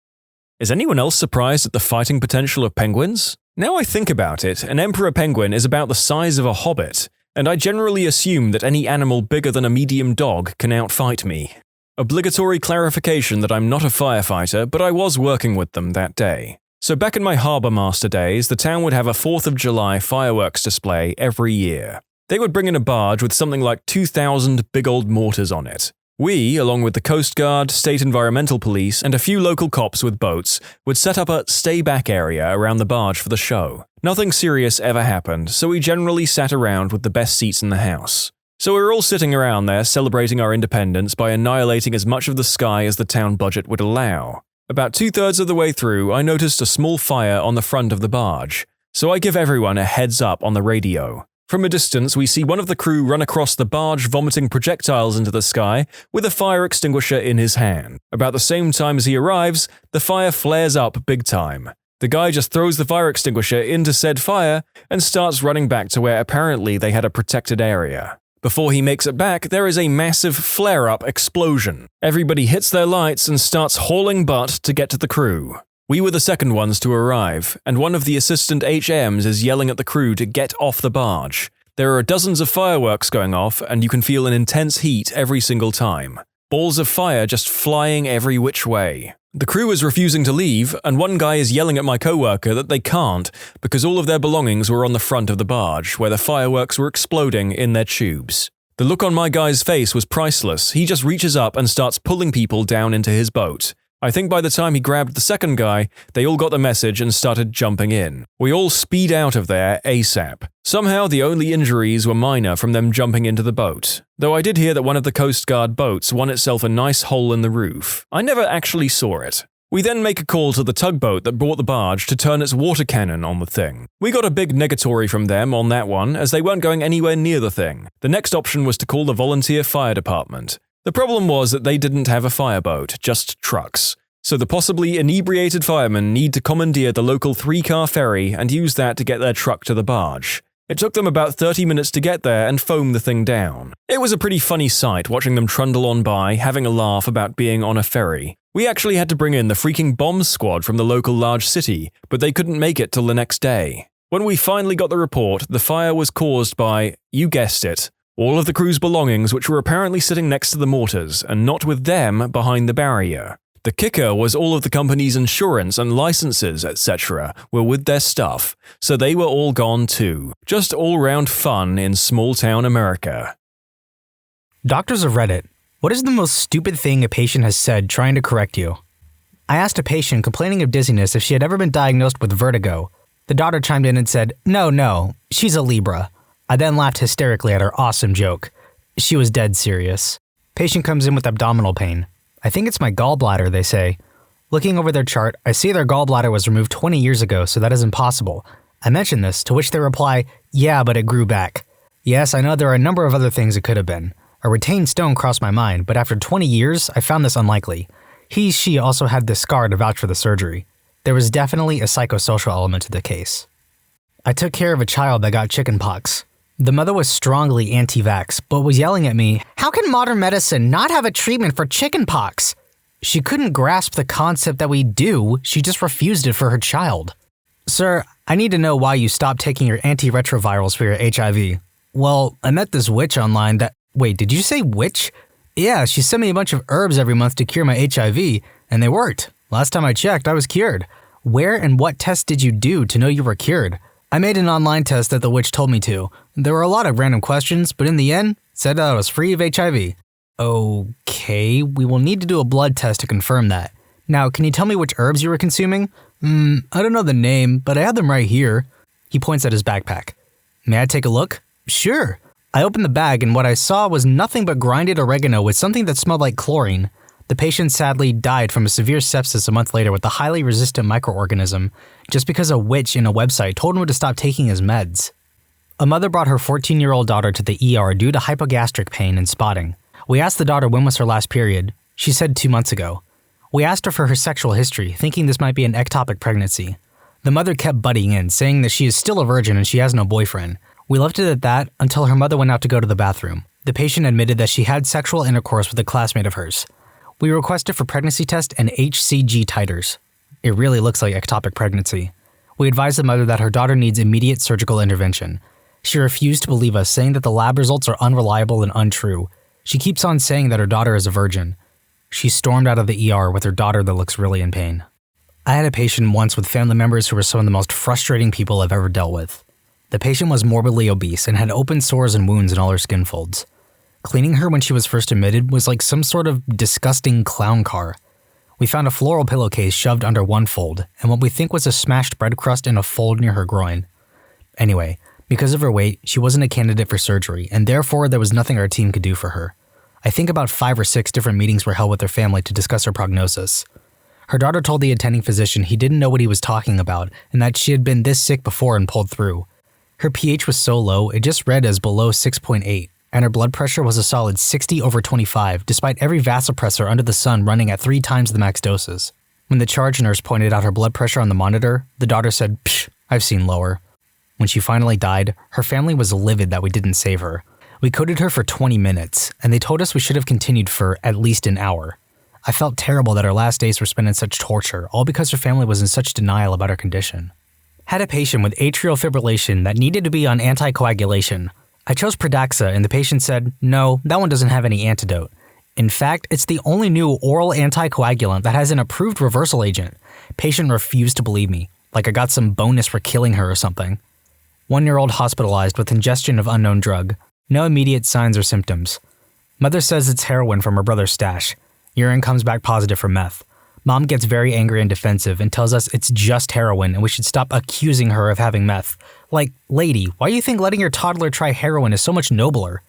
Is anyone else surprised at the fighting potential of penguins? Now I think about it, an emperor penguin is about the size of a hobbit, and I generally assume that any animal bigger than a medium dog can outfight me. Obligatory clarification that I'm not a firefighter, but I was working with them that day. So back in my harbour master days, the town would have a 4th of July fireworks display every year. They would bring in a barge with something like 2,000 big old mortars on it. We, along with the Coast Guard, State Environmental Police, and a few local cops with boats, would set up a stay-back area around the barge for the show. Nothing serious ever happened, so we generally sat around with the best seats in the house. So we were all sitting around there celebrating our independence by annihilating as much of the sky as the town budget would allow. About 2/3 of the way through, I noticed a small fire on the front of the barge, so I give everyone a heads up on the radio. From a distance, we see one of the crew run across the barge vomiting projectiles into the sky with a fire extinguisher in his hand. About the same time as he arrives, the fire flares up big time. The guy just throws the fire extinguisher into said fire and starts running back to where apparently they had a protected area. Before he makes it back, there is a massive flare-up explosion. Everybody hits their lights and starts hauling butt to get to the crew. We were the second ones to arrive, and one of the assistant HMs is yelling at the crew to get off the barge. There are dozens of fireworks going off, and you can feel an intense heat every single time. Balls of fire just flying every which way. The crew is refusing to leave, and one guy is yelling at my coworker that they can't because all of their belongings were on the front of the barge, where the fireworks were exploding in their tubes. The look on my guy's face was priceless. He just reaches up and starts pulling people down into his boat. I think by the time he grabbed the second guy, they all got the message and started jumping in. We all speed out of there ASAP. Somehow the only injuries were minor from them jumping into the boat, though I did hear that one of the Coast Guard boats won itself a nice hole in the roof. I never actually saw it. We then make a call to the tugboat that brought the barge to turn its water cannon on the thing. We got a big negatory from them on that one, as they weren't going anywhere near the thing. The next option was to call the volunteer fire department. The problem was that they didn't have a fireboat, just trucks. So the possibly inebriated firemen need to commandeer the local 3-car ferry and use that to get their truck to the barge. It took them about 30 minutes to get there and foam the thing down. It was a pretty funny sight watching them trundle on by, having a laugh about being on a ferry. We actually had to bring in the freaking bomb squad from the local large city, but they couldn't make it till the next day. When we finally got the report, the fire was caused by, you guessed it, all of the crew's belongings, which were apparently sitting next to the mortars and not with them behind the barrier. The kicker was all of the company's insurance and licenses, etc. were with their stuff, so they were all gone too. Just all-round fun in small-town America. Doctors of Reddit, what is the most stupid thing a patient has said trying to correct you? I asked a patient complaining of dizziness if she had ever been diagnosed with vertigo. The doctor chimed in and said, No, she's a Libra. I then laughed hysterically at her awesome joke. She was dead serious. Patient comes in with abdominal pain. I think it's my gallbladder, they say. Looking over their chart, I see their gallbladder was removed 20 years ago, so that is impossible. I mention this, to which they reply, yeah, but it grew back. Yes, I know there are a number of other things it could have been. A retained stone crossed my mind, but after 20 years, I found this unlikely. She also had this scar to vouch for the surgery. There was definitely a psychosocial element to the case. I took care of a child that got chickenpox. The mother was strongly anti-vax, but was yelling at me, how can modern medicine not have a treatment for chickenpox? She couldn't grasp the concept that we do, she just refused it for her child. Sir, I need to know why you stopped taking your antiretrovirals for your HIV. Well, I met this witch online that… Wait, did you say witch? Yeah, she sent me a bunch of herbs every month to cure my HIV, and they worked. Last time I checked, I was cured. Where and what tests did you do to know you were cured? I made an online test that the witch told me to. There were a lot of random questions, but in the end, it said that I was free of HIV. Okay, we will need to do a blood test to confirm that. Now, can you tell me which herbs you were consuming? I don't know the name, but I have them right here. He points at his backpack. May I take a look? Sure. I opened the bag and what I saw was nothing but grinded oregano with something that smelled like chlorine. The patient sadly died from a severe sepsis a month later with a highly resistant microorganism, just because a witch in a website told him to stop taking his meds. A mother brought her 14-year-old daughter to the ER due to hypogastric pain and spotting. We asked the daughter when was her last period. She said 2 months ago. We asked her for her sexual history, thinking this might be an ectopic pregnancy. The mother kept butting in, saying that she is still a virgin and she has no boyfriend. We left it at that until her mother went out to go to the bathroom. The patient admitted that she had sexual intercourse with a classmate of hers. We requested for pregnancy test and HCG titers. It really looks like ectopic pregnancy. We advised the mother that her daughter needs immediate surgical intervention. She refused to believe us, saying that the lab results are unreliable and untrue. She keeps on saying that her daughter is a virgin. She stormed out of the ER with her daughter that looks really in pain. I had a patient once with family members who were some of the most frustrating people I've ever dealt with. The patient was morbidly obese and had open sores and wounds in all her skin folds. Cleaning her when she was first admitted was like some sort of disgusting clown car. We found a floral pillowcase shoved under one fold, and what we think was a smashed bread crust in a fold near her groin. Anyway, because of her weight, she wasn't a candidate for surgery, and therefore there was nothing our team could do for her. I think about 5 or 6 different meetings were held with her family to discuss her prognosis. Her daughter told the attending physician he didn't know what he was talking about, and that she had been this sick before and pulled through. Her pH was so low, it just read as below 6.8. And her blood pressure was a solid 60/25, despite every vasopressor under the sun running at 3 times the max doses. When the charge nurse pointed out her blood pressure on the monitor, the daughter said, "Psh, I've seen lower." When she finally died, her family was livid that we didn't save her. We coded her for 20 minutes, and they told us we should have continued for at least an hour. I felt terrible that our last days were spent in such torture, all because her family was in such denial about her condition. Had a patient with atrial fibrillation that needed to be on anticoagulation. I chose Pradaxa, and the patient said, "No, that one doesn't have any antidote. In fact, it's the only new oral anticoagulant that has an approved reversal agent." Patient refused to believe me, like I got some bonus for killing her or something. 1-year-old hospitalized with ingestion of unknown drug. No immediate signs or symptoms. Mother says it's heroin from her brother's stash. Urine comes back positive for meth. Mom gets very angry and defensive and tells us it's just heroin and we should stop accusing her of having meth. Like, lady, why do you think letting your toddler try heroin is so much nobler?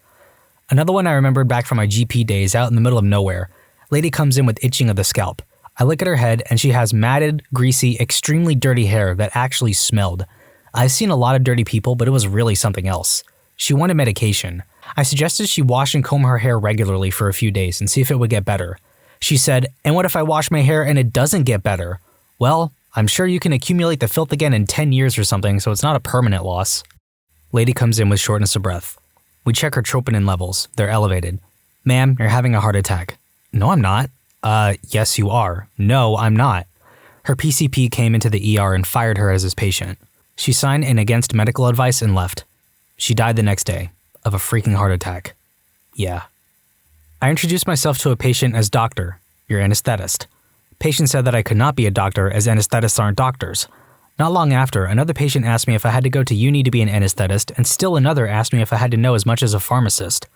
Another one I remembered back from my GP days out in the middle of nowhere. Lady comes in with itching of the scalp. I look at her head and she has matted, greasy, extremely dirty hair that actually smelled. I've seen a lot of dirty people, but it was really something else. She wanted medication. I suggested she wash and comb her hair regularly for a few days and see if it would get better. She said, "And what if I wash my hair and it doesn't get better?" Well, I'm sure you can accumulate the filth again in 10 years or something, so it's not a permanent loss. Lady comes in with shortness of breath. We check her troponin levels. They're elevated. "Ma'am, you're having a heart attack." "No, I'm not." Yes, you are." "No, I'm not." Her PCP came into the ER and fired her as his patient. She signed in against medical advice and left. She died the next day of a freaking heart attack. Yeah. I introduced myself to a patient as doctor, your anesthetist. Patient said that I could not be a doctor as anesthetists aren't doctors. Not long after, another patient asked me if I had to go to uni to be an anesthetist, and still another asked me if I had to know as much as a pharmacist.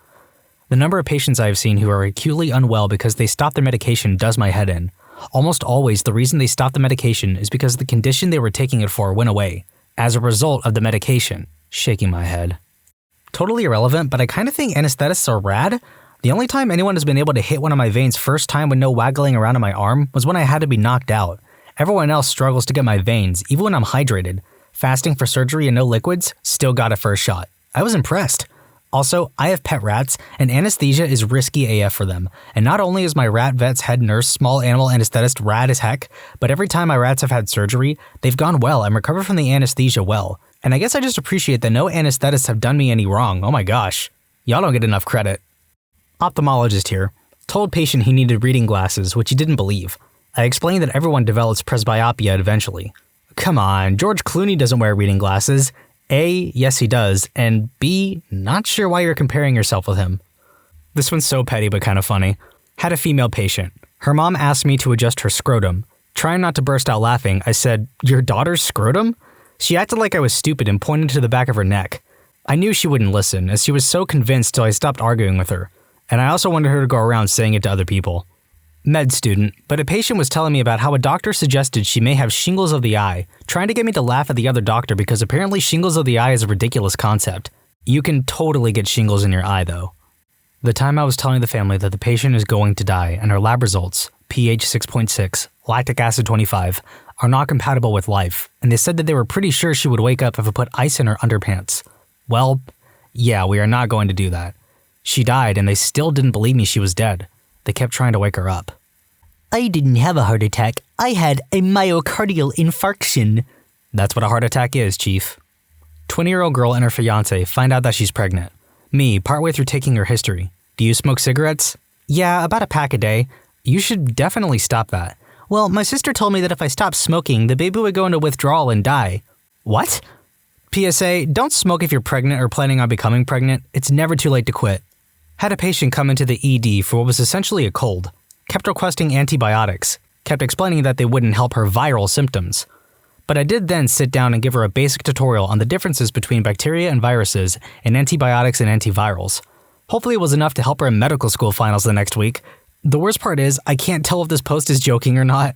The number of patients I have seen who are acutely unwell because they stopped their medication does my head in. Almost always, the reason they stopped the medication is because the condition they were taking it for went away, as a result of the medication. Shaking my head. Totally irrelevant, but I kind of think anesthetists are rad. The only time anyone has been able to hit one of my veins first time with no waggling around in my arm was when I had to be knocked out. Everyone else struggles to get my veins, even when I'm hydrated. Fasting for surgery and no liquids, still got it first shot. I was impressed. Also, I have pet rats, and anesthesia is risky AF for them. And not only is my rat vet's head nurse, small animal anesthetist rad as heck, but every time my rats have had surgery, they've gone well and recovered from the anesthesia well. And I guess I just appreciate that no anesthetists have done me any wrong. Oh my gosh. Y'all don't get enough credit. Ophthalmologist here. Told patient he needed reading glasses, which he didn't believe. I explained that everyone develops presbyopia eventually. Come on, George Clooney doesn't wear reading glasses. A, yes he does, and B, not sure why you're comparing yourself with him. This one's so petty but kind of funny. Had a female patient. Her mom asked me to adjust her scrotum. Trying not to burst out laughing, I said, "Your daughter's scrotum?" She acted like I was stupid and pointed to the back of her neck. I knew she wouldn't listen, as she was so convinced till I stopped arguing with her. And I also wanted her to go around saying it to other people. Med student, but a patient was telling me about how a doctor suggested she may have shingles of the eye, trying to get me to laugh at the other doctor because apparently shingles of the eye is a ridiculous concept. You can totally get shingles in your eye though. The time I was telling the family that the patient is going to die and her lab results, pH 6.6, lactic acid 25, are not compatible with life, and they said that they were pretty sure she would wake up if I put ice in her underpants. Well, yeah, we are not going to do that. She died and they still didn't believe me she was dead. They kept trying to wake her up. "I didn't have a heart attack. I had a myocardial infarction." That's what a heart attack is, chief. 20-year-old girl and her fiancé find out that she's pregnant. Me, partway through taking her history. "Do you smoke cigarettes?" "Yeah, about a pack a day." "You should definitely stop that." "Well, my sister told me that if I stopped smoking, the baby would go into withdrawal and die." "What?" PSA, don't smoke if you're pregnant or planning on becoming pregnant. It's never too late to quit. Had a patient come into the ED for what was essentially a cold. Kept requesting antibiotics. Kept explaining that they wouldn't help her viral symptoms. But I did then sit down and give her a basic tutorial on the differences between bacteria and viruses and antibiotics and antivirals. Hopefully it was enough to help her in medical school finals the next week. The worst part is, I can't tell if this post is joking or not.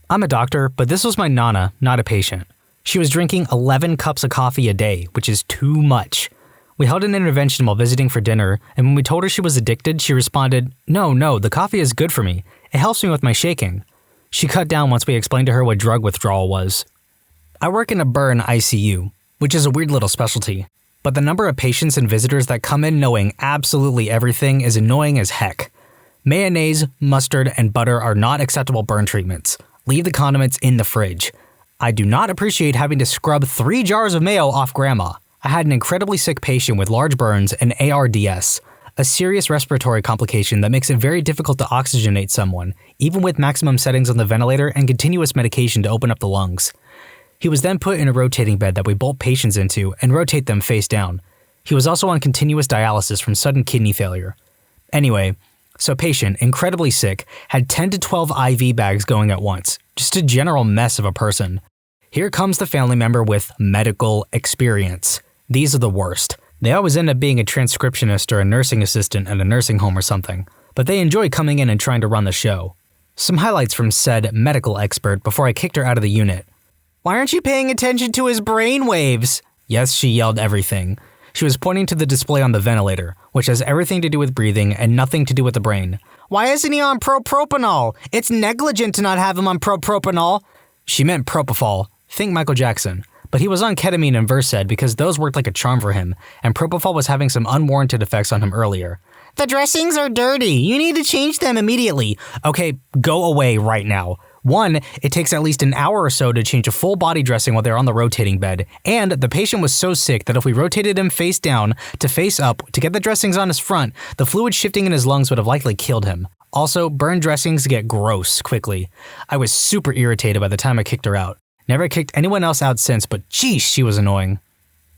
I'm a doctor, but this was my nana, not a patient. She was drinking 11 cups of coffee a day, which is too much. We held an intervention while visiting for dinner, and when we told her she was addicted, she responded, No, the coffee is good for me. It helps me with my shaking." She cut down once we explained to her what drug withdrawal was. I work in a burn ICU, which is a weird little specialty, but the number of patients and visitors that come in knowing absolutely everything is annoying as heck. Mayonnaise, mustard, and butter are not acceptable burn treatments. Leave the condiments in the fridge. I do not appreciate having to scrub 3 jars of mayo off grandma. I had an incredibly sick patient with large burns and ARDS, a serious respiratory complication that makes it very difficult to oxygenate someone, even with maximum settings on the ventilator and continuous medication to open up the lungs. He was then put in a rotating bed that we bolt patients into and rotate them face down. He was also on continuous dialysis from sudden kidney failure. Anyway, so patient, incredibly sick, had 10 to 12 IV bags going at once. Just a general mess of a person. Here comes the family member with medical experience. These are the worst. They always end up being a transcriptionist or a nursing assistant at a nursing home or something, but they enjoy coming in and trying to run the show. Some highlights from said medical expert before I kicked her out of the unit. "Why aren't you paying attention to his brain waves?" Yes, she yelled everything. She was pointing to the display on the ventilator, which has everything to do with breathing and nothing to do with the brain. "Why isn't he on propropanol? It's negligent to not have him on propropanol." She meant propofol. Think Michael Jackson. But he was on ketamine and Versed because those worked like a charm for him, and propofol was having some unwarranted effects on him earlier. "The dressings are dirty. You need to change them immediately." Okay, go away right now. 1, it takes at least an hour or so to change a full body dressing while they're on the rotating bed, and the patient was so sick that if we rotated him face down to face up to get the dressings on his front, the fluid shifting in his lungs would have likely killed him. Also, burn dressings get gross quickly. I was super irritated by the time I kicked her out. Never kicked anyone else out since, but geez, she was annoying.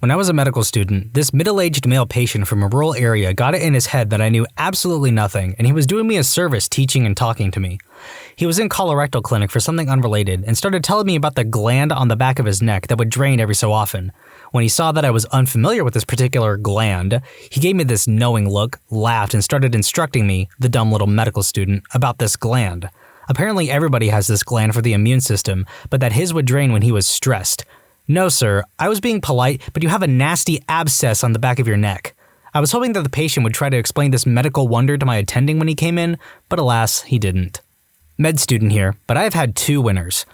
When I was a medical student, this middle-aged male patient from a rural area got it in his head that I knew absolutely nothing, and he was doing me a service teaching and talking to me. He was in colorectal clinic for something unrelated and started telling me about the gland on the back of his neck that would drain every so often. When he saw that I was unfamiliar with this particular gland, he gave me this knowing look, laughed, and started instructing me, the dumb little medical student, about this gland. Apparently everybody has this gland for the immune system, but that his would drain when he was stressed. "No, sir, I was being polite, but you have a nasty abscess on the back of your neck." I was hoping that the patient would try to explain this medical wonder to my attending when he came in, but alas, he didn't. Med student here, but I have had 2 winners.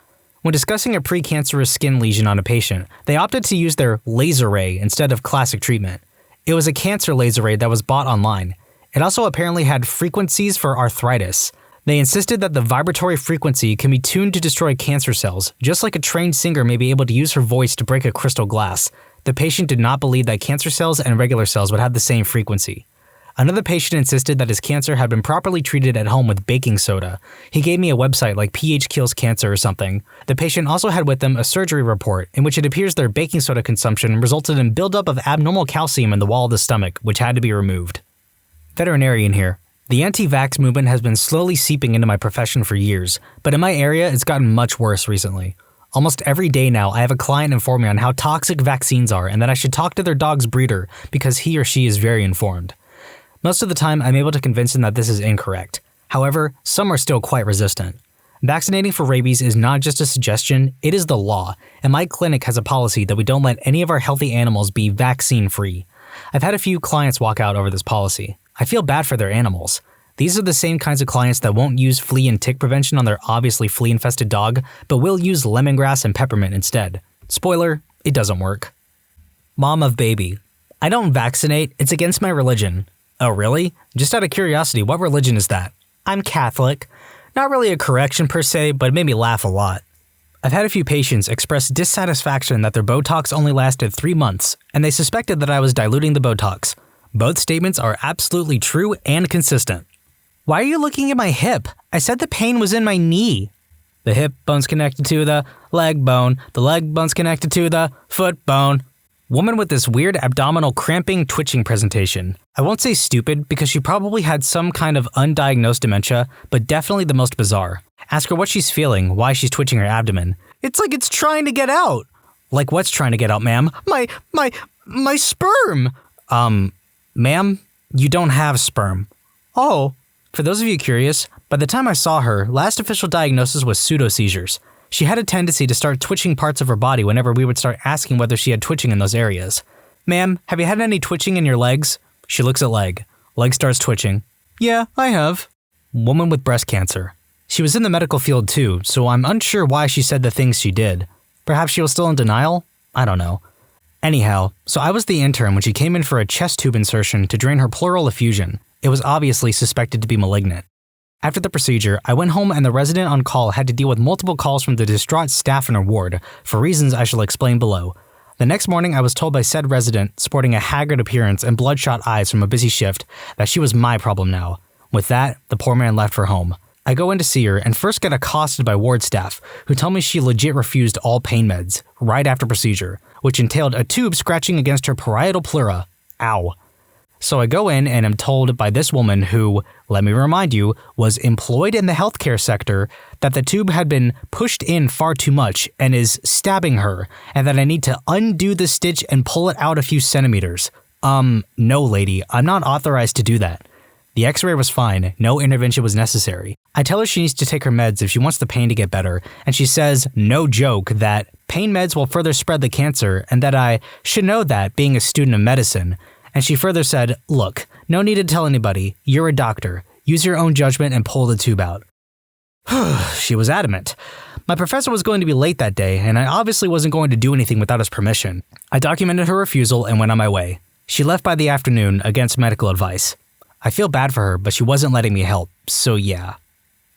When discussing a precancerous skin lesion on a patient, they opted to use their laser ray instead of classic treatment. It was a cancer laser ray that was bought online. It also apparently had frequencies for arthritis. They insisted that the vibratory frequency can be tuned to destroy cancer cells, just like a trained singer may be able to use her voice to break a crystal glass. The patient did not believe that cancer cells and regular cells would have the same frequency. Another patient insisted that his cancer had been properly treated at home with baking soda. He gave me a website like pH Kills Cancer or something. The patient also had with them a surgery report in which it appears their baking soda consumption resulted in buildup of abnormal calcium in the wall of the stomach, which had to be removed. Veterinarian here. The anti-vax movement has been slowly seeping into my profession for years, but in my area it's gotten much worse recently. Almost every day now I have a client inform me on how toxic vaccines are and that I should talk to their dog's breeder because he or she is very informed. Most of the time I'm able to convince them that this is incorrect. However, some are still quite resistant. Vaccinating for rabies is not just a suggestion, it is the law, and my clinic has a policy that we don't let any of our healthy animals be vaccine-free. I've had a few clients walk out over this policy. I feel bad for their animals. These are the same kinds of clients that won't use flea and tick prevention on their obviously flea-infested dog, but will use lemongrass and peppermint instead. Spoiler, it doesn't work. Mom of baby. I don't vaccinate, it's against my religion. Oh really? Just out of curiosity, what religion is that? I'm Catholic. Not really a correction per se, but it made me laugh a lot. I've had a few patients express dissatisfaction that their Botox only lasted 3 months, and they suspected that I was diluting the Botox. Both statements are absolutely true and consistent. Why are you looking at my hip? I said the pain was in my knee. The hip bone's connected to the leg bone's connected to the foot bone. Woman with this weird abdominal cramping, twitching presentation. I won't say stupid because she probably had some kind of undiagnosed dementia, but definitely the most bizarre. Ask her what she's feeling, why she's twitching her abdomen. It's like it's trying to get out. Like what's trying to get out, ma'am? My sperm. Ma'am, you don't have sperm. Oh. For those of you curious, by the time I saw her, last official diagnosis was pseudo-seizures. She had a tendency to start twitching parts of her body whenever we would start asking whether she had twitching in those areas. Ma'am, have you had any twitching in your legs? She looks at leg. Leg starts twitching. Yeah, I have. Woman with breast cancer. She was in the medical field too, so I'm unsure why she said the things she did. Perhaps she was still in denial? I don't know. Anyhow, so I was the intern when she came in for a chest tube insertion to drain her pleural effusion. It was obviously suspected to be malignant. After the procedure, I went home and the resident on call had to deal with multiple calls from the distraught staff in her ward, for reasons I shall explain below. The next morning, I was told by said resident, sporting a haggard appearance and bloodshot eyes from a busy shift, that she was my problem now. With that, the poor man left for home. I go in to see her and first get accosted by ward staff, who tell me she legit refused all pain meds, right after procedure, which entailed a tube scratching against her parietal pleura. Ow. So I go in and am told by this woman who, let me remind you, was employed in the healthcare sector, that the tube had been pushed in far too much and is stabbing her, and that I need to undo the stitch and pull it out a few centimeters. No lady, I'm not authorized to do that. The x-ray was fine, no intervention was necessary. I tell her she needs to take her meds if she wants the pain to get better, and she says, no joke, that pain meds will further spread the cancer and that I should know that being a student of medicine. And she further said, look, no need to tell anybody, you're a doctor, use your own judgment and pull the tube out. She was adamant. My professor was going to be late that day, and I obviously wasn't going to do anything without his permission. I documented her refusal and went on my way. She left by the afternoon against medical advice. I feel bad for her, but she wasn't letting me help, so yeah.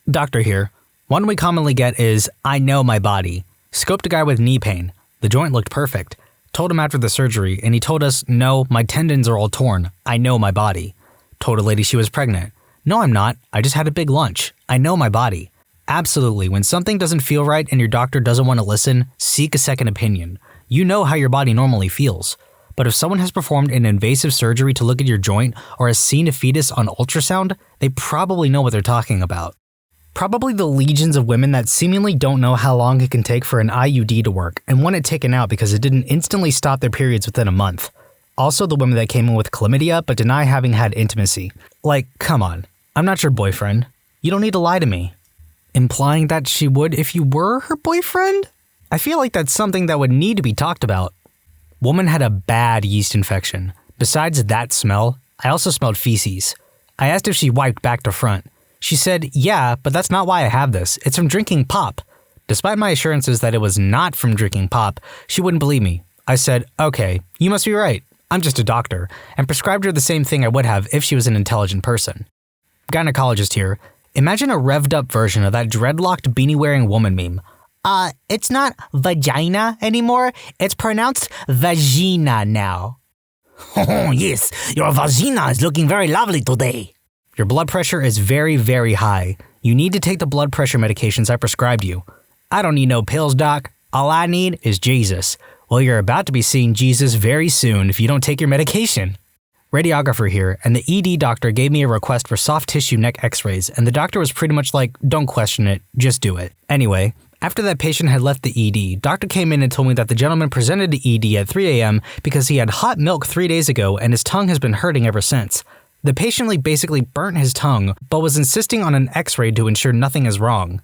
Doctor here. One we commonly get is, I know my body. Scoped a guy with knee pain. The joint looked perfect. Told him after the surgery, and he told us, no, my tendons are all torn. I know my body. Told a lady she was pregnant. No, I'm not. I just had a big lunch. I know my body. Absolutely, when something doesn't feel right and your doctor doesn't want to listen, seek a second opinion. You know how your body normally feels. But if someone has performed an invasive surgery to look at your joint or has seen a fetus on ultrasound, they probably know what they're talking about. Probably the legions of women that seemingly don't know how long it can take for an IUD to work and want it taken out because it didn't instantly stop their periods within a month. Also the women that came in with chlamydia but deny having had intimacy. Like, come on, I'm not your boyfriend. You don't need to lie to me. Implying that she would if you were her boyfriend? I feel like that's something that would need to be talked about. Woman had a bad yeast infection. Besides that smell, I also smelled feces. I asked if she wiped back to front. She said, yeah, but that's not why I have this. It's from drinking pop. Despite my assurances that it was not from drinking pop, she wouldn't believe me. I said, okay, you must be right. I'm just a doctor, and prescribed her the same thing I would have if she was an intelligent person. Gynecologist here. Imagine a revved up version of that dreadlocked beanie-wearing woman meme. It's not vagina anymore. It's pronounced vagina now. Oh, yes, your vagina is looking very lovely today. Your blood pressure is very, very high. You need to take the blood pressure medications I prescribed you. I don't need no pills, doc. All I need is Jesus. Well, you're about to be seeing Jesus very soon if you don't take your medication. Radiographer here, and the ED doctor gave me a request for soft tissue neck x-rays, and the doctor was pretty much like, don't question it, just do it. Anyway, after that patient had left the ED, doctor came in and told me that the gentleman presented to ED at 3 a.m. because he had hot milk 3 days ago and his tongue has been hurting ever since. The patient basically burnt his tongue, but was insisting on an x-ray to ensure nothing is wrong.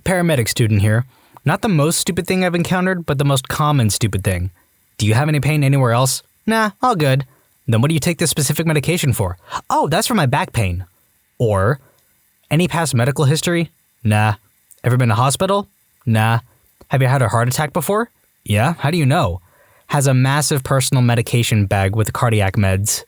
Paramedic student here. Not the most stupid thing I've encountered, but the most common stupid thing. Do you have any pain anywhere else? Nah, all good. Then what do you take this specific medication for? Oh, that's for my back pain. Or, any past medical history? Nah. Ever been to hospital? Nah. Have you had a heart attack before? Yeah, how do you know? Has a massive personal medication bag with cardiac meds.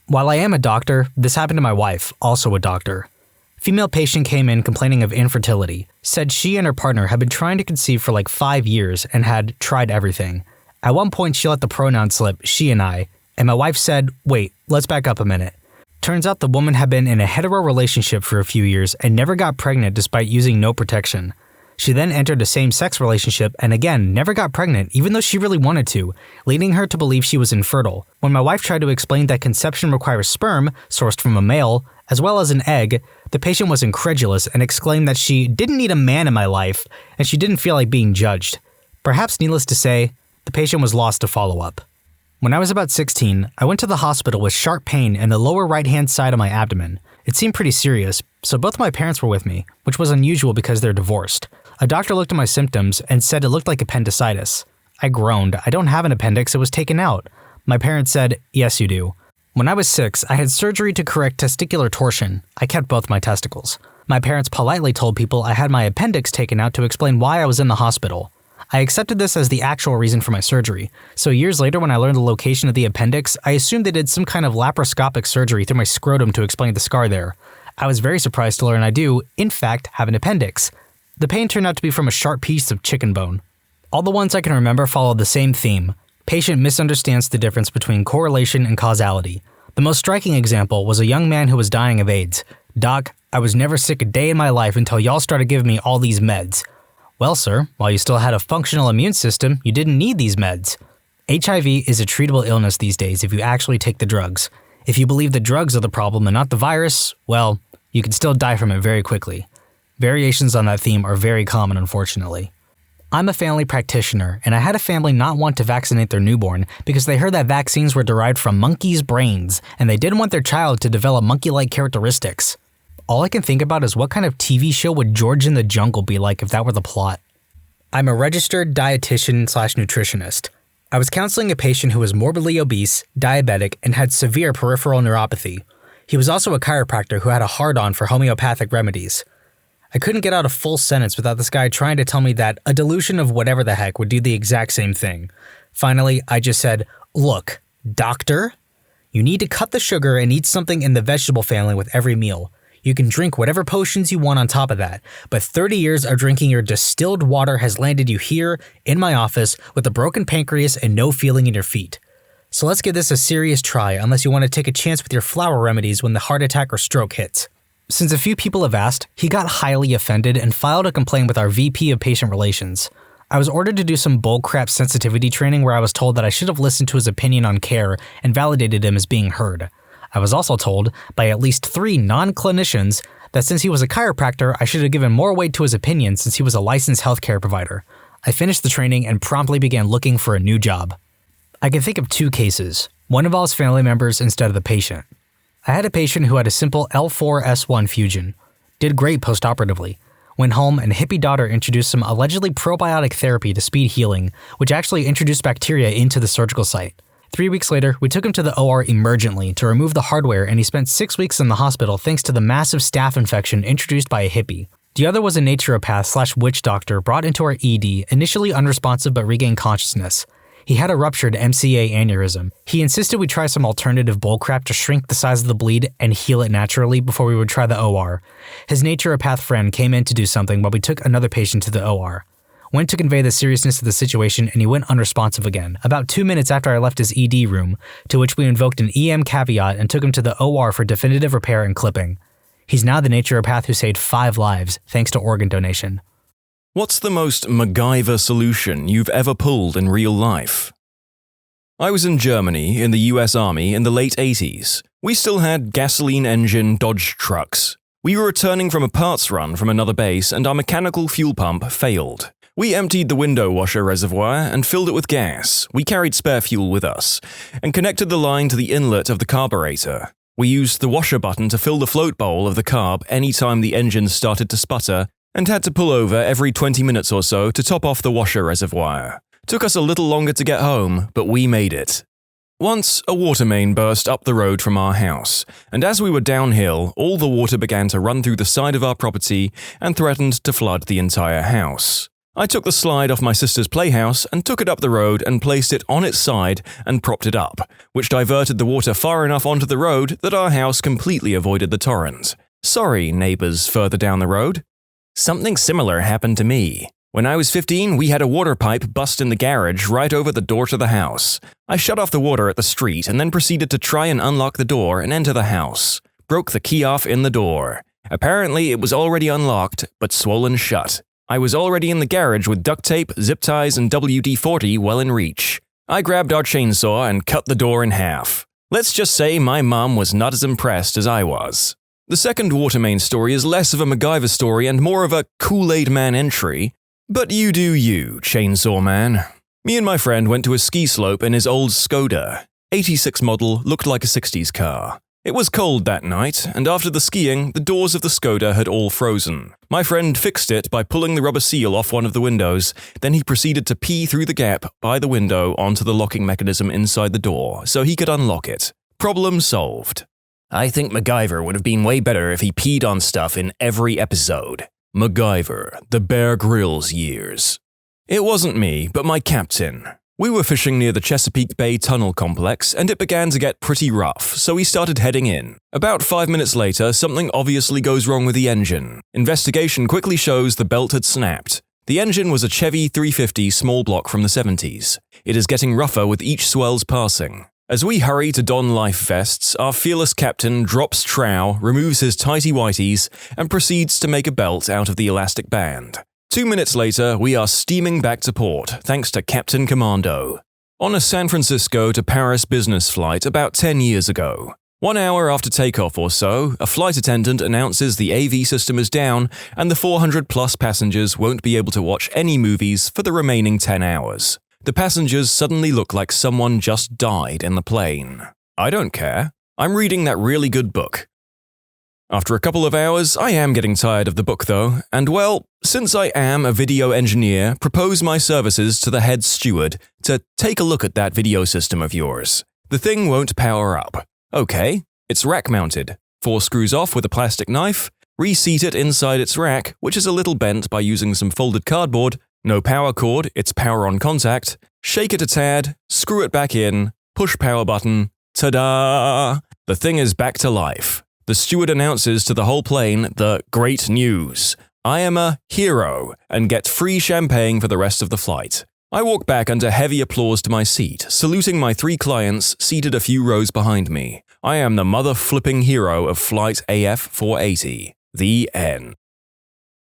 While I am a doctor, this happened to my wife, also a doctor. Female patient came in complaining of infertility, said she and her partner had been trying to conceive for like 5 years and had tried everything. At one point she let the pronoun slip, she and I, and my wife said, wait, let's back up a minute. Turns out the woman had been in a hetero relationship for a few years and never got pregnant despite using no protection. She then entered a same-sex relationship and again never got pregnant even though she really wanted to, leading her to believe she was infertile. When my wife tried to explain that conception requires sperm, sourced from a male, as well as an egg, the patient was incredulous and exclaimed that she didn't need a man in my life and she didn't feel like being judged. Perhaps needless to say, the patient was lost to follow-up. When I was about 16, I went to the hospital with sharp pain in the lower right-hand side of my abdomen. It seemed pretty serious, so both my parents were with me, which was unusual because they're divorced. A doctor looked at my symptoms and said it looked like appendicitis. I groaned. I don't have an appendix, it was taken out. My parents said, yes you do. When I was 6, I had surgery to correct testicular torsion. I kept both my testicles. My parents politely told people I had my appendix taken out to explain why I was in the hospital. I accepted this as the actual reason for my surgery, so years later when I learned the location of the appendix, I assumed they did some kind of laparoscopic surgery through my scrotum to explain the scar there. I was very surprised to learn I do, in fact, have an appendix. The pain turned out to be from a sharp piece of chicken bone. All the ones I can remember follow the same theme. Patient misunderstands the difference between correlation and causality. The most striking example was a young man who was dying of AIDS. "Doc, I was never sick a day in my life until y'all started giving me all these meds." Well, sir, while you still had a functional immune system, you didn't need these meds. HIV is a treatable illness these days if you actually take the drugs. If you believe the drugs are the problem and not the virus, well, you can still die from it very quickly. Variations on that theme are very common, unfortunately. I'm a family practitioner, and I had a family not want to vaccinate their newborn because they heard that vaccines were derived from monkeys' brains, and they didn't want their child to develop monkey-like characteristics. All I can think about is what kind of TV show would George in the Jungle be like if that were the plot. I'm a registered dietitian/nutritionist. I was counseling a patient who was morbidly obese, diabetic, and had severe peripheral neuropathy. He was also a chiropractor who had a hard-on for homeopathic remedies. I couldn't get out a full sentence without this guy trying to tell me that a dilution of whatever the heck would do the exact same thing. Finally, I just said, "Look, doctor, you need to cut the sugar and eat something in the vegetable family with every meal. You can drink whatever potions you want on top of that, but 30 years of drinking your distilled water has landed you here, in my office, with a broken pancreas and no feeling in your feet. So let's give this a serious try unless you want to take a chance with your flower remedies when the heart attack or stroke hits." Since a few people have asked, he got highly offended and filed a complaint with our VP of Patient Relations. I was ordered to do some bullcrap sensitivity training where I was told that I should have listened to his opinion on care and validated him as being heard. I was also told, by at least 3 non-clinicians, that since he was a chiropractor, I should have given more weight to his opinion since he was a licensed healthcare provider. I finished the training and promptly began looking for a new job. I can think of 2 cases. One involves family members instead of the patient. I had a patient who had a simple L4-S1 fusion. Did great postoperatively. Went home and hippie daughter introduced some allegedly probiotic therapy to speed healing, which actually introduced bacteria into the surgical site. 3 weeks later, we took him to the OR emergently to remove the hardware, and he spent 6 weeks in the hospital thanks to the massive staph infection introduced by a hippie. The other was a naturopath/witch doctor brought into our ED, initially unresponsive but regained consciousness. He had a ruptured MCA aneurysm. He insisted we try some alternative bullcrap to shrink the size of the bleed and heal it naturally before we would try the OR. His naturopath friend came in to do something while we took another patient to the OR. Went to convey the seriousness of the situation and he went unresponsive again, about 2 minutes after I left his ED room, to which we invoked an EM caveat and took him to the OR for definitive repair and clipping. He's now the naturopath who saved 5 lives thanks to organ donation. What's the most MacGyver solution you've ever pulled in real life? I was in Germany in the US Army in the late 80s. We still had gasoline engine Dodge trucks. We were returning from a parts run from another base and our mechanical fuel pump failed. We emptied the window washer reservoir and filled it with gas. We carried spare fuel with us and connected the line to the inlet of the carburetor. We used the washer button to fill the float bowl of the carb anytime the engine started to sputter and had to pull over every 20 minutes or so to top off the washer reservoir. Took us a little longer to get home, but we made it. Once, a water main burst up the road from our house, and as we were downhill, all the water began to run through the side of our property and threatened to flood the entire house. I took the slide off my sister's playhouse and took it up the road and placed it on its side and propped it up, which diverted the water far enough onto the road that our house completely avoided the torrent. Sorry, neighbors further down the road. Something similar happened to me. When I was 15, we had a water pipe bust in the garage right over the door to the house. I shut off the water at the street and then proceeded to try and unlock the door and enter the house. Broke the key off in the door. Apparently, it was already unlocked, but swollen shut. I was already in the garage with duct tape, zip ties, and WD-40 well in reach. I grabbed our chainsaw and cut the door in half. Let's just say my mom was not as impressed as I was. The second water main story is less of a MacGyver story and more of a Kool-Aid Man entry. But you do you, Chainsaw Man. Me and my friend went to a ski slope in his old Skoda. 86 model, looked like a 60s car. It was cold that night, and after the skiing, the doors of the Skoda had all frozen. My friend fixed it by pulling the rubber seal off one of the windows, then he proceeded to pee through the gap by the window onto the locking mechanism inside the door so he could unlock it. Problem solved. I think MacGyver would have been way better if he peed on stuff in every episode. MacGyver, the Bear Grylls years. It wasn't me, but my captain. We were fishing near the Chesapeake Bay Tunnel complex, and it began to get pretty rough, so we started heading in. About 5 minutes later, something obviously goes wrong with the engine. Investigation quickly shows the belt had snapped. The engine was a Chevy 350 small block from the 70s. It is getting rougher with each swells passing. As we hurry to don life vests, our fearless captain drops trow, removes his tighty-whities, and proceeds to make a belt out of the elastic band. 2 minutes later, we are steaming back to port, thanks to Captain Commando. On a San Francisco to Paris business flight about 10 years ago. 1 hour after takeoff or so, a flight attendant announces the AV system is down and the 400-plus passengers won't be able to watch any movies for the remaining 10 hours. The passengers suddenly look like someone just died in the plane. I don't care. I'm reading that really good book. After a couple of hours, I am getting tired of the book though, and well, since I am a video engineer, propose my services to the head steward to take a look at that video system of yours. The thing won't power up. Okay, it's rack-mounted. 4 screws off with a plastic knife, reseat it inside its rack, which is a little bent by using some folded cardboard, no power cord, it's power on contact, shake it a tad, screw it back in, push power button, ta-da! The thing is back to life. The steward announces to the whole plane the great news. I am a hero and get free champagne for the rest of the flight. I walk back under heavy applause to my seat, saluting my 3 clients seated a few rows behind me. I am the mother-flipping hero of Flight AF 480. The end.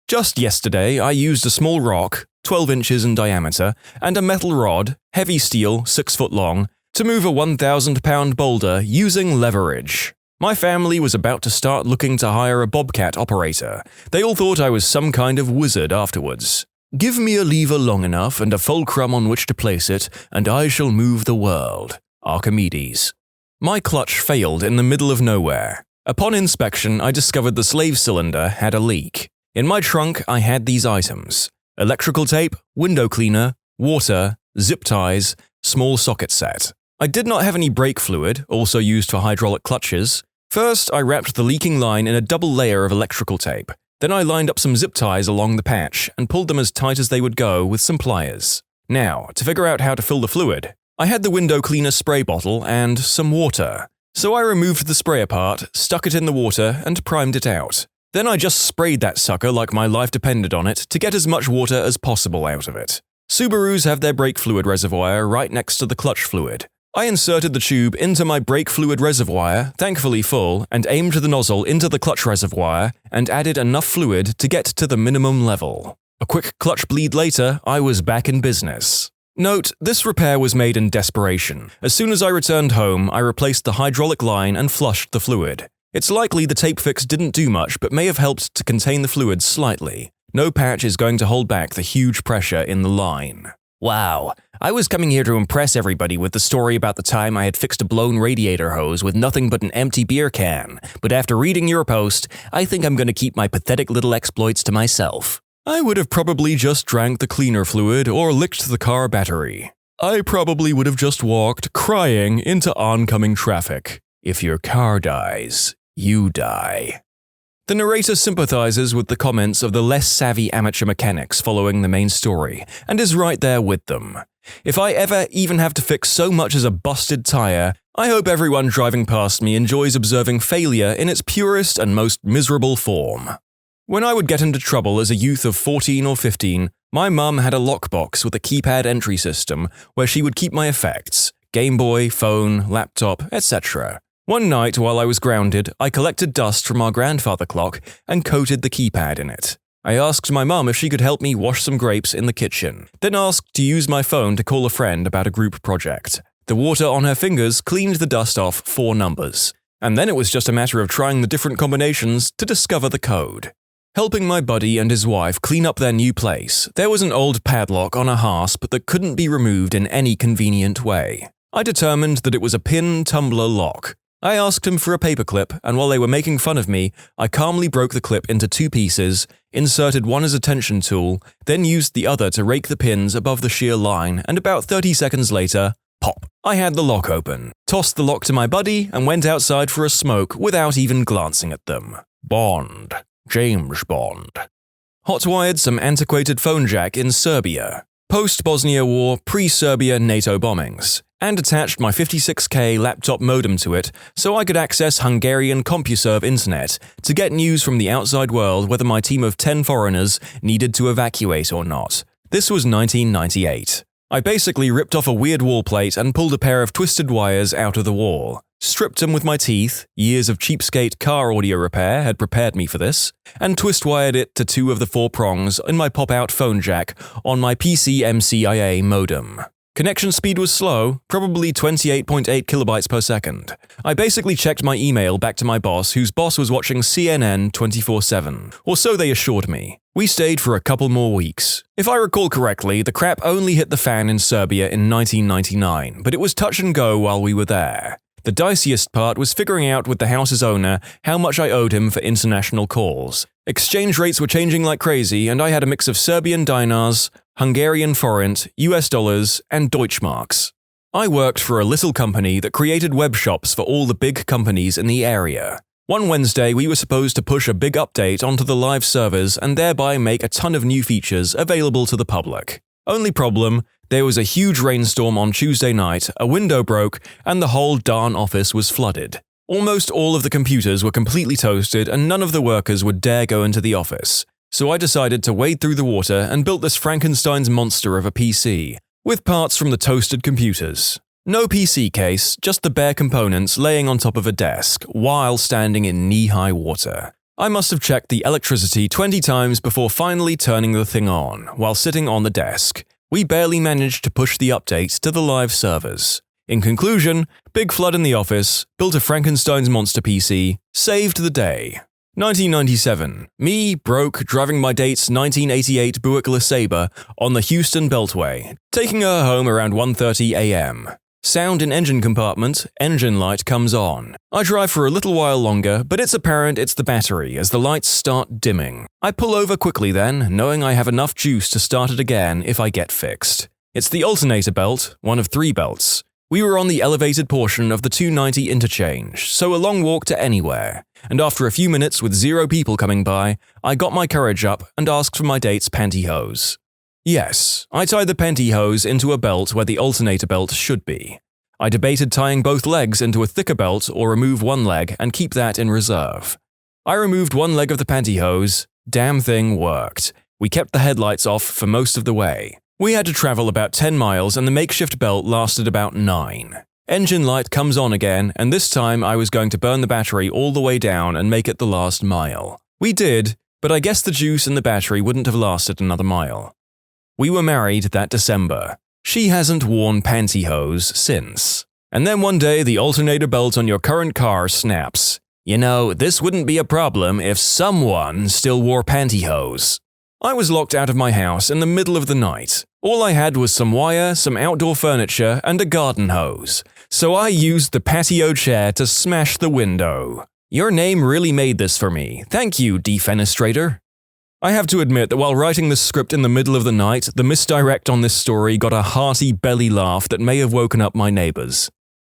Just yesterday, I used a small rock, 12 inches in diameter, and a metal rod, heavy steel, 6 foot long, to move a 1,000-pound boulder using leverage. My family was about to start looking to hire a bobcat operator. They all thought I was some kind of wizard afterwards. Give me a lever long enough and a fulcrum on which to place it, and I shall move the world. Archimedes. My clutch failed in the middle of nowhere. Upon inspection, I discovered the slave cylinder had a leak. In my trunk, I had these items: electrical tape, window cleaner, water, zip ties, small socket set. I did not have any brake fluid, also used for hydraulic clutches. First, I wrapped the leaking line in a double layer of electrical tape. Then I lined up some zip ties along the patch and pulled them as tight as they would go with some pliers. Now, to figure out how to fill the fluid, I had the window cleaner spray bottle and some water. So I removed the sprayer part, stuck it in the water, and primed it out. Then I just sprayed that sucker like my life depended on it to get as much water as possible out of it. Subarus have their brake fluid reservoir right next to the clutch fluid. I inserted the tube into my brake fluid reservoir, thankfully full, and aimed the nozzle into the clutch reservoir and added enough fluid to get to the minimum level. A quick clutch bleed later, I was back in business. Note, this repair was made in desperation. As soon as I returned home, I replaced the hydraulic line and flushed the fluid. It's likely the tape fix didn't do much but may have helped to contain the fluid slightly. No patch is going to hold back the huge pressure in the line. Wow, I was coming here to impress everybody with the story about the time I had fixed a blown radiator hose with nothing but an empty beer can, but after reading your post, I think I'm going to keep my pathetic little exploits to myself. I would have probably just drank the cleaner fluid or licked the car battery. I probably would have just walked, crying, into oncoming traffic. If your car dies, you die. The narrator sympathizes with the comments of the less savvy amateur mechanics following the main story, and is right there with them. If I ever even have to fix so much as a busted tire, I hope everyone driving past me enjoys observing failure in its purest and most miserable form. When I would get into trouble as a youth of 14 or 15, my mum had a lockbox with a keypad entry system where she would keep my effects: Game Boy, phone, laptop, etc. One night while I was grounded, I collected dust from our grandfather clock and coated the keypad in it. I asked my mum if she could help me wash some grapes in the kitchen, then asked to use my phone to call a friend about a group project. The water on her fingers cleaned the dust off 4 numbers, and then it was just a matter of trying the different combinations to discover the code. Helping my buddy and his wife clean up their new place, there was an old padlock on a hasp that couldn't be removed in any convenient way. I determined that it was a pin tumbler lock. I asked him for a paperclip, and while they were making fun of me, I calmly broke the clip into 2 pieces, inserted one as a tension tool, then used the other to rake the pins above the shear line, and about 30 seconds later, pop! I had the lock open, tossed the lock to my buddy, and went outside for a smoke without even glancing at them. Bond. James Bond. Hotwired some antiquated phone jack in Serbia. post-Bosnia War, pre-Serbia NATO bombings, and attached my 56K laptop modem to it so I could access Hungarian CompuServe internet to get news from the outside world whether my team of 10 foreigners needed to evacuate or not. This was 1998. I basically ripped off a weird wall plate and pulled a pair of twisted wires out of the wall, stripped them with my teeth, years of cheapskate car audio repair had prepared me for this, and twist-wired it to 2 of the 4 prongs in my pop-out phone jack on my PC MCIA modem. Connection speed was slow, probably 28.8 kilobytes per second. I basically checked my email back to my boss, whose boss was watching CNN 24/7, or so they assured me. We stayed for a couple more weeks. If I recall correctly, the crap only hit the fan in Serbia in 1999, but it was touch and go while we were there. The diciest part was figuring out with the house's owner how much I owed him for international calls. Exchange rates were changing like crazy, and I had a mix of Serbian dinars, Hungarian forint, US dollars, and Deutschmarks. I worked for a little company that created web shops for all the big companies in the area. One Wednesday, we were supposed to push a big update onto the live servers and thereby make a ton of new features available to the public. Only problem, there was a huge rainstorm on Tuesday night, a window broke, and the whole darn office was flooded. Almost all of the computers were completely toasted and none of the workers would dare go into the office. So I decided to wade through the water and built this Frankenstein's monster of a PC, with parts from the toasted computers. No PC case, just the bare components laying on top of a desk, while standing in knee-high water. I must have checked the electricity 20 times before finally turning the thing on, while sitting on the desk. We barely managed to push the update to the live servers. In conclusion, big flood in the office, built a Frankenstein's monster PC, saved the day. 1997. Me, broke, driving my date's 1988 Buick LeSabre on the Houston Beltway, taking her home around 1:30 a.m. Sound in engine compartment, engine light comes on. I drive for a little while longer, but it's apparent it's the battery as the lights start dimming. I pull over quickly then, knowing I have enough juice to start it again if I get fixed. It's the alternator belt, one of 3 belts. We were on the elevated portion of the 290 interchange, so a long walk to anywhere. And after a few minutes with 0 people coming by, I got my courage up and asked for my date's pantyhose. Yes, I tied the pantyhose into a belt where the alternator belt should be. I debated tying both legs into a thicker belt or remove one leg and keep that in reserve. I removed one leg of the pantyhose. Damn thing worked. We kept the headlights off for most of the way. We had to travel about 10 miles and the makeshift belt lasted about 9. Engine light comes on again, and this time I was going to burn the battery all the way down and make it the last mile. We did, but I guess the juice in the battery wouldn't have lasted another mile. We were married that December. She hasn't worn pantyhose since. And then one day the alternator belt on your current car snaps. You know, this wouldn't be a problem if someone still wore pantyhose. I was locked out of my house in the middle of the night. All I had was some wire, some outdoor furniture, and a garden hose. So I used the patio chair to smash the window. Your name really made this for me. Thank you, defenestrator. I have to admit that while writing this script in the middle of the night, the misdirect on this story got a hearty belly laugh that may have woken up my neighbors.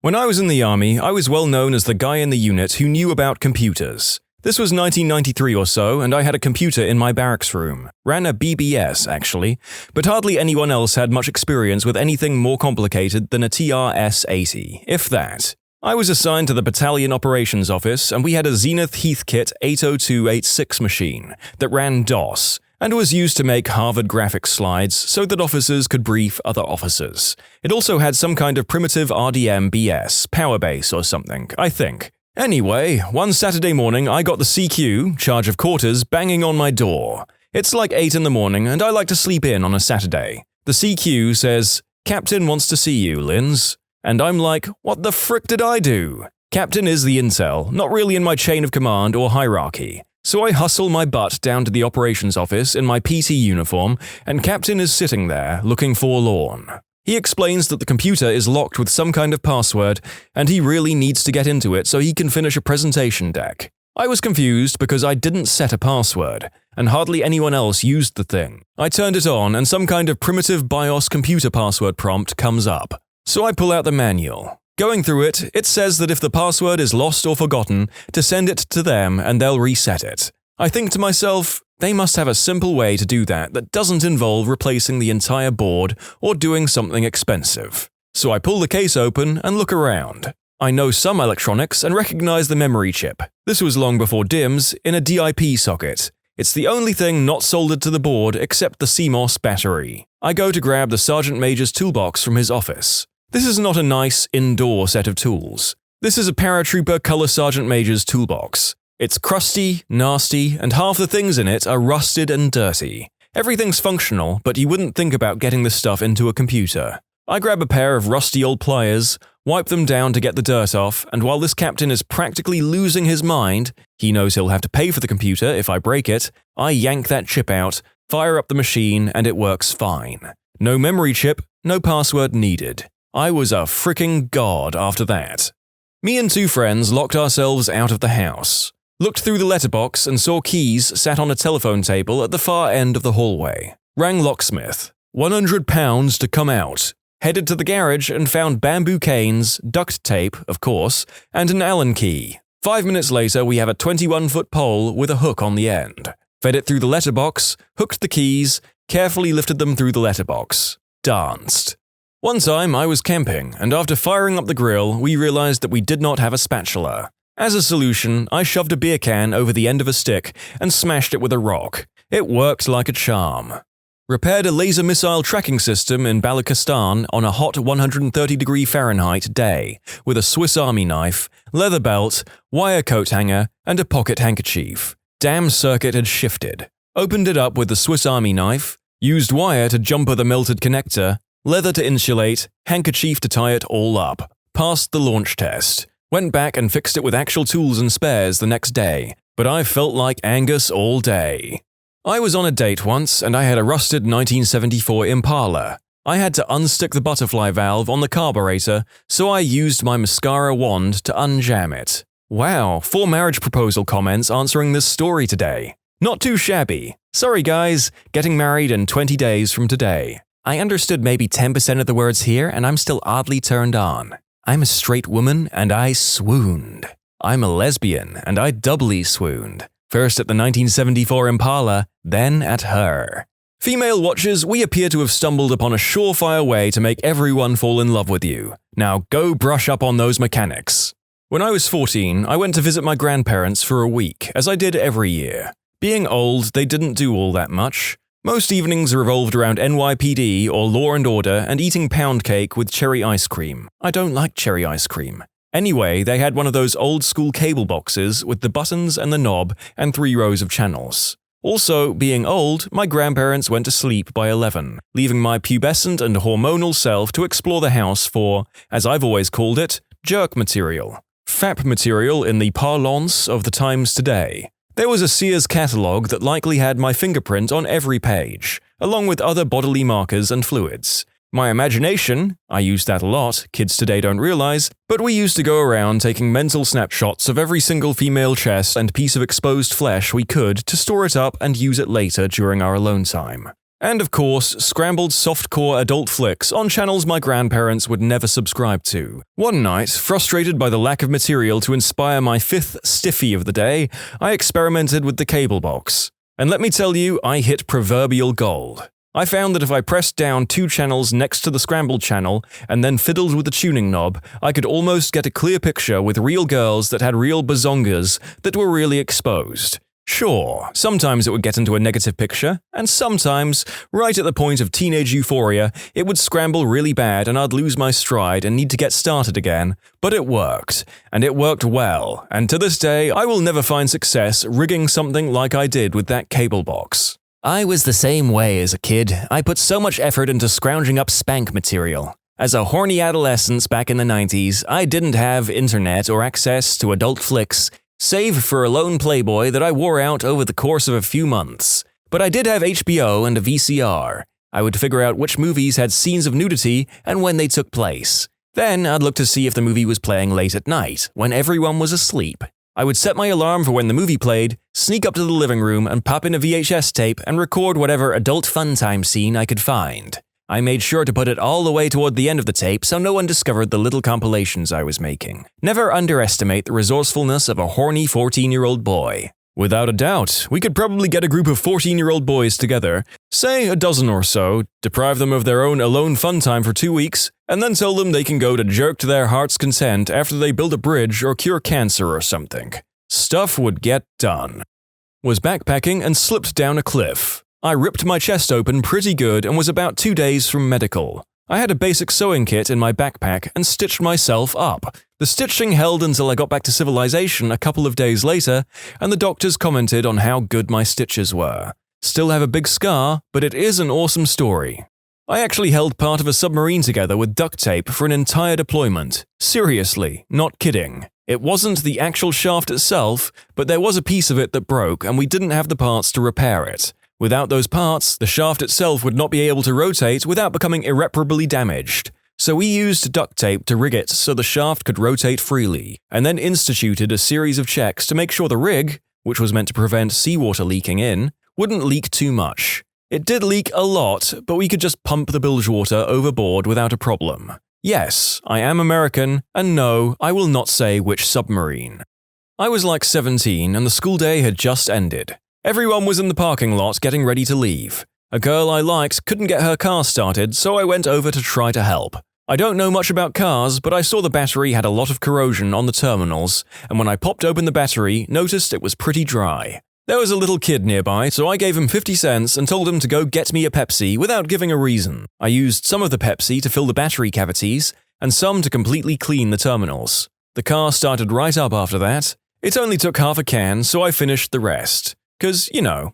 When I was in the army, I was well known as the guy in the unit who knew about computers. This was 1993 or so, and I had a computer in my barracks room. Ran a BBS, actually, but hardly anyone else had much experience with anything more complicated than a TRS-80, if that. I was assigned to the Battalion Operations Office, and we had a Zenith Heathkit 80286 machine that ran DOS, and was used to make Harvard graphics slides so that officers could brief other officers. It also had some kind of primitive RDM BS, Powerbase or something, I think. Anyway, one Saturday morning I got the CQ, charge of quarters, banging on my door. It's like 8 in the morning and I like to sleep in on a Saturday. The CQ says, "Captain wants to see you, Linz." And I'm like, what the frick did I do? Captain is the intel, not really in my chain of command or hierarchy. So I hustle my butt down to the operations office in my PT uniform, and Captain is sitting there, looking forlorn. He explains that the computer is locked with some kind of password, and he really needs to get into it so he can finish a presentation deck. I was confused because I didn't set a password, and hardly anyone else used the thing. I turned it on, and some kind of primitive BIOS computer password prompt comes up. So I pull out the manual. Going through it, it says that if the password is lost or forgotten, to send it to them and they'll reset it. I think to myself, They must have a simple way to do that doesn't involve replacing the entire board or doing something expensive. So I pull the case open and look around. I know some electronics and recognize the memory chip. This was long before DIMMs in a DIP socket. It's the only thing not soldered to the board except the CMOS battery. I go to grab the Sergeant Major's toolbox from his office. This is not a nice, indoor set of tools. This is a paratrooper Color Sergeant Major's toolbox. It's crusty, nasty, and half the things in it are rusted and dirty. Everything's functional, but you wouldn't think about getting this stuff into a computer. I grab a pair of rusty old pliers, wipe them down to get the dirt off, and while this captain is practically losing his mind, he knows he'll have to pay for the computer if I break it, I yank that chip out, fire up the machine, and it works fine. No memory chip, no password needed. I was a fricking god after that. Me and two friends locked ourselves out of the house, looked through the letterbox and saw keys sat on a telephone table at the far end of the hallway. Rang locksmith. £100 to come out. Headed to the garage and found bamboo canes, duct tape, of course, and an Allen key. 5 minutes later, we have a 21-foot pole with a hook on the end. Fed it through the letterbox, hooked the keys, carefully lifted them through the letterbox. Danced. One time, I was camping, and after firing up the grill, we realized that we did not have a spatula. As a solution, I shoved a beer can over the end of a stick and smashed it with a rock. It worked like a charm. Repaired a laser missile tracking system in Balochistan on a hot 130-degree Fahrenheit day with a Swiss Army knife, leather belt, wire coat hanger, and a pocket handkerchief. Damn circuit had shifted. Opened it up with the Swiss Army knife, used wire to jumper the melted connector, leather to insulate, handkerchief to tie it all up. Passed the launch test. Went back and fixed it with actual tools and spares the next day, but I felt like Angus all day. I was on a date once and I had a rusted 1974 Impala. I had to unstick the butterfly valve on the carburetor, so I used my mascara wand to unjam it. Wow, 4 marriage proposal comments answering this story today. Not too shabby. Sorry guys, getting married in 20 days from today. I understood maybe 10% of the words here and I'm still oddly turned on. I'm a straight woman and I swooned. I'm a lesbian and I doubly swooned. First at the 1974 Impala, then at her. Female watchers, we appear to have stumbled upon a surefire way to make everyone fall in love with you. Now go brush up on those mechanics. When I was 14, I went to visit my grandparents for a week, as I did every year. Being old, they didn't do all that much. Most evenings revolved around NYPD or Law & Order and eating pound cake with cherry ice cream. I don't like cherry ice cream. Anyway, they had one of those old-school cable boxes with the buttons and the knob and 3 rows of channels. Also, being old, my grandparents went to sleep by 11, leaving my pubescent and hormonal self to explore the house for, as I've always called it, jerk material. Fap material in the parlance of the times today. There was a Sears catalog that likely had my fingerprint on every page, along with other bodily markers and fluids. My imagination, I use that a lot, kids today don't realize, but we used to go around taking mental snapshots of every single female chest and piece of exposed flesh we could to store it up and use it later during our alone time. And of course, scrambled softcore adult flicks on channels my grandparents would never subscribe to. One night, frustrated by the lack of material to inspire my 5th stiffy of the day, I experimented with the cable box. And let me tell you, I hit proverbial gold. I found that if I pressed down 2 channels next to the scrambled channel and then fiddled with the tuning knob, I could almost get a clear picture with real girls that had real bazongas that were really exposed. Sure, sometimes it would get into a negative picture, and sometimes, right at the point of teenage euphoria, it would scramble really bad and I'd lose my stride and need to get started again. But it worked, and it worked well, and to this day, I will never find success rigging something like I did with that cable box. I was the same way as a kid. I put so much effort into scrounging up spank material. As a horny adolescent back in the 90s, I didn't have internet or access to adult flicks, save for a lone Playboy that I wore out over the course of a few months. But I did have HBO and a VCR. I would figure out which movies had scenes of nudity and when they took place. Then I'd look to see if the movie was playing late at night, when everyone was asleep. I would set my alarm for when the movie played, sneak up to the living room and pop in a VHS tape and record whatever adult fun time scene I could find. I made sure to put it all the way toward the end of the tape so no one discovered the little compilations I was making. Never underestimate the resourcefulness of a horny 14-year-old boy. Without a doubt, we could probably get a group of 14-year-old boys together, say a dozen or so, deprive them of their own alone fun time for 2 weeks, and then tell them they can go to jerk to their heart's content after they build a bridge or cure cancer or something. Stuff would get done. Was backpacking and slipped down a cliff. I ripped my chest open pretty good and was about 2 days from medical. I had a basic sewing kit in my backpack and stitched myself up. The stitching held until I got back to civilization a couple of days later, and the doctors commented on how good my stitches were. Still have a big scar, but it is an awesome story. I actually held part of a submarine together with duct tape for an entire deployment. Seriously, not kidding. It wasn't the actual shaft itself, but there was a piece of it that broke and we didn't have the parts to repair it. Without those parts, the shaft itself would not be able to rotate without becoming irreparably damaged. So we used duct tape to rig it so the shaft could rotate freely, and then instituted a series of checks to make sure the rig, which was meant to prevent seawater leaking in, wouldn't leak too much. It did leak a lot, but we could just pump the bilge water overboard without a problem. Yes, I am American, and no, I will not say which submarine. I was like 17 and the school day had just ended. Everyone was in the parking lot getting ready to leave. A girl I liked couldn't get her car started, so I went over to try to help. I don't know much about cars, but I saw the battery had a lot of corrosion on the terminals, and when I popped open the battery, noticed it was pretty dry. There was a little kid nearby, so I gave him 50 cents and told him to go get me a Pepsi without giving a reason. I used some of the Pepsi to fill the battery cavities, and some to completely clean the terminals. The car started right up after that. It only took half a can, so I finished the rest. 'Cause,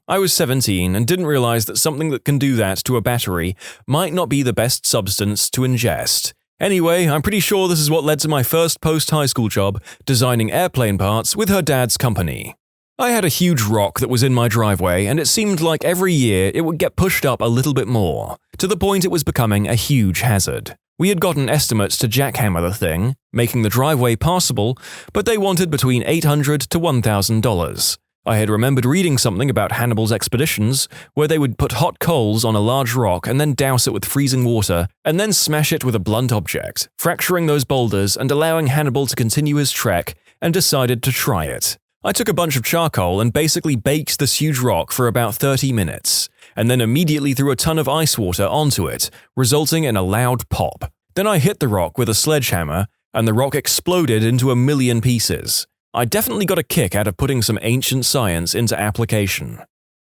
I was 17 and didn't realize that something that can do that to a battery might not be the best substance to ingest. Anyway, I'm pretty sure this is what led to my first post-high school job, designing airplane parts with her dad's company. I had a huge rock that was in my driveway, and it seemed like every year it would get pushed up a little bit more, to the point it was becoming a huge hazard. We had gotten estimates to jackhammer the thing, making the driveway passable, but they wanted between $800 to $1,000. I had remembered reading something about Hannibal's expeditions, where they would put hot coals on a large rock and then douse it with freezing water, and then smash it with a blunt object, fracturing those boulders and allowing Hannibal to continue his trek, and decided to try it. I took a bunch of charcoal and basically baked this huge rock for about 30 minutes, and then immediately threw a ton of ice water onto it, resulting in a loud pop. Then I hit the rock with a sledgehammer, and the rock exploded into a million pieces. I definitely got a kick out of putting some ancient science into application.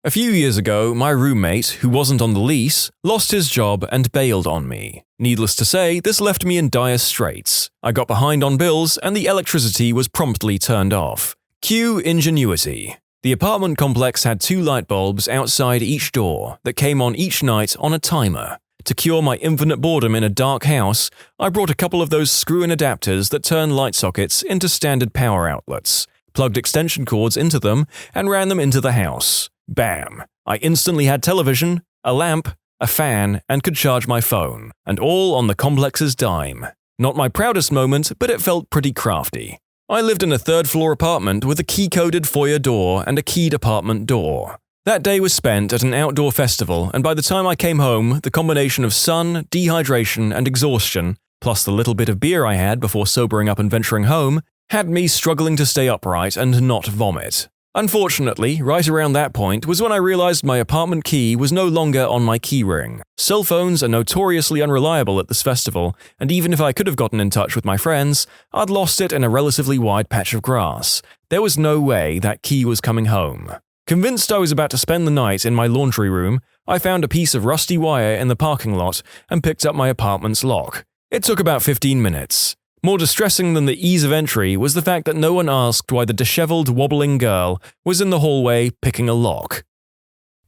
A few years ago, my roommate, who wasn't on the lease, lost his job and bailed on me. Needless to say, this left me in dire straits. I got behind on bills and the electricity was promptly turned off. Cue ingenuity. The apartment complex had 2 light bulbs outside each door that came on each night on a timer. To cure my infinite boredom in a dark house, I brought a couple of those screw-in adapters that turn light sockets into standard power outlets, plugged extension cords into them, and ran them into the house. Bam! I instantly had television, a lamp, a fan, and could charge my phone, and all on the complex's dime. Not my proudest moment, but it felt pretty crafty. I lived in a 3rd-floor apartment with a key-coded foyer door and a keyed apartment door. That day was spent at an outdoor festival, and by the time I came home, the combination of sun, dehydration, and exhaustion, plus the little bit of beer I had before sobering up and venturing home, had me struggling to stay upright and not vomit. Unfortunately, right around that point was when I realized my apartment key was no longer on my keyring. Cell phones are notoriously unreliable at this festival, and even if I could have gotten in touch with my friends, I'd lost it in a relatively wide patch of grass. There was no way that key was coming home. Convinced I was about to spend the night in my laundry room, I found a piece of rusty wire in the parking lot and picked up my apartment's lock. It took about 15 minutes. More distressing than the ease of entry was the fact that no one asked why the disheveled, wobbling girl was in the hallway picking a lock.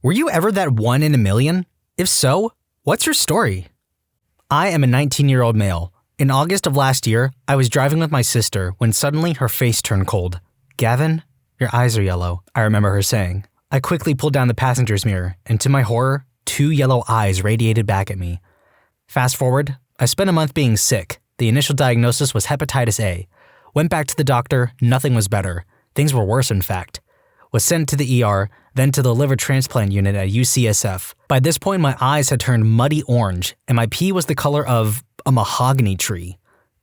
Were you ever that one in a million? If so, what's your story? I am a 19-year-old male. In August of last year, I was driving with my sister when suddenly her face turned cold. "Gavin, your eyes are yellow," I remember her saying. I quickly pulled down the passenger's mirror, and to my horror, 2 yellow eyes radiated back at me. Fast forward, I spent a month being sick. The initial diagnosis was hepatitis A. Went back to the doctor, nothing was better. Things were worse, in fact. Was sent to the ER, then to the liver transplant unit at UCSF. By this point, my eyes had turned muddy orange, and my pee was the color of a mahogany tree.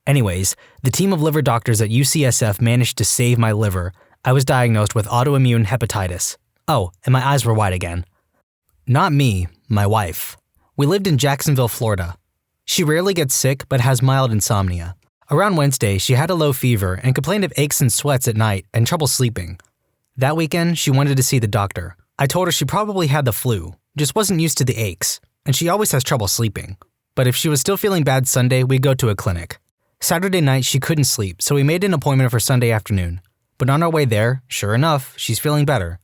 Anyways, the team of liver doctors at UCSF managed to save my liver. I was diagnosed with autoimmune hepatitis. Oh, and my eyes were wide again. Not me, my wife. We lived in Jacksonville, Florida. She rarely gets sick but has mild insomnia. Around Wednesday, she had a low fever and complained of aches and sweats at night and trouble sleeping. That weekend, she wanted to see the doctor. I told her she probably had the flu, just wasn't used to the aches, and she always has trouble sleeping. But if she was still feeling bad Sunday, we'd go to a clinic. Saturday night, she couldn't sleep, so we made an appointment for Sunday afternoon. But on our way there, sure enough, she's feeling better.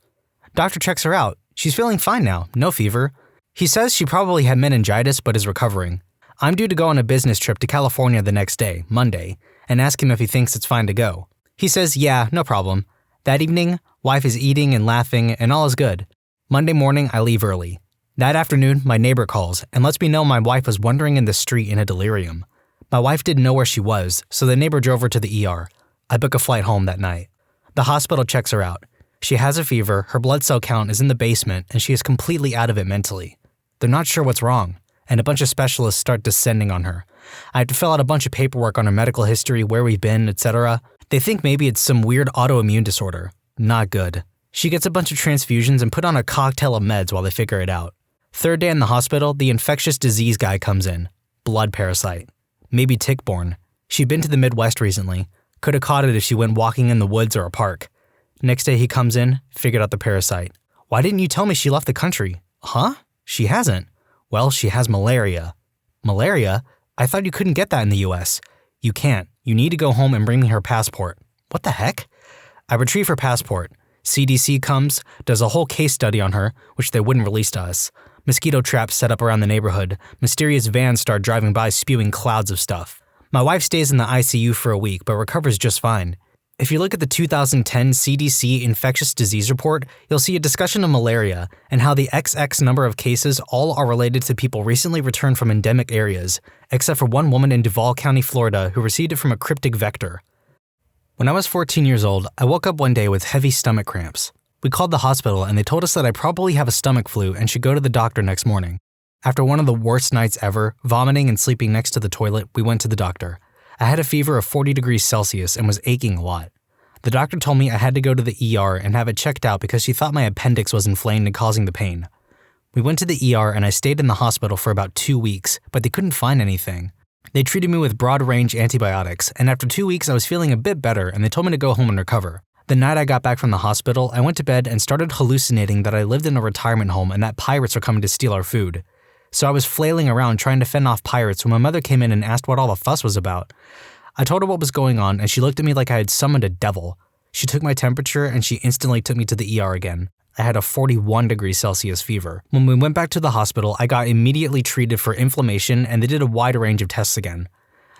Doctor checks her out. She's feeling fine now, no fever. He says she probably had meningitis but is recovering. I'm due to go on a business trip to California the next day, Monday, and ask him if he thinks it's fine to go. He says, yeah, no problem. That evening, wife is eating and laughing and all is good. Monday morning, I leave early. That afternoon, my neighbor calls and lets me know my wife was wandering in the street in a delirium. My wife didn't know where she was, so the neighbor drove her to the ER. I book a flight home that night. The hospital checks her out. She has a fever, her blood cell count is in the basement, and she is completely out of it mentally. They're not sure what's wrong, and a bunch of specialists start descending on her. I have to fill out a bunch of paperwork on her medical history, where we've been, etc. They think maybe it's some weird autoimmune disorder. Not good. She gets a bunch of transfusions and put on a cocktail of meds while they figure it out. Third day in the hospital, the infectious disease guy comes in. Blood parasite. Maybe tick-borne. She'd been to the Midwest recently. Could have caught it if she went walking in the woods or a park. Next day he comes in, figured out the parasite. Why didn't you tell me she left the country? Huh? She hasn't. Well, she has malaria. Malaria? I thought you couldn't get that in the US. You can't. You need to go home and bring me her passport. What the heck? I retrieve her passport. CDC comes, does a whole case study on her, which they wouldn't release to us. Mosquito traps set up around the neighborhood. Mysterious vans start driving by spewing clouds of stuff. My wife stays in the ICU for a week, but recovers just fine. If you look at the 2010 CDC infectious disease report, you'll see a discussion of malaria and how the XX number of cases all are related to people recently returned from endemic areas, except for one woman in Duval County, Florida, who received it from a cryptic vector. When I was 14 years old, I woke up one day with heavy stomach cramps. We called the hospital and they told us that I probably have a stomach flu and should go to the doctor next morning. After one of the worst nights ever, vomiting and sleeping next to the toilet, we went to the doctor. I had a fever of 40 degrees Celsius and was aching a lot. The doctor told me I had to go to the ER and have it checked out because she thought my appendix was inflamed and causing the pain. We went to the ER and I stayed in the hospital for about 2 weeks, but they couldn't find anything. They treated me with broad-range antibiotics, and after 2 weeks I was feeling a bit better and they told me to go home and recover. The night I got back from the hospital, I went to bed and started hallucinating that I lived in a retirement home and that pirates were coming to steal our food. So I was flailing around trying to fend off pirates when my mother came in and asked what all the fuss was about. I told her what was going on and she looked at me like I had summoned a devil. She took my temperature and she instantly took me to the ER again. I had a 41 degrees Celsius fever. When we went back to the hospital, I got immediately treated for inflammation and they did a wide range of tests again.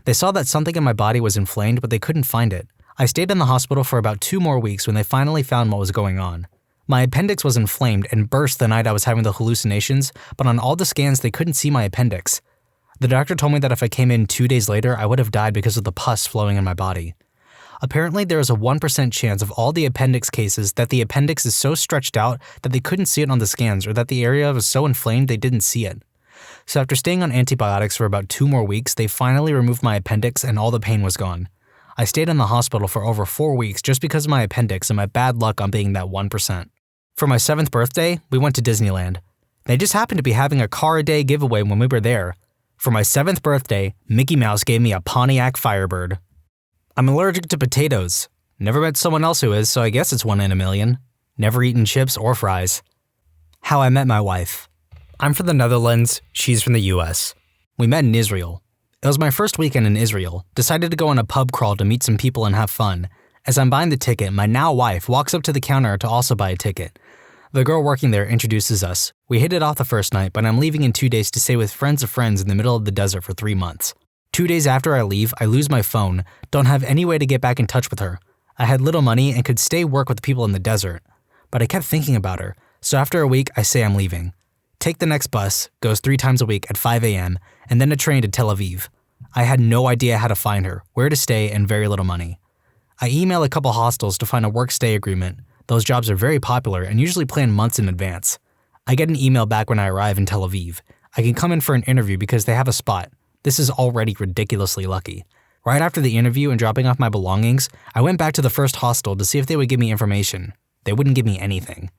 They saw that something in my body was inflamed, but they couldn't find it. I stayed in the hospital for about 2 more weeks when they finally found what was going on. My appendix was inflamed and burst the night I was having the hallucinations, but on all the scans they couldn't see my appendix. The doctor told me that if I came in 2 days later, I would have died because of the pus flowing in my body. Apparently, there is a 1% chance of all the appendix cases that the appendix is so stretched out that they couldn't see it on the scans or that the area was so inflamed they didn't see it. So after staying on antibiotics for about 2 more weeks, they finally removed my appendix and all the pain was gone. I stayed in the hospital for over 4 weeks just because of my appendix and my bad luck on being that 1%. For my 7th birthday, we went to Disneyland. They just happened to be having a car a day giveaway when we were there. For my 7th birthday, Mickey Mouse gave me a Pontiac Firebird. I'm allergic to potatoes. Never met someone else who is, so I guess it's 1 in a million. Never eaten chips or fries. How I met my wife. I'm from the Netherlands, she's from the US. We met in Israel. It was my first weekend in Israel. Decided to go on a pub crawl to meet some people and have fun. As I'm buying the ticket, my now wife walks up to the counter to also buy a ticket. The girl working there introduces us. We hit it off the first night, but I'm leaving in 2 days to stay with friends of friends in the middle of the desert for 3 months. 2 days after I leave, I lose my phone, don't have any way to get back in touch with her. I had little money and could stay work with the people in the desert. But I kept thinking about her, so after a week, I say I'm leaving. Take the next bus, goes 3 times a week at 5 a.m., and then a train to Tel Aviv. I had no idea how to find her, where to stay, and very little money. I email a couple hostels to find a work-stay agreement. Those jobs are very popular and usually planned months in advance. I get an email back when I arrive in Tel Aviv. I can come in for an interview because they have a spot. This is already ridiculously lucky. Right after the interview and dropping off my belongings, I went back to the first hostel to see if they would give me information. They wouldn't give me anything.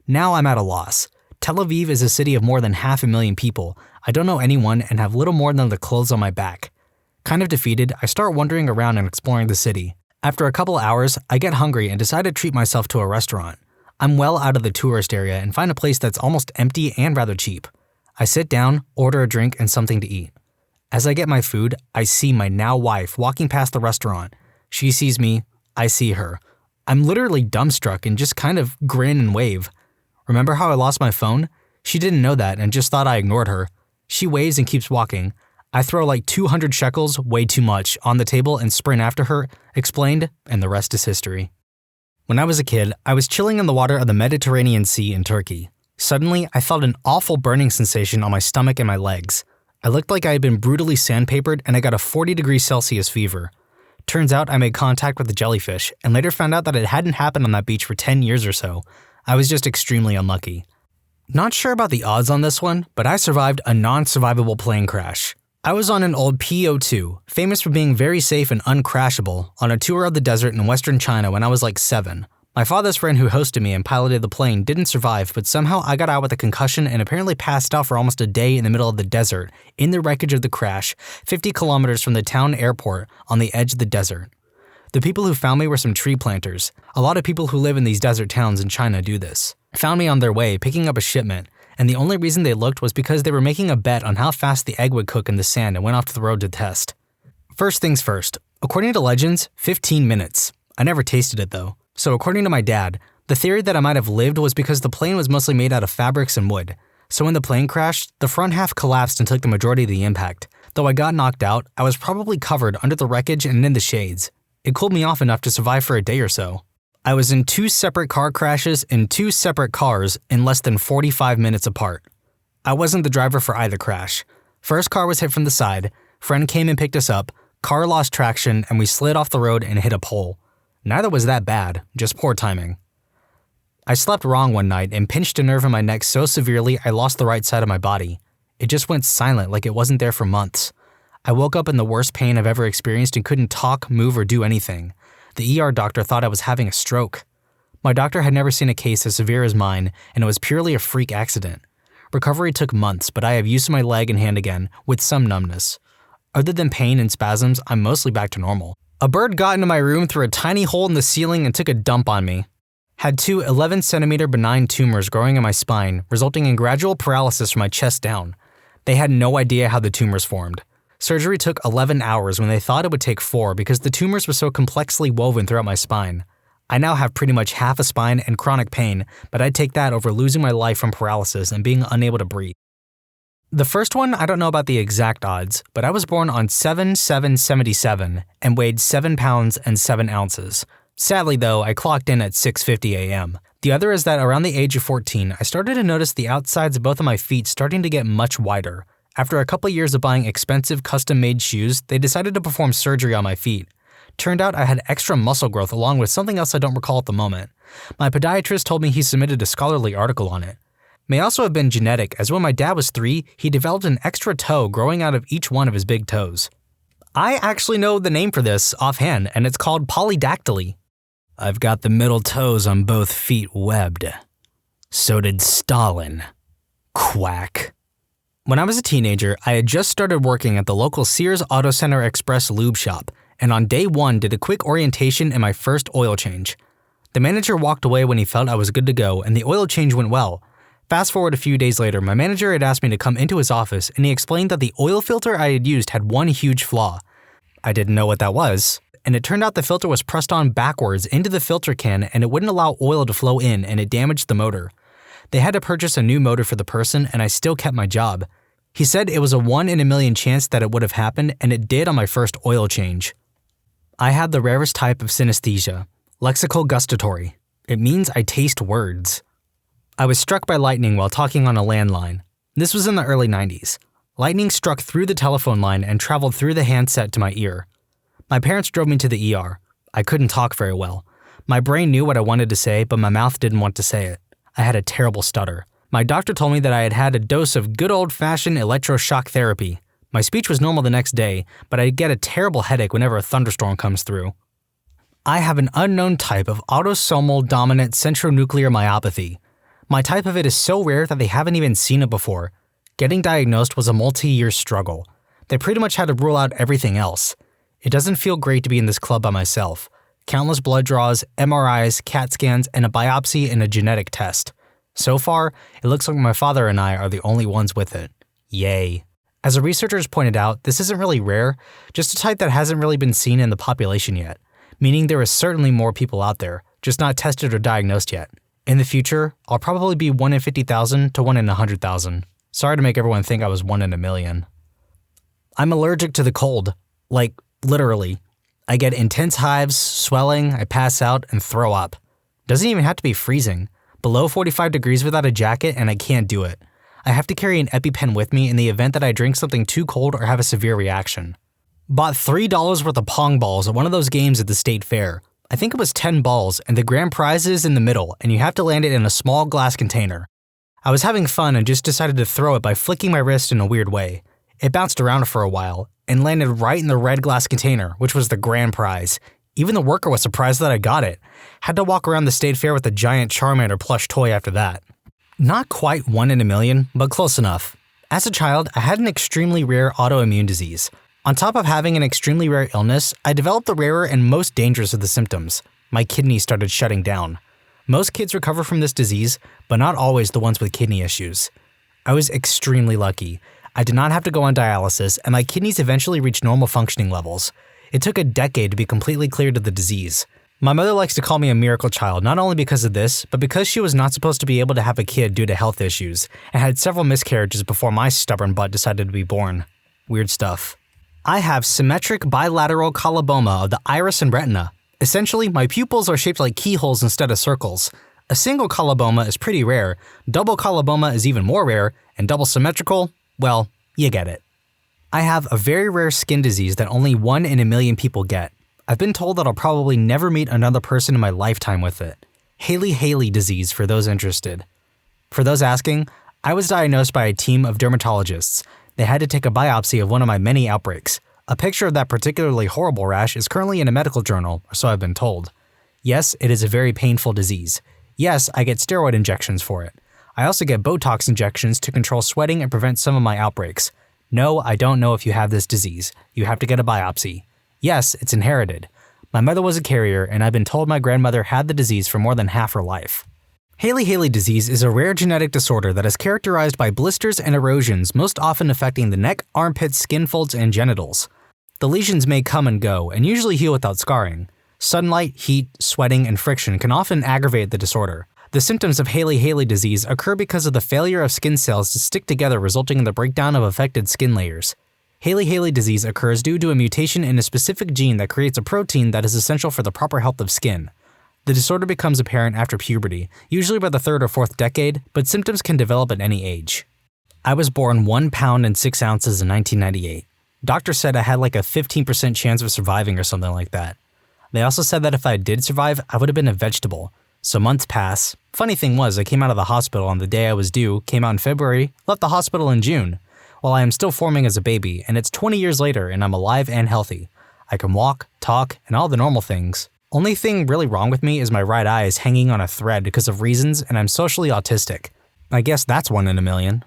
Now I'm at a loss. Tel Aviv is a city of more than 500,000 people. I don't know anyone and have little more than the clothes on my back. Kind of defeated, I start wandering around and exploring the city. After a couple hours, I get hungry and decide to treat myself to a restaurant. I'm well out of the tourist area and find a place that's almost empty and rather cheap. I sit down, order a drink and something to eat. As I get my food, I see my now wife walking past the restaurant. She sees me, I see her. I'm literally dumbstruck and just kind of grin and wave. Remember how I lost my phone? She didn't know that and just thought I ignored her. She waves and keeps walking. I throw like 200 shekels, way too much, on the table and sprint after her, explained, and the rest is history. When I was a kid, I was chilling in the water of the Mediterranean Sea in Turkey. Suddenly, I felt an awful burning sensation on my stomach and my legs. I looked like I had been brutally sandpapered and I got a 40°C fever. Turns out I made contact with the jellyfish and later found out that it hadn't happened on that beach for 10 years or so. I was just extremely unlucky. Not sure about the odds on this one, but I survived a non-survivable plane crash. I was on an old PO2, famous for being very safe and uncrashable, on a tour of the desert in western China when I was like 7. My father's friend who hosted me and piloted the plane didn't survive, but somehow I got out with a concussion and apparently passed out for almost a day in the middle of the desert, in the wreckage of the crash, 50 kilometers from the town airport on the edge of the desert. The people who found me were some tree planters. A lot of people who live in these desert towns in China do this. Found me on their way, picking up a shipment, and the only reason they looked was because they were making a bet on how fast the egg would cook in the sand and went off to the road to test. First things first, according to legends, 15 minutes. I never tasted it though. So according to my dad, the theory that I might have lived was because the plane was mostly made out of fabrics and wood. So when the plane crashed, the front half collapsed and took the majority of the impact. Though I got knocked out, I was probably covered under the wreckage and in the shades. It cooled me off enough to survive for a day or so. I was in 2 separate car crashes in 2 separate cars in less than 45 minutes apart. I wasn't the driver for either crash. First car was hit from the side, friend came and picked us up, car lost traction, and we slid off the road and hit a pole. Neither was that bad, just poor timing. I slept wrong one night and pinched a nerve in my neck so severely I lost the right side of my body. It just went silent like it wasn't there for months. I woke up in the worst pain I've ever experienced and couldn't talk, move, or do anything. The ER doctor thought I was having a stroke. My doctor had never seen a case as severe as mine, and it was purely a freak accident. Recovery took months, but I have use of my leg and hand again, with some numbness. Other than pain and spasms, I'm mostly back to normal. A bird got into my room through a tiny hole in the ceiling and took a dump on me. Had 2 11-centimeter benign tumors growing in my spine, resulting in gradual paralysis from my chest down. They had no idea how the tumors formed. Surgery took 11 hours when they thought it would take 4 because the tumors were so complexly woven throughout my spine. I now have pretty much half a spine and chronic pain, but I'd take that over losing my life from paralysis and being unable to breathe. The first one, I don't know about the exact odds, but I was born on 7/7/77 and weighed 7 pounds and 7 ounces. Sadly though, I clocked in at 6:50 a.m. The other is that around the age of 14, I started to notice the outsides of both of my feet starting to get much wider. After a couple years of buying expensive custom-made shoes, they decided to perform surgery on my feet. Turned out I had extra muscle growth along with something else I don't recall at the moment. My podiatrist told me he submitted a scholarly article on it. May also have been genetic, as when my dad was 3, he developed an extra toe growing out of each one of his big toes. I actually know the name for this offhand, and it's called polydactyly. I've got the middle toes on both feet webbed. So did Stalin. Quack. When I was a teenager, I had just started working at the local Sears Auto Center Express lube shop, and on day 1 did a quick orientation and my first oil change. The manager walked away when he felt I was good to go, and the oil change went well. Fast forward a few days later, my manager had asked me to come into his office, and he explained that the oil filter I had used had one huge flaw. I didn't know what that was, and it turned out the filter was pressed on backwards into the filter can and it wouldn't allow oil to flow in, and it damaged the motor. They had to purchase a new motor for the person, and I still kept my job. He said it was a 1 in a million chance that it would have happened, and it did on my first oil change. I had the rarest type of synesthesia, lexical gustatory. It means I taste words. I was struck by lightning while talking on a landline. This was in the early 90s. Lightning struck through the telephone line and traveled through the handset to my ear. My parents drove me to the ER. I couldn't talk very well. My brain knew what I wanted to say, but my mouth didn't want to say it. I had a terrible stutter. My doctor told me that I had had a dose of good old-fashioned electroshock therapy. My speech was normal the next day, but I get a terrible headache whenever a thunderstorm comes through. I have an unknown type of autosomal dominant centronuclear myopathy. My type of it is so rare that they haven't even seen it before. Getting diagnosed was a multi-year struggle. They pretty much had to rule out everything else. It doesn't feel great to be in this club by myself. Countless blood draws, MRIs, CAT scans, and a biopsy and a genetic test. So far, it looks like my father and I are the only ones with it. Yay. As the researchers pointed out, this isn't really rare, just a type that hasn't really been seen in the population yet, meaning there is certainly more people out there, just not tested or diagnosed yet. In the future, I'll probably be 1 in 50,000 to 1 in 100,000. Sorry to make everyone think I was 1 in a million. I'm allergic to the cold. Like, literally. I get intense hives, swelling, I pass out, and throw up. Doesn't even have to be freezing. Below 45 degrees without a jacket, and I can't do it. I have to carry an EpiPen with me in the event that I drink something too cold or have a severe reaction. Bought $3 worth of pong balls at one of those games at the state fair. I think it was 10 balls, and the grand prize is in the middle, and you have to land it in a small glass container. I was having fun and just decided to throw it by flicking my wrist in a weird way. It bounced around for a while, and landed right in the red glass container, which was the grand prize. Even the worker was surprised that I got it. Had to walk around the state fair with a giant Charmander plush toy after that. Not quite 1 in a million, but close enough. As a child, I had an extremely rare autoimmune disease. On top of having an extremely rare illness, I developed the rarer and most dangerous of the symptoms. My kidneys started shutting down. Most kids recover from this disease, but not always the ones with kidney issues. I was extremely lucky. I did not have to go on dialysis, and my kidneys eventually reached normal functioning levels. It took a decade to be completely cleared of the disease. My mother likes to call me a miracle child, not only because of this, but because she was not supposed to be able to have a kid due to health issues, and had several miscarriages before my stubborn butt decided to be born. Weird stuff. I have symmetric bilateral coloboma of the iris and retina. Essentially, my pupils are shaped like keyholes instead of circles. A single coloboma is pretty rare, double coloboma is even more rare, and double symmetrical, well, you get it. I have a very rare skin disease that only 1 in a million people get. I've been told that I'll probably never meet another person in my lifetime with it. Hailey-Hailey disease for those interested. For those asking, I was diagnosed by a team of dermatologists. They had to take a biopsy of one of my many outbreaks. A picture of that particularly horrible rash is currently in a medical journal, or so I've been told. Yes, it is a very painful disease. Yes, I get steroid injections for it. I also get Botox injections to control sweating and prevent some of my outbreaks. No, I don't know if you have this disease. You have to get a biopsy. Yes, it's inherited. My mother was a carrier, and I've been told my grandmother had the disease for more than half her life. Hailey-Hailey disease is a rare genetic disorder that is characterized by blisters and erosions, most often affecting the neck, armpits, skin folds, and genitals. The lesions may come and go, and usually heal without scarring. Sunlight, heat, sweating, and friction can often aggravate the disorder. The symptoms of Hailey-Hailey disease occur because of the failure of skin cells to stick together, resulting in the breakdown of affected skin layers. Hailey-Hailey disease occurs due to a mutation in a specific gene that creates a protein that is essential for the proper health of skin. The disorder becomes apparent after puberty, usually by the 3rd or 4th decade, but symptoms can develop at any age. I was born 1 pound and 6 ounces in 1998. Doctors said I had like a 15% chance of surviving or something like that. They also said that if I did survive, I would have been a vegetable. So months pass. Funny thing was, I came out of the hospital on the day I was due, came out in February, left the hospital in June. Well, I am still forming as a baby, and it's 20 years later and I'm alive and healthy. I can walk, talk, and all the normal things. Only thing really wrong with me is my right eye is hanging on a thread because of reasons, and I'm socially autistic. I guess that's 1 in a million.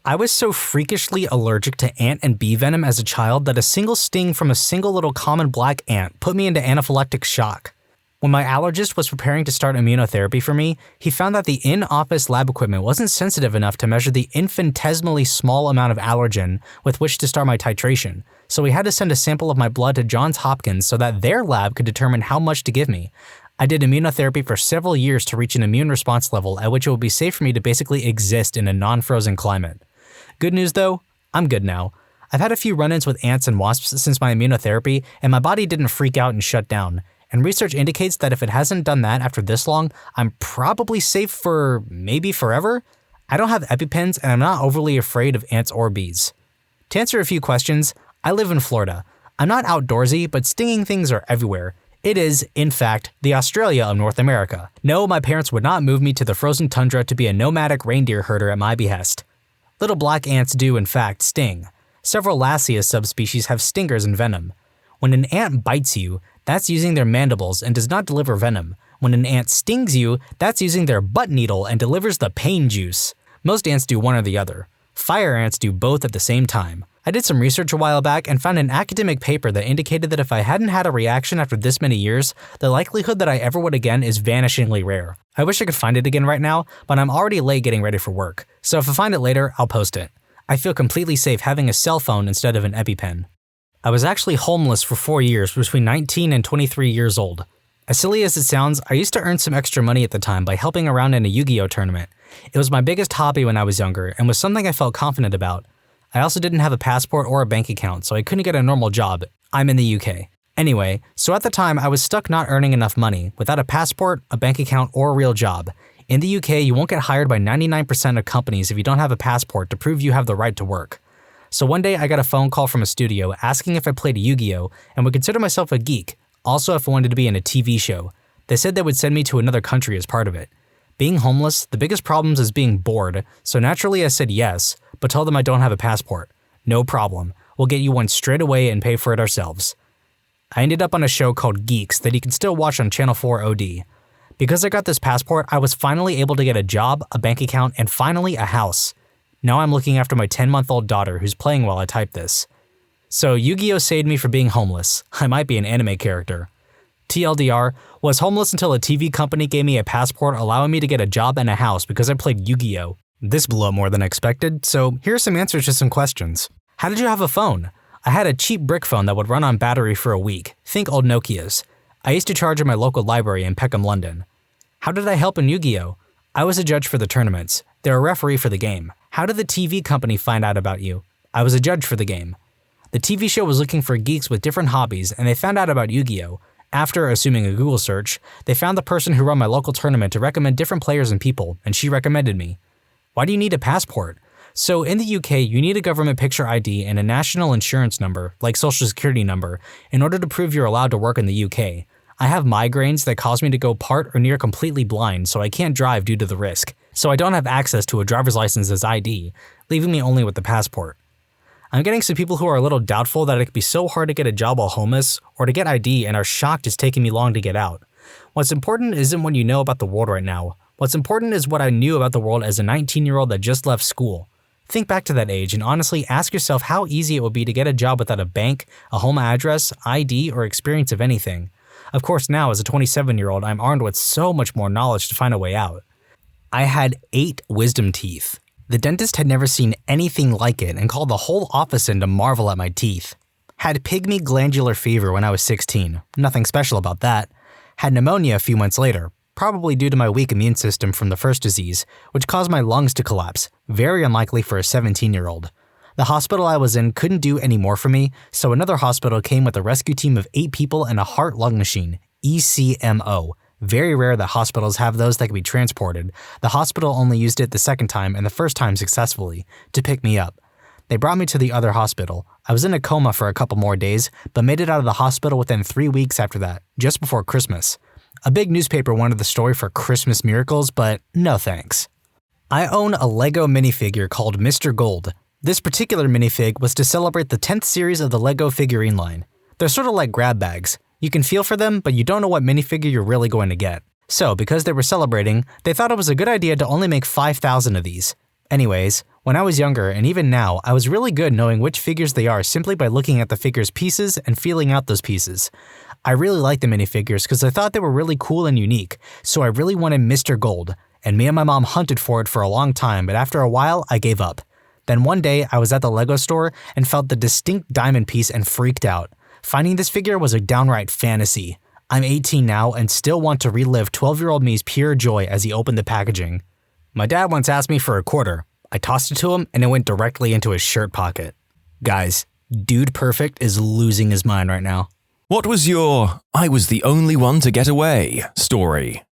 I was so freakishly allergic to ant and bee venom as a child that a single sting from a single little common black ant put me into anaphylactic shock. When my allergist was preparing to start immunotherapy for me, he found that the in-office lab equipment wasn't sensitive enough to measure the infinitesimally small amount of allergen with which to start my titration, so he had to send a sample of my blood to Johns Hopkins so that their lab could determine how much to give me. I did immunotherapy for several years to reach an immune response level at which it would be safe for me to basically exist in a non-frozen climate. Good news though, I'm good now. I've had a few run-ins with ants and wasps since my immunotherapy, and my body didn't freak out and shut down. And research indicates that if it hasn't done that after this long, I'm probably safe for maybe forever. I don't have EpiPens and I'm not overly afraid of ants or bees. To answer a few questions, I live in Florida. I'm not outdoorsy, but stinging things are everywhere. It is, in fact, the Australia of North America. No, my parents would not move me to the frozen tundra to be a nomadic reindeer herder at my behest. Little black ants do, in fact, sting. Several Lassia subspecies have stingers and venom. When an ant bites you, that's using their mandibles and does not deliver venom. When an ant stings you, that's using their butt needle and delivers the pain juice. Most ants do one or the other. Fire ants do both at the same time. I did some research a while back and found an academic paper that indicated that if I hadn't had a reaction after this many years, the likelihood that I ever would again is vanishingly rare. I wish I could find it again right now, but I'm already late getting ready for work. So if I find it later, I'll post it. I feel completely safe having a cell phone instead of an EpiPen. I was actually homeless for 4 years between 19 and 23 years old. As silly as it sounds, I used to earn some extra money at the time by helping around in a Yu-Gi-Oh tournament. It was my biggest hobby when I was younger and was something I felt confident about. I also didn't have a passport or a bank account, so I couldn't get a normal job. I'm in the UK. Anyway, so at the time I was stuck not earning enough money, without a passport, a bank account, or a real job. In the UK, you won't get hired by 99% of companies if you don't have a passport to prove you have the right to work. So one day I got a phone call from a studio asking if I played Yu-Gi-Oh and would consider myself a geek, also if I wanted to be in a TV show. They said they would send me to another country as part of it. Being homeless, the biggest problems is being bored, so naturally I said yes, but told them I don't have a passport. No problem, we'll get you one straight away and pay for it ourselves. I ended up on a show called Geeks that you can still watch on Channel 4 OD. Because I got this passport, I was finally able to get a job, a bank account, and finally a house. Now I'm looking after my 10-month-old daughter who's playing while I type this. So Yu-Gi-Oh saved me from being homeless. I might be an anime character. TLDR, was homeless until a TV company gave me a passport allowing me to get a job and a house because I played Yu-Gi-Oh. This blew up more than expected, so here's some answers to some questions. How did you have a phone? I had a cheap brick phone that would run on battery for a week. Think old Nokias. I used to charge at my local library in Peckham, London. How did I help in Yu-Gi-Oh? I was a judge for the tournaments. They're a referee for the game. How did the TV company find out about you? I was a judge for the game. The TV show was looking for geeks with different hobbies, and they found out about Yu-Gi-Oh! After assuming a Google search, they found the person who ran my local tournament to recommend different players and people, and she recommended me. Why do you need a passport? So in the UK, you need a government picture ID and a national insurance number, like social security number, in order to prove you're allowed to work in the UK. I have migraines that cause me to go part or near completely blind, so I can't drive due to the risk. So I don't have access to a driver's license as ID, leaving me only with the passport. I'm getting some people who are a little doubtful that it could be so hard to get a job while homeless, or to get ID and are shocked it's taking me long to get out. What's important isn't what you know about the world right now. What's important is what I knew about the world as a 19-year-old that just left school. Think back to that age and honestly ask yourself how easy it would be to get a job without a bank, a home address, ID, or experience of anything. Of course now, as a 27-year-old, I'm armed with so much more knowledge to find a way out. I had 8 wisdom teeth. The dentist had never seen anything like it and called the whole office in to marvel at my teeth. Had pygmy glandular fever when I was 16. Nothing special about that. Had pneumonia a few months later, probably due to my weak immune system from the first disease, which caused my lungs to collapse, very unlikely for a 17-year-old. The hospital I was in couldn't do any more for me, so another hospital came with a rescue team of 8 people and a heart-lung machine, easymode. Very rare that hospitals have those that can be transported. The hospital only used it the second time and the first time successfully, to pick me up. They brought me to the other hospital. I was in a coma for a couple more days, but made it out of the hospital within 3 weeks after that, just before Christmas. A big newspaper wanted the story for Christmas miracles, but no thanks. I own a Lego minifigure called Mr. Gold. This particular minifig was to celebrate the 10th series of the Lego figurine line. They're sort of like grab bags. You can feel for them, but you don't know what minifigure you're really going to get. So, because they were celebrating, they thought it was a good idea to only make 5,000 of these. Anyways, when I was younger, and even now, I was really good knowing which figures they are simply by looking at the figure's pieces and feeling out those pieces. I really liked the minifigures because I thought they were really cool and unique, so I really wanted Mr. Gold, and me and my mom hunted for it for a long time, but after a while, I gave up. Then one day, I was at the Lego store and felt the distinct diamond piece and freaked out. Finding this figure was a downright fantasy. I'm 18 now and still want to relive 12-year-old me's pure joy as he opened the packaging. My dad once asked me for a quarter. I tossed it to him and it went directly into his shirt pocket. Guys, Dude Perfect is losing his mind right now. What was your "I was the only one to get away" story?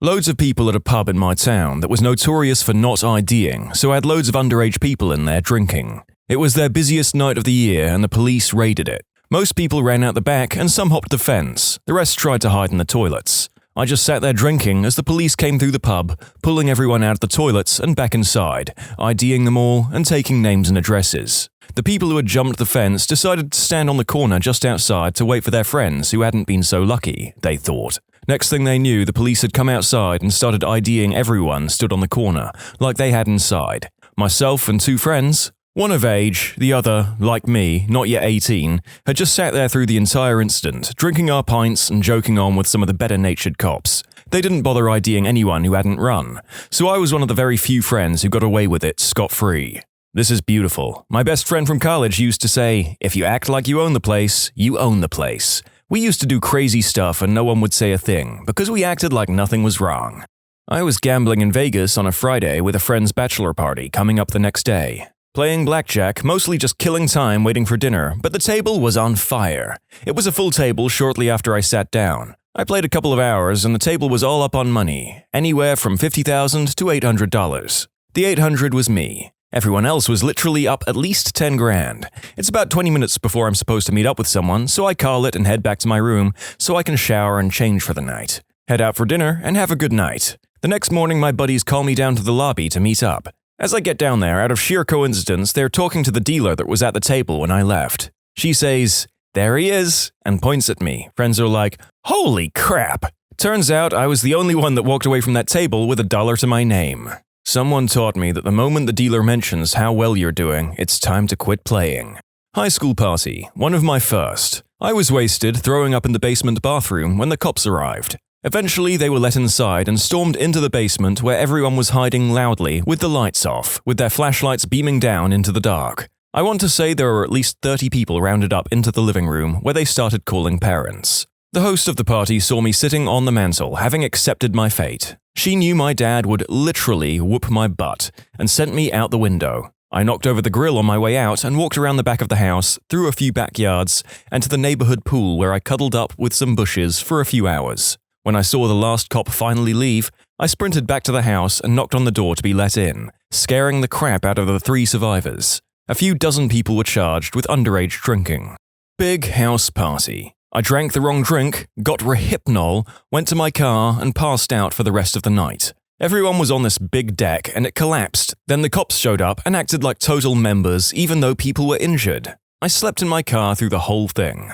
Loads of people at a pub in my town that was notorious for not IDing, so had loads of underage people in there drinking. It was their busiest night of the year and the police raided it. Most people ran out the back and some hopped the fence. The rest tried to hide in the toilets. I just sat there drinking as the police came through the pub, pulling everyone out of the toilets and back inside, IDing them all and taking names and addresses. The people who had jumped the fence decided to stand on the corner just outside to wait for their friends who hadn't been so lucky, they thought. Next thing they knew, the police had come outside and started IDing everyone stood on the corner, like they had inside. Myself and 2 friends, one of age, the other, like me, not yet 18, had just sat there through the entire incident, drinking our pints and joking on with some of the better-natured cops. They didn't bother IDing anyone who hadn't run, so I was one of the very few friends who got away with it scot-free. This is beautiful. My best friend from college used to say, if you act like you own the place, you own the place. We used to do crazy stuff and no one would say a thing, because we acted like nothing was wrong. I was gambling in Vegas on a Friday with a friend's bachelor party coming up the next day. Playing blackjack, mostly just killing time waiting for dinner, but the table was on fire. It was a full table shortly after I sat down. I played a couple of hours and the table was all up on money, anywhere from $50,000 to $800. The $800 was me. Everyone else was literally up at least 10 grand. It's about 20 minutes before I'm supposed to meet up with someone, so I call it and head back to my room so I can shower and change for the night. Head out for dinner and have a good night. The next morning my buddies call me down to the lobby to meet up. As I get down there, out of sheer coincidence, they're talking to the dealer that was at the table when I left. She says, "There he is," and points at me. Friends are like, "Holy crap!" Turns out I was the only one that walked away from that table with $1 to my name. Someone taught me that the moment the dealer mentions how well you're doing, it's time to quit playing. High school party, one of my first. I was wasted, throwing up in the basement bathroom when the cops arrived. Eventually, they were let inside and stormed into the basement where everyone was hiding loudly with the lights off, with their flashlights beaming down into the dark. I want to say there were at least 30 people rounded up into the living room where they started calling parents. The host of the party saw me sitting on the mantel, having accepted my fate. She knew my dad would literally whoop my butt and sent me out the window. I knocked over the grill on my way out and walked around the back of the house, through a few backyards, and to the neighborhood pool where I cuddled up with some bushes for a few hours. When I saw the last cop finally leave, I sprinted back to the house and knocked on the door to be let in, scaring the crap out of the 3 survivors. A few dozen people were charged with underage drinking. Big house party. I drank the wrong drink, got rehypnol, went to my car, and passed out for the rest of the night. Everyone was on this big deck and it collapsed. Then the cops showed up and acted like total members even though people were injured. I slept in my car through the whole thing.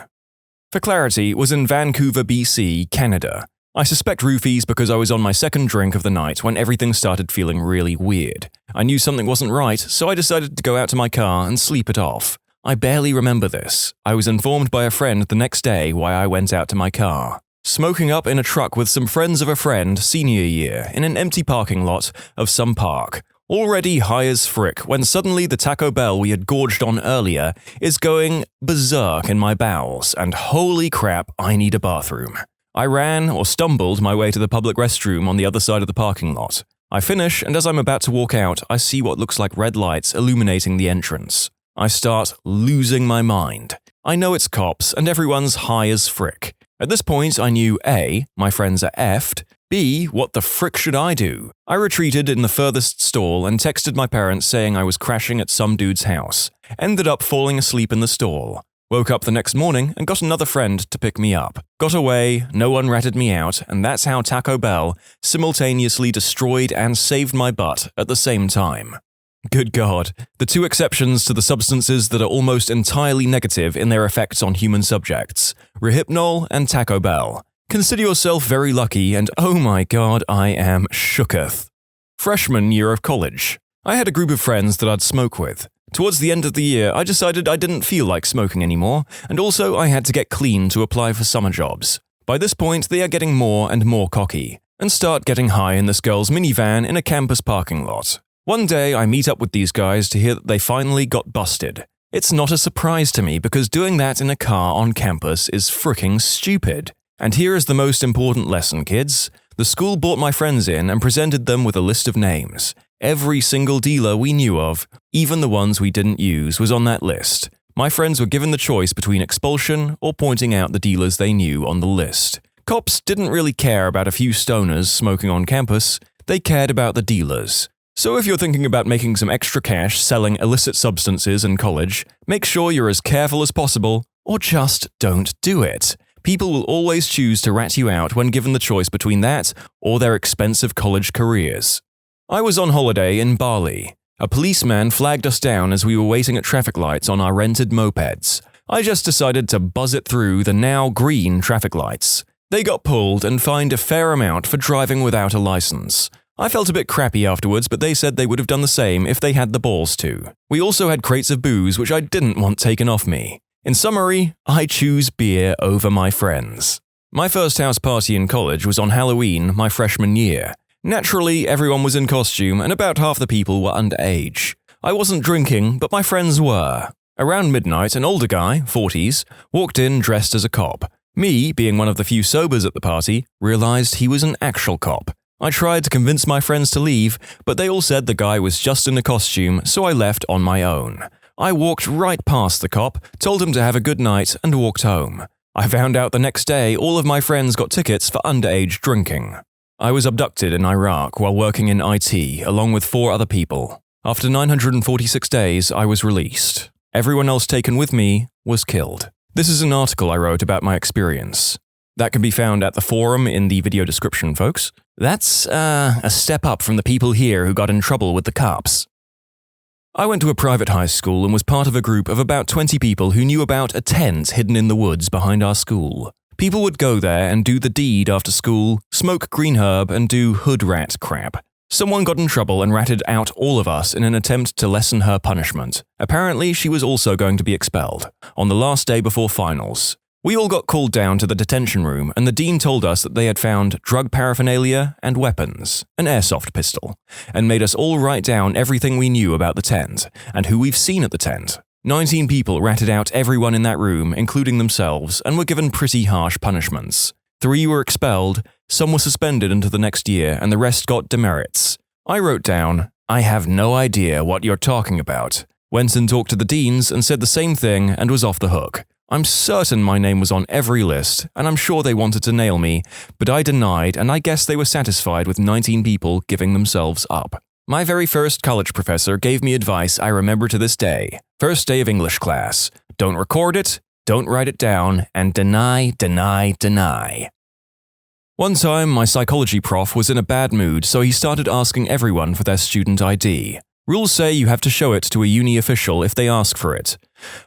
For clarity, it was in Vancouver, BC, Canada. I suspect roofies because I was on my second drink of the night when everything started feeling really weird. I knew something wasn't right, so I decided to go out to my car and sleep it off. I barely remember this. I was informed by a friend the next day why I went out to my car. Smoking up in a truck with some friends of a friend senior year in an empty parking lot of some park. Already high as frick when suddenly the Taco Bell we had gorged on earlier is going berserk in my bowels and holy crap, I need a bathroom. I ran or stumbled my way to the public restroom on the other side of the parking lot. I finish, and as I'm about to walk out, I see what looks like red lights illuminating the entrance. I start losing my mind. I know it's cops, and everyone's high as frick. At this point, I knew A, my friends are effed, B, what the frick should I do? I retreated in the furthest stall and texted my parents saying I was crashing at some dude's house. Ended up falling asleep in the stall. Woke up the next morning and got another friend to pick me up. Got away, no one ratted me out, and that's how Taco Bell simultaneously destroyed and saved my butt at the same time. Good God, the 2 exceptions to the substances that are almost entirely negative in their effects on human subjects, rehypnol and Taco Bell. Consider yourself very lucky and oh my God, I am shooketh. Freshman year of college. I had a group of friends that I'd smoke with. Towards the end of the year, I decided I didn't feel like smoking anymore, and also I had to get clean to apply for summer jobs. By this point, they are getting more and more cocky, and start getting high in this girl's minivan in a campus parking lot. One day, I meet up with these guys to hear that they finally got busted. It's not a surprise to me because doing that in a car on campus is fricking stupid. And here is the most important lesson, kids. The school brought my friends in and presented them with a list of names. Every single dealer we knew of, even the ones we didn't use, was on that list. My friends were given the choice between expulsion or pointing out the dealers they knew on the list. Cops didn't really care about a few stoners smoking on campus, they cared about the dealers. So if you're thinking about making some extra cash selling illicit substances in college, make sure you're as careful as possible, or just don't do it. People will always choose to rat you out when given the choice between that or their expensive college careers. I was on holiday in Bali. A policeman flagged us down as we were waiting at traffic lights on our rented mopeds. I just decided to buzz it through the now green traffic lights. They got pulled and fined a fair amount for driving without a license. I felt a bit crappy afterwards, but they said they would have done the same if they had the balls to. We also had crates of booze, which I didn't want taken off me. In summary, I choose beer over my friends. My first house party in college was on Halloween, my freshman year. Naturally, everyone was in costume and about half the people were underage. I wasn't drinking, but my friends were. Around midnight, an older guy, 40s, walked in dressed as a cop. Me, being one of the few sobers at the party, realized he was an actual cop. I tried to convince my friends to leave, but they all said the guy was just in a costume, so I left on my own. I walked right past the cop, told him to have a good night, and walked home. I found out the next day all of my friends got tickets for underage drinking. I was abducted in Iraq while working in IT, along with 4 other people. After 946 days, I was released. Everyone else taken with me was killed. This is an article I wrote about my experience. That can be found at the forum in the video description, folks. That's a step up from the people here who got in trouble with the cops. I went to a private high school and was part of a group of about 20 people who knew about a tent hidden in the woods behind our school. People would go there and do the deed after school, smoke green herb, and do hood rat crap. Someone got in trouble and ratted out all of us in an attempt to lessen her punishment. Apparently, she was also going to be expelled, on the last day before finals. We all got called down to the detention room, and the dean told us that they had found drug paraphernalia and weapons, an airsoft pistol, and made us all write down everything we knew about the tent, and who we've seen at the tent. 19 people ratted out everyone in that room, including themselves, and were given pretty harsh punishments. 3 were expelled, some were suspended into the next year, and the rest got demerits. I wrote down, "I have no idea what you're talking about." Went and talked to the deans and said the same thing and was off the hook. I'm certain my name was on every list, and I'm sure they wanted to nail me, but I denied, and I guess they were satisfied with 19 people giving themselves up. My very first college professor gave me advice I remember to this day. First day of English class. Don't record it, don't write it down, and deny, deny, deny. One time, my psychology prof was in a bad mood, so he started asking everyone for their student ID. Rules say you have to show it to a uni official if they ask for it.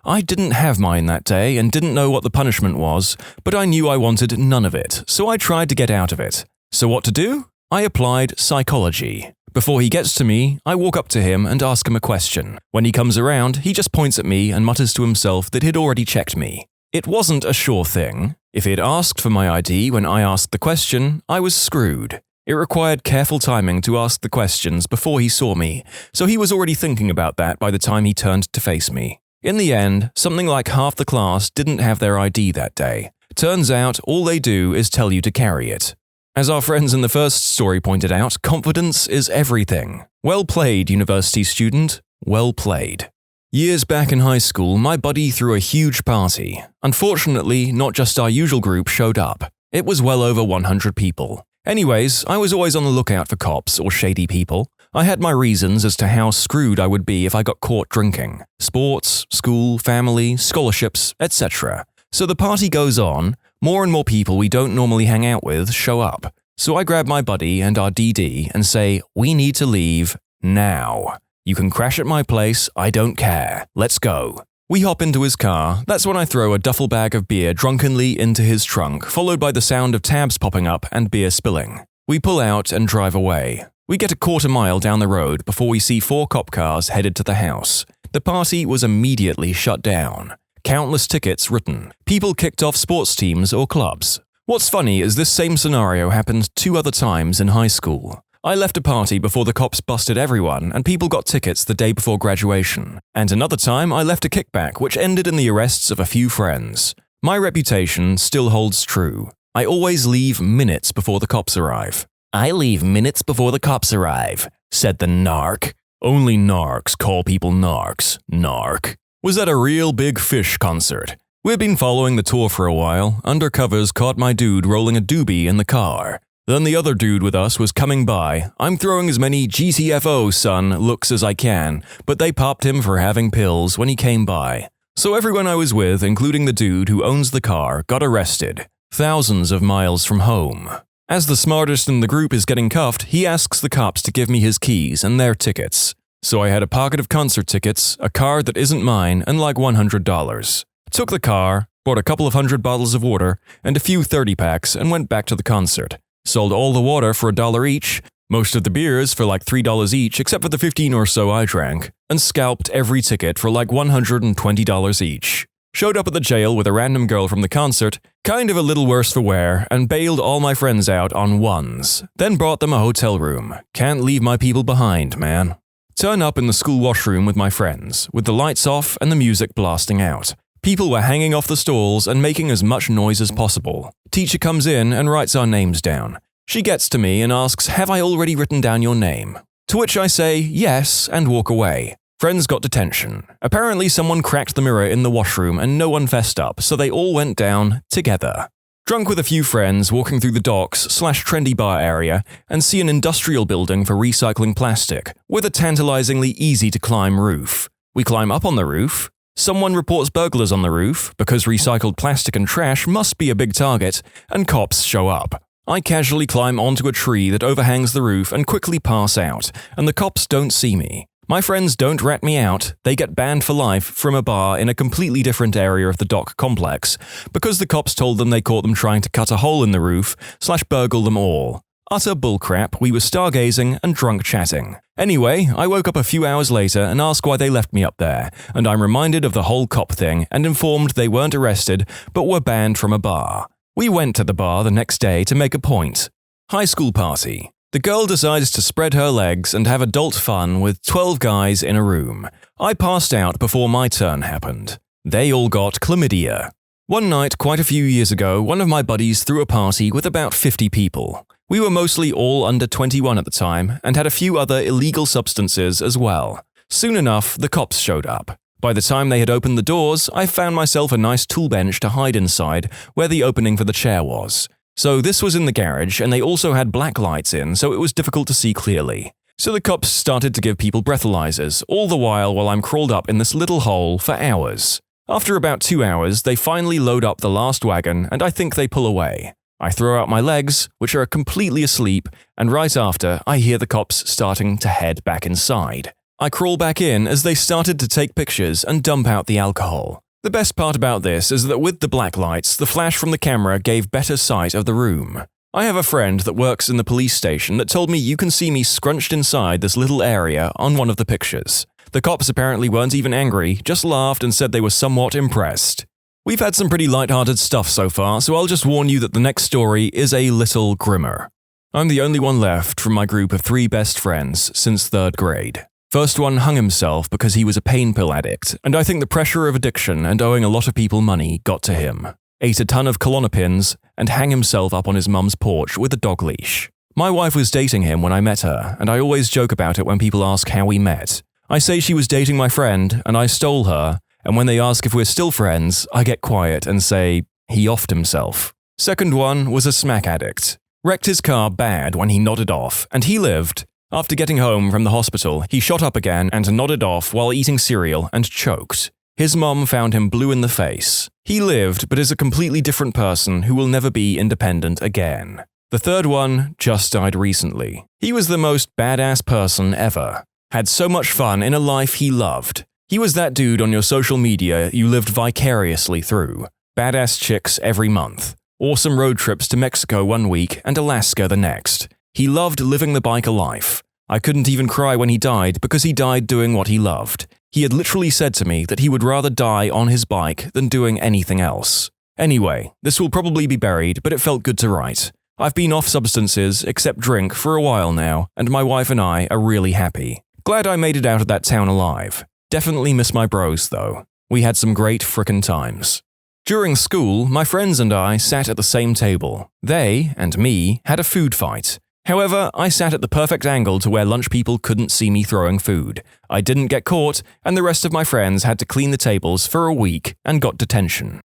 I didn't have mine that day and didn't know what the punishment was, but I knew I wanted none of it, so I tried to get out of it. So what to do? I applied psychology. Before he gets to me, I walk up to him and ask him a question. When he comes around, he just points at me and mutters to himself that he'd already checked me. It wasn't a sure thing. If he had asked for my ID when I asked the question, I was screwed. It required careful timing to ask the questions before he saw me, so he was already thinking about that by the time he turned to face me. In the end, something like half the class didn't have their ID that day. Turns out, all they do is tell you to carry it. As our friends in the first story pointed out, confidence is everything. Well played, university student. Well played. Years back in high school, my buddy threw a huge party. Unfortunately, not just our usual group showed up. It was well over 100 people. Anyways, I was always on the lookout for cops or shady people. I had my reasons as to how screwed I would be if I got caught drinking. Sports, school, family, scholarships, etc. So the party goes on. More and more people we don't normally hang out with show up. So I grab my buddy and our DD and say, "We need to leave now. You can crash at my place, I don't care. Let's go." We hop into his car. That's when I throw a duffel bag of beer drunkenly into his trunk, followed by the sound of tabs popping up and beer spilling. We pull out and drive away. We get a quarter mile down the road before we see 4 cop cars headed to the house. The party was immediately shut down. Countless tickets written. People kicked off sports teams or clubs. What's funny is this same scenario happened 2 other times in high school. I left a party before the cops busted everyone and people got tickets the day before graduation. And another time I left a kickback which ended in the arrests of a few friends. My reputation still holds true. I always leave minutes before the cops arrive. "I leave minutes before the cops arrive," said the narc. Only narcs call people narcs, narc. Was at a Real Big Fish concert. We'd been following the tour for a while. Undercovers caught my dude rolling a doobie in the car. Then the other dude with us was coming by. I'm throwing as many GTFO, son, looks as I can, but they popped him for having pills when he came by. So everyone I was with, including the dude who owns the car, got arrested, thousands of miles from home. As the smartest in the group is getting cuffed, he asks the cops to give me his keys and their tickets. So I had a pocket of concert tickets, a car that isn't mine, and like $100. Took the car, bought a couple of 100 bottles of water, and a few 30-packs, and went back to the concert. Sold all the water for $1 each, most of the beers for like $3 each except for the 15 or so I drank, and scalped every ticket for like $120 each. Showed up at the jail with a random girl from the concert, kind of a little worse for wear, and bailed all my friends out on ones. Then brought them a hotel room. Can't leave my people behind, man. Turn up in the school washroom with my friends, with the lights off and the music blasting out. People were hanging off the stalls and making as much noise as possible. Teacher comes in and writes our names down. She gets to me and asks, "Have I already written down your name?" To which I say, "Yes," and walk away. Friends got detention. Apparently someone cracked the mirror in the washroom and no one fessed up, so they all went down together. Drunk with a few friends, walking through the docks/trendy bar area, and see an industrial building for recycling plastic, with a tantalizingly easy-to-climb roof. We climb up on the roof. Someone reports burglars on the roof, because recycled plastic and trash must be a big target, and cops show up. I casually climb onto a tree that overhangs the roof and quickly pass out, and the cops don't see me. My friends don't rat me out, they get banned for life from a bar in a completely different area of the dock complex, because the cops told them they caught them trying to cut a hole in the roof/burgle them all. Utter bullcrap, we were stargazing and drunk chatting. Anyway, I woke up a few hours later and asked why they left me up there, and I'm reminded of the whole cop thing and informed they weren't arrested, but were banned from a bar. We went to the bar the next day to make a point. High school party. The girl decides to spread her legs and have adult fun with 12 guys in a room. I passed out before my turn happened. They all got chlamydia. One night, quite a few years ago, one of my buddies threw a party with about 50 people. We were mostly all under 21 at the time and had a few other illegal substances as well. Soon enough, the cops showed up. By the time they had opened the doors, I found myself a nice tool bench to hide inside where the opening for the chair was. So this was in the garage, and they also had black lights in, so it was difficult to see clearly. So the cops started to give people breathalyzers, all the while I'm crawled up in this little hole for hours. After about 2 hours, they finally load up the last wagon, and I think they pull away. I throw out my legs, which are completely asleep, and right after, I hear the cops starting to head back inside. I crawl back in as they started to take pictures and dump out the alcohol. The best part about this is that with the black lights, the flash from the camera gave better sight of the room. I have a friend that works in the police station that told me you can see me scrunched inside this little area on one of the pictures. The cops apparently weren't even angry, just laughed and said they were somewhat impressed. We've had some pretty lighthearted stuff so far, so I'll just warn you that the next story is a little grimmer. I'm the only one left from my group of 3 best friends since 3rd grade. First one hung himself because he was a pain pill addict, and I think the pressure of addiction and owing a lot of people money got to him. Ate a ton of Klonopins and hang himself up on his mum's porch with a dog leash. My wife was dating him when I met her, and I always joke about it when people ask how we met. I say she was dating my friend, and I stole her, and when they ask if we're still friends, I get quiet and say, he offed himself. Second one was a smack addict. Wrecked his car bad when he nodded off, and he lived. After getting home from the hospital, he shot up again and nodded off while eating cereal and choked. His mom found him blue in the face. He lived, but is a completely different person who will never be independent again. The third one just died recently. He was the most badass person ever. Had so much fun in a life he loved. He was that dude on your social media you lived vicariously through. Badass chicks every month. Awesome road trips to Mexico one week and Alaska the next. He loved living the biker life. I couldn't even cry when he died because he died doing what he loved. He had literally said to me that he would rather die on his bike than doing anything else. Anyway, this will probably be buried, but it felt good to write. I've been off substances, except drink, for a while now, and my wife and I are really happy. Glad I made it out of that town alive. Definitely miss my bros, though. We had some great frickin' times. During school, my friends and I sat at the same table. They, and me, had a food fight. However, I sat at the perfect angle to where lunch people couldn't see me throwing food. I didn't get caught, and the rest of my friends had to clean the tables for a week and got detention.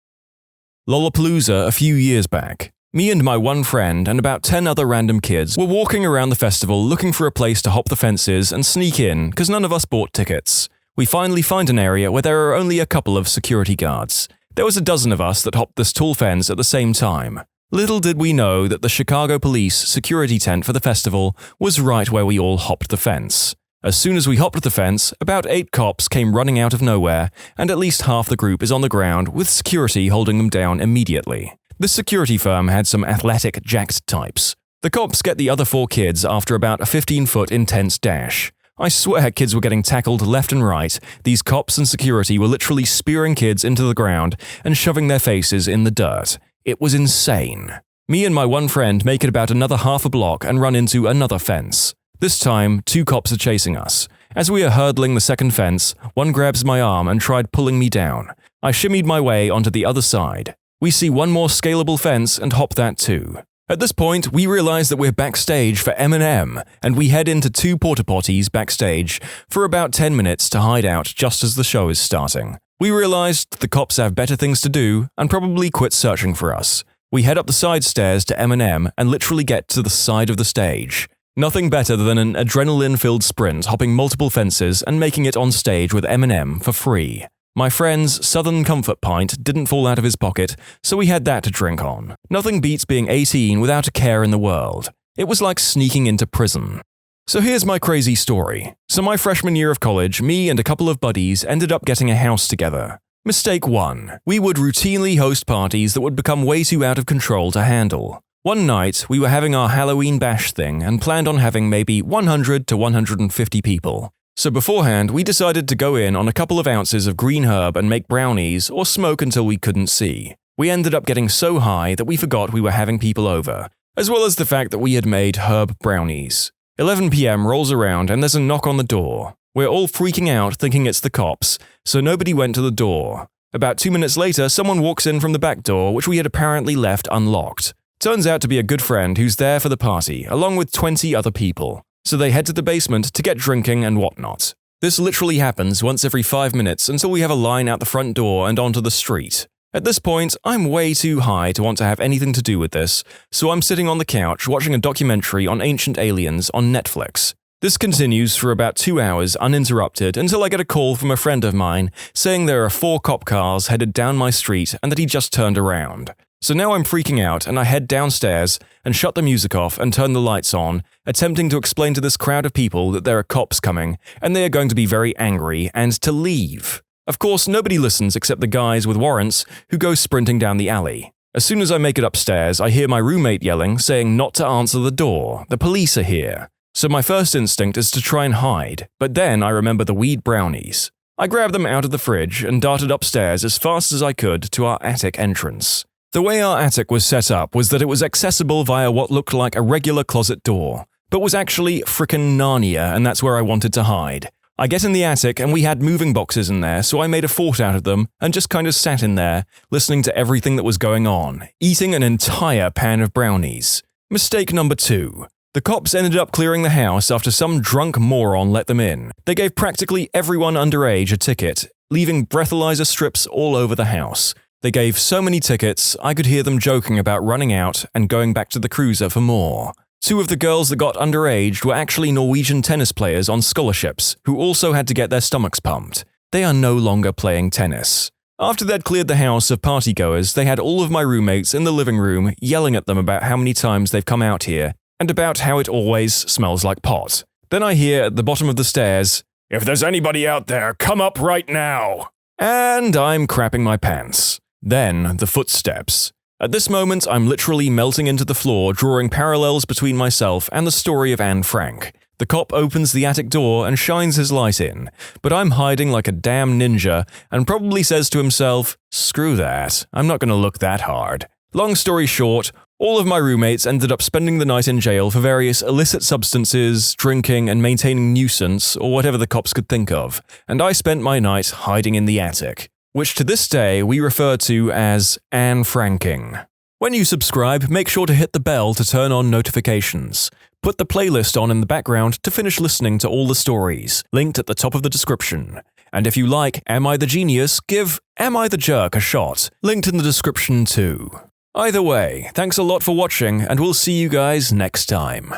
Lollapalooza a few years back. Me and my one friend and about 10 other random kids were walking around the festival looking for a place to hop the fences and sneak in because none of us bought tickets. We finally find an area where there are only a couple of security guards. There was a dozen of us that hopped this tall fence at the same time. Little did we know that the Chicago police security tent for the festival was right where we all hopped the fence. As soon as we hopped the fence, about 8 cops came running out of nowhere, and at least half the group is on the ground with security holding them down immediately. The security firm had some athletic, jacked types. The cops get the other 4 kids after about a 15-foot intense dash. I swear kids were getting tackled left and right. These cops and security were literally spearing kids into the ground and shoving their faces in the dirt. It was insane. Me and my one friend make it about another half a block and run into another fence. This time, 2 cops are chasing us. As we are hurdling the second fence, one grabs my arm and tried pulling me down. I shimmied my way onto the other side. We see one more scalable fence and hop that too. At this point, we realize that we're backstage for Eminem, and we head into 2 porta potties backstage for about 10 minutes to hide out just as the show is starting. We realized the cops have better things to do and probably quit searching for us. We head up the side stairs to Eminem and literally get to the side of the stage. Nothing better than an adrenaline-filled sprint hopping multiple fences and making it on stage with Eminem for free. My friend's Southern Comfort pint didn't fall out of his pocket, so we had that to drink on. Nothing beats being 18 without a care in the world. It was like sneaking into prison. So here's my crazy story. So my freshman year of college, me and a couple of buddies ended up getting a house together. Mistake 1. We would routinely host parties that would become way too out of control to handle. One night, we were having our Halloween bash thing and planned on having maybe 100 to 150 people. So beforehand, we decided to go in on a couple of ounces of green herb and make brownies or smoke until we couldn't see. We ended up getting so high that we forgot we were having people over, as well as the fact that we had made herb brownies. 11 p.m. rolls around and there's a knock on the door. We're all freaking out thinking it's the cops, so nobody went to the door. About 2 minutes later, someone walks in from the back door, which we had apparently left unlocked. Turns out to be a good friend who's there for the party, along with 20 other people. So they head to the basement to get drinking and whatnot. This literally happens once every 5 minutes until we have a line out the front door and onto the street. At this point, I'm way too high to want to have anything to do with this, so I'm sitting on the couch watching a documentary on ancient aliens on Netflix. This continues for about 2 hours uninterrupted until I get a call from a friend of mine saying there are 4 cop cars headed down my street and that he just turned around. So now I'm freaking out and I head downstairs and shut the music off and turn the lights on, attempting to explain to this crowd of people that there are cops coming and they are going to be very angry and to leave. Of course, nobody listens except the guys with warrants who go sprinting down the alley. As soon as I make it upstairs, I hear my roommate yelling, saying not to answer the door. The police are here. So my first instinct is to try and hide, but then I remember the weed brownies. I grabbed them out of the fridge and darted upstairs as fast as I could to our attic entrance. The way our attic was set up was that it was accessible via what looked like a regular closet door, but was actually frickin' Narnia, and that's where I wanted to hide. I get in the attic and we had moving boxes in there, so I made a fort out of them and just kind of sat in there, listening to everything that was going on, eating an entire pan of brownies. Mistake number 2. The cops ended up clearing the house after some drunk moron let them in. They gave practically everyone underage a ticket, leaving breathalyzer strips all over the house. They gave so many tickets, I could hear them joking about running out and going back to the cruiser for more. 2 of the girls that got underaged were actually Norwegian tennis players on scholarships, who also had to get their stomachs pumped. They are no longer playing tennis. After they'd cleared the house of partygoers, they had all of my roommates in the living room yelling at them about how many times they've come out here, and about how it always smells like pot. Then I hear at the bottom of the stairs, "If there's anybody out there, come up right now!" And I'm crapping my pants. Then, the footsteps. At this moment, I'm literally melting into the floor, drawing parallels between myself and the story of Anne Frank. The cop opens the attic door and shines his light in, but I'm hiding like a damn ninja and probably says to himself, "Screw that, I'm not gonna look that hard." Long story short, all of my roommates ended up spending the night in jail for various illicit substances, drinking, and maintaining nuisance, or whatever the cops could think of, and I spent my night hiding in the attic, which to this day we refer to as Anne Franking. When you subscribe, make sure to hit the bell to turn on notifications. Put the playlist on in the background to finish listening to all the stories, linked at the top of the description. And if you like Am I the Genius, give Am I the Jerk a shot, linked in the description too. Either way, thanks a lot for watching, and we'll see you guys next time.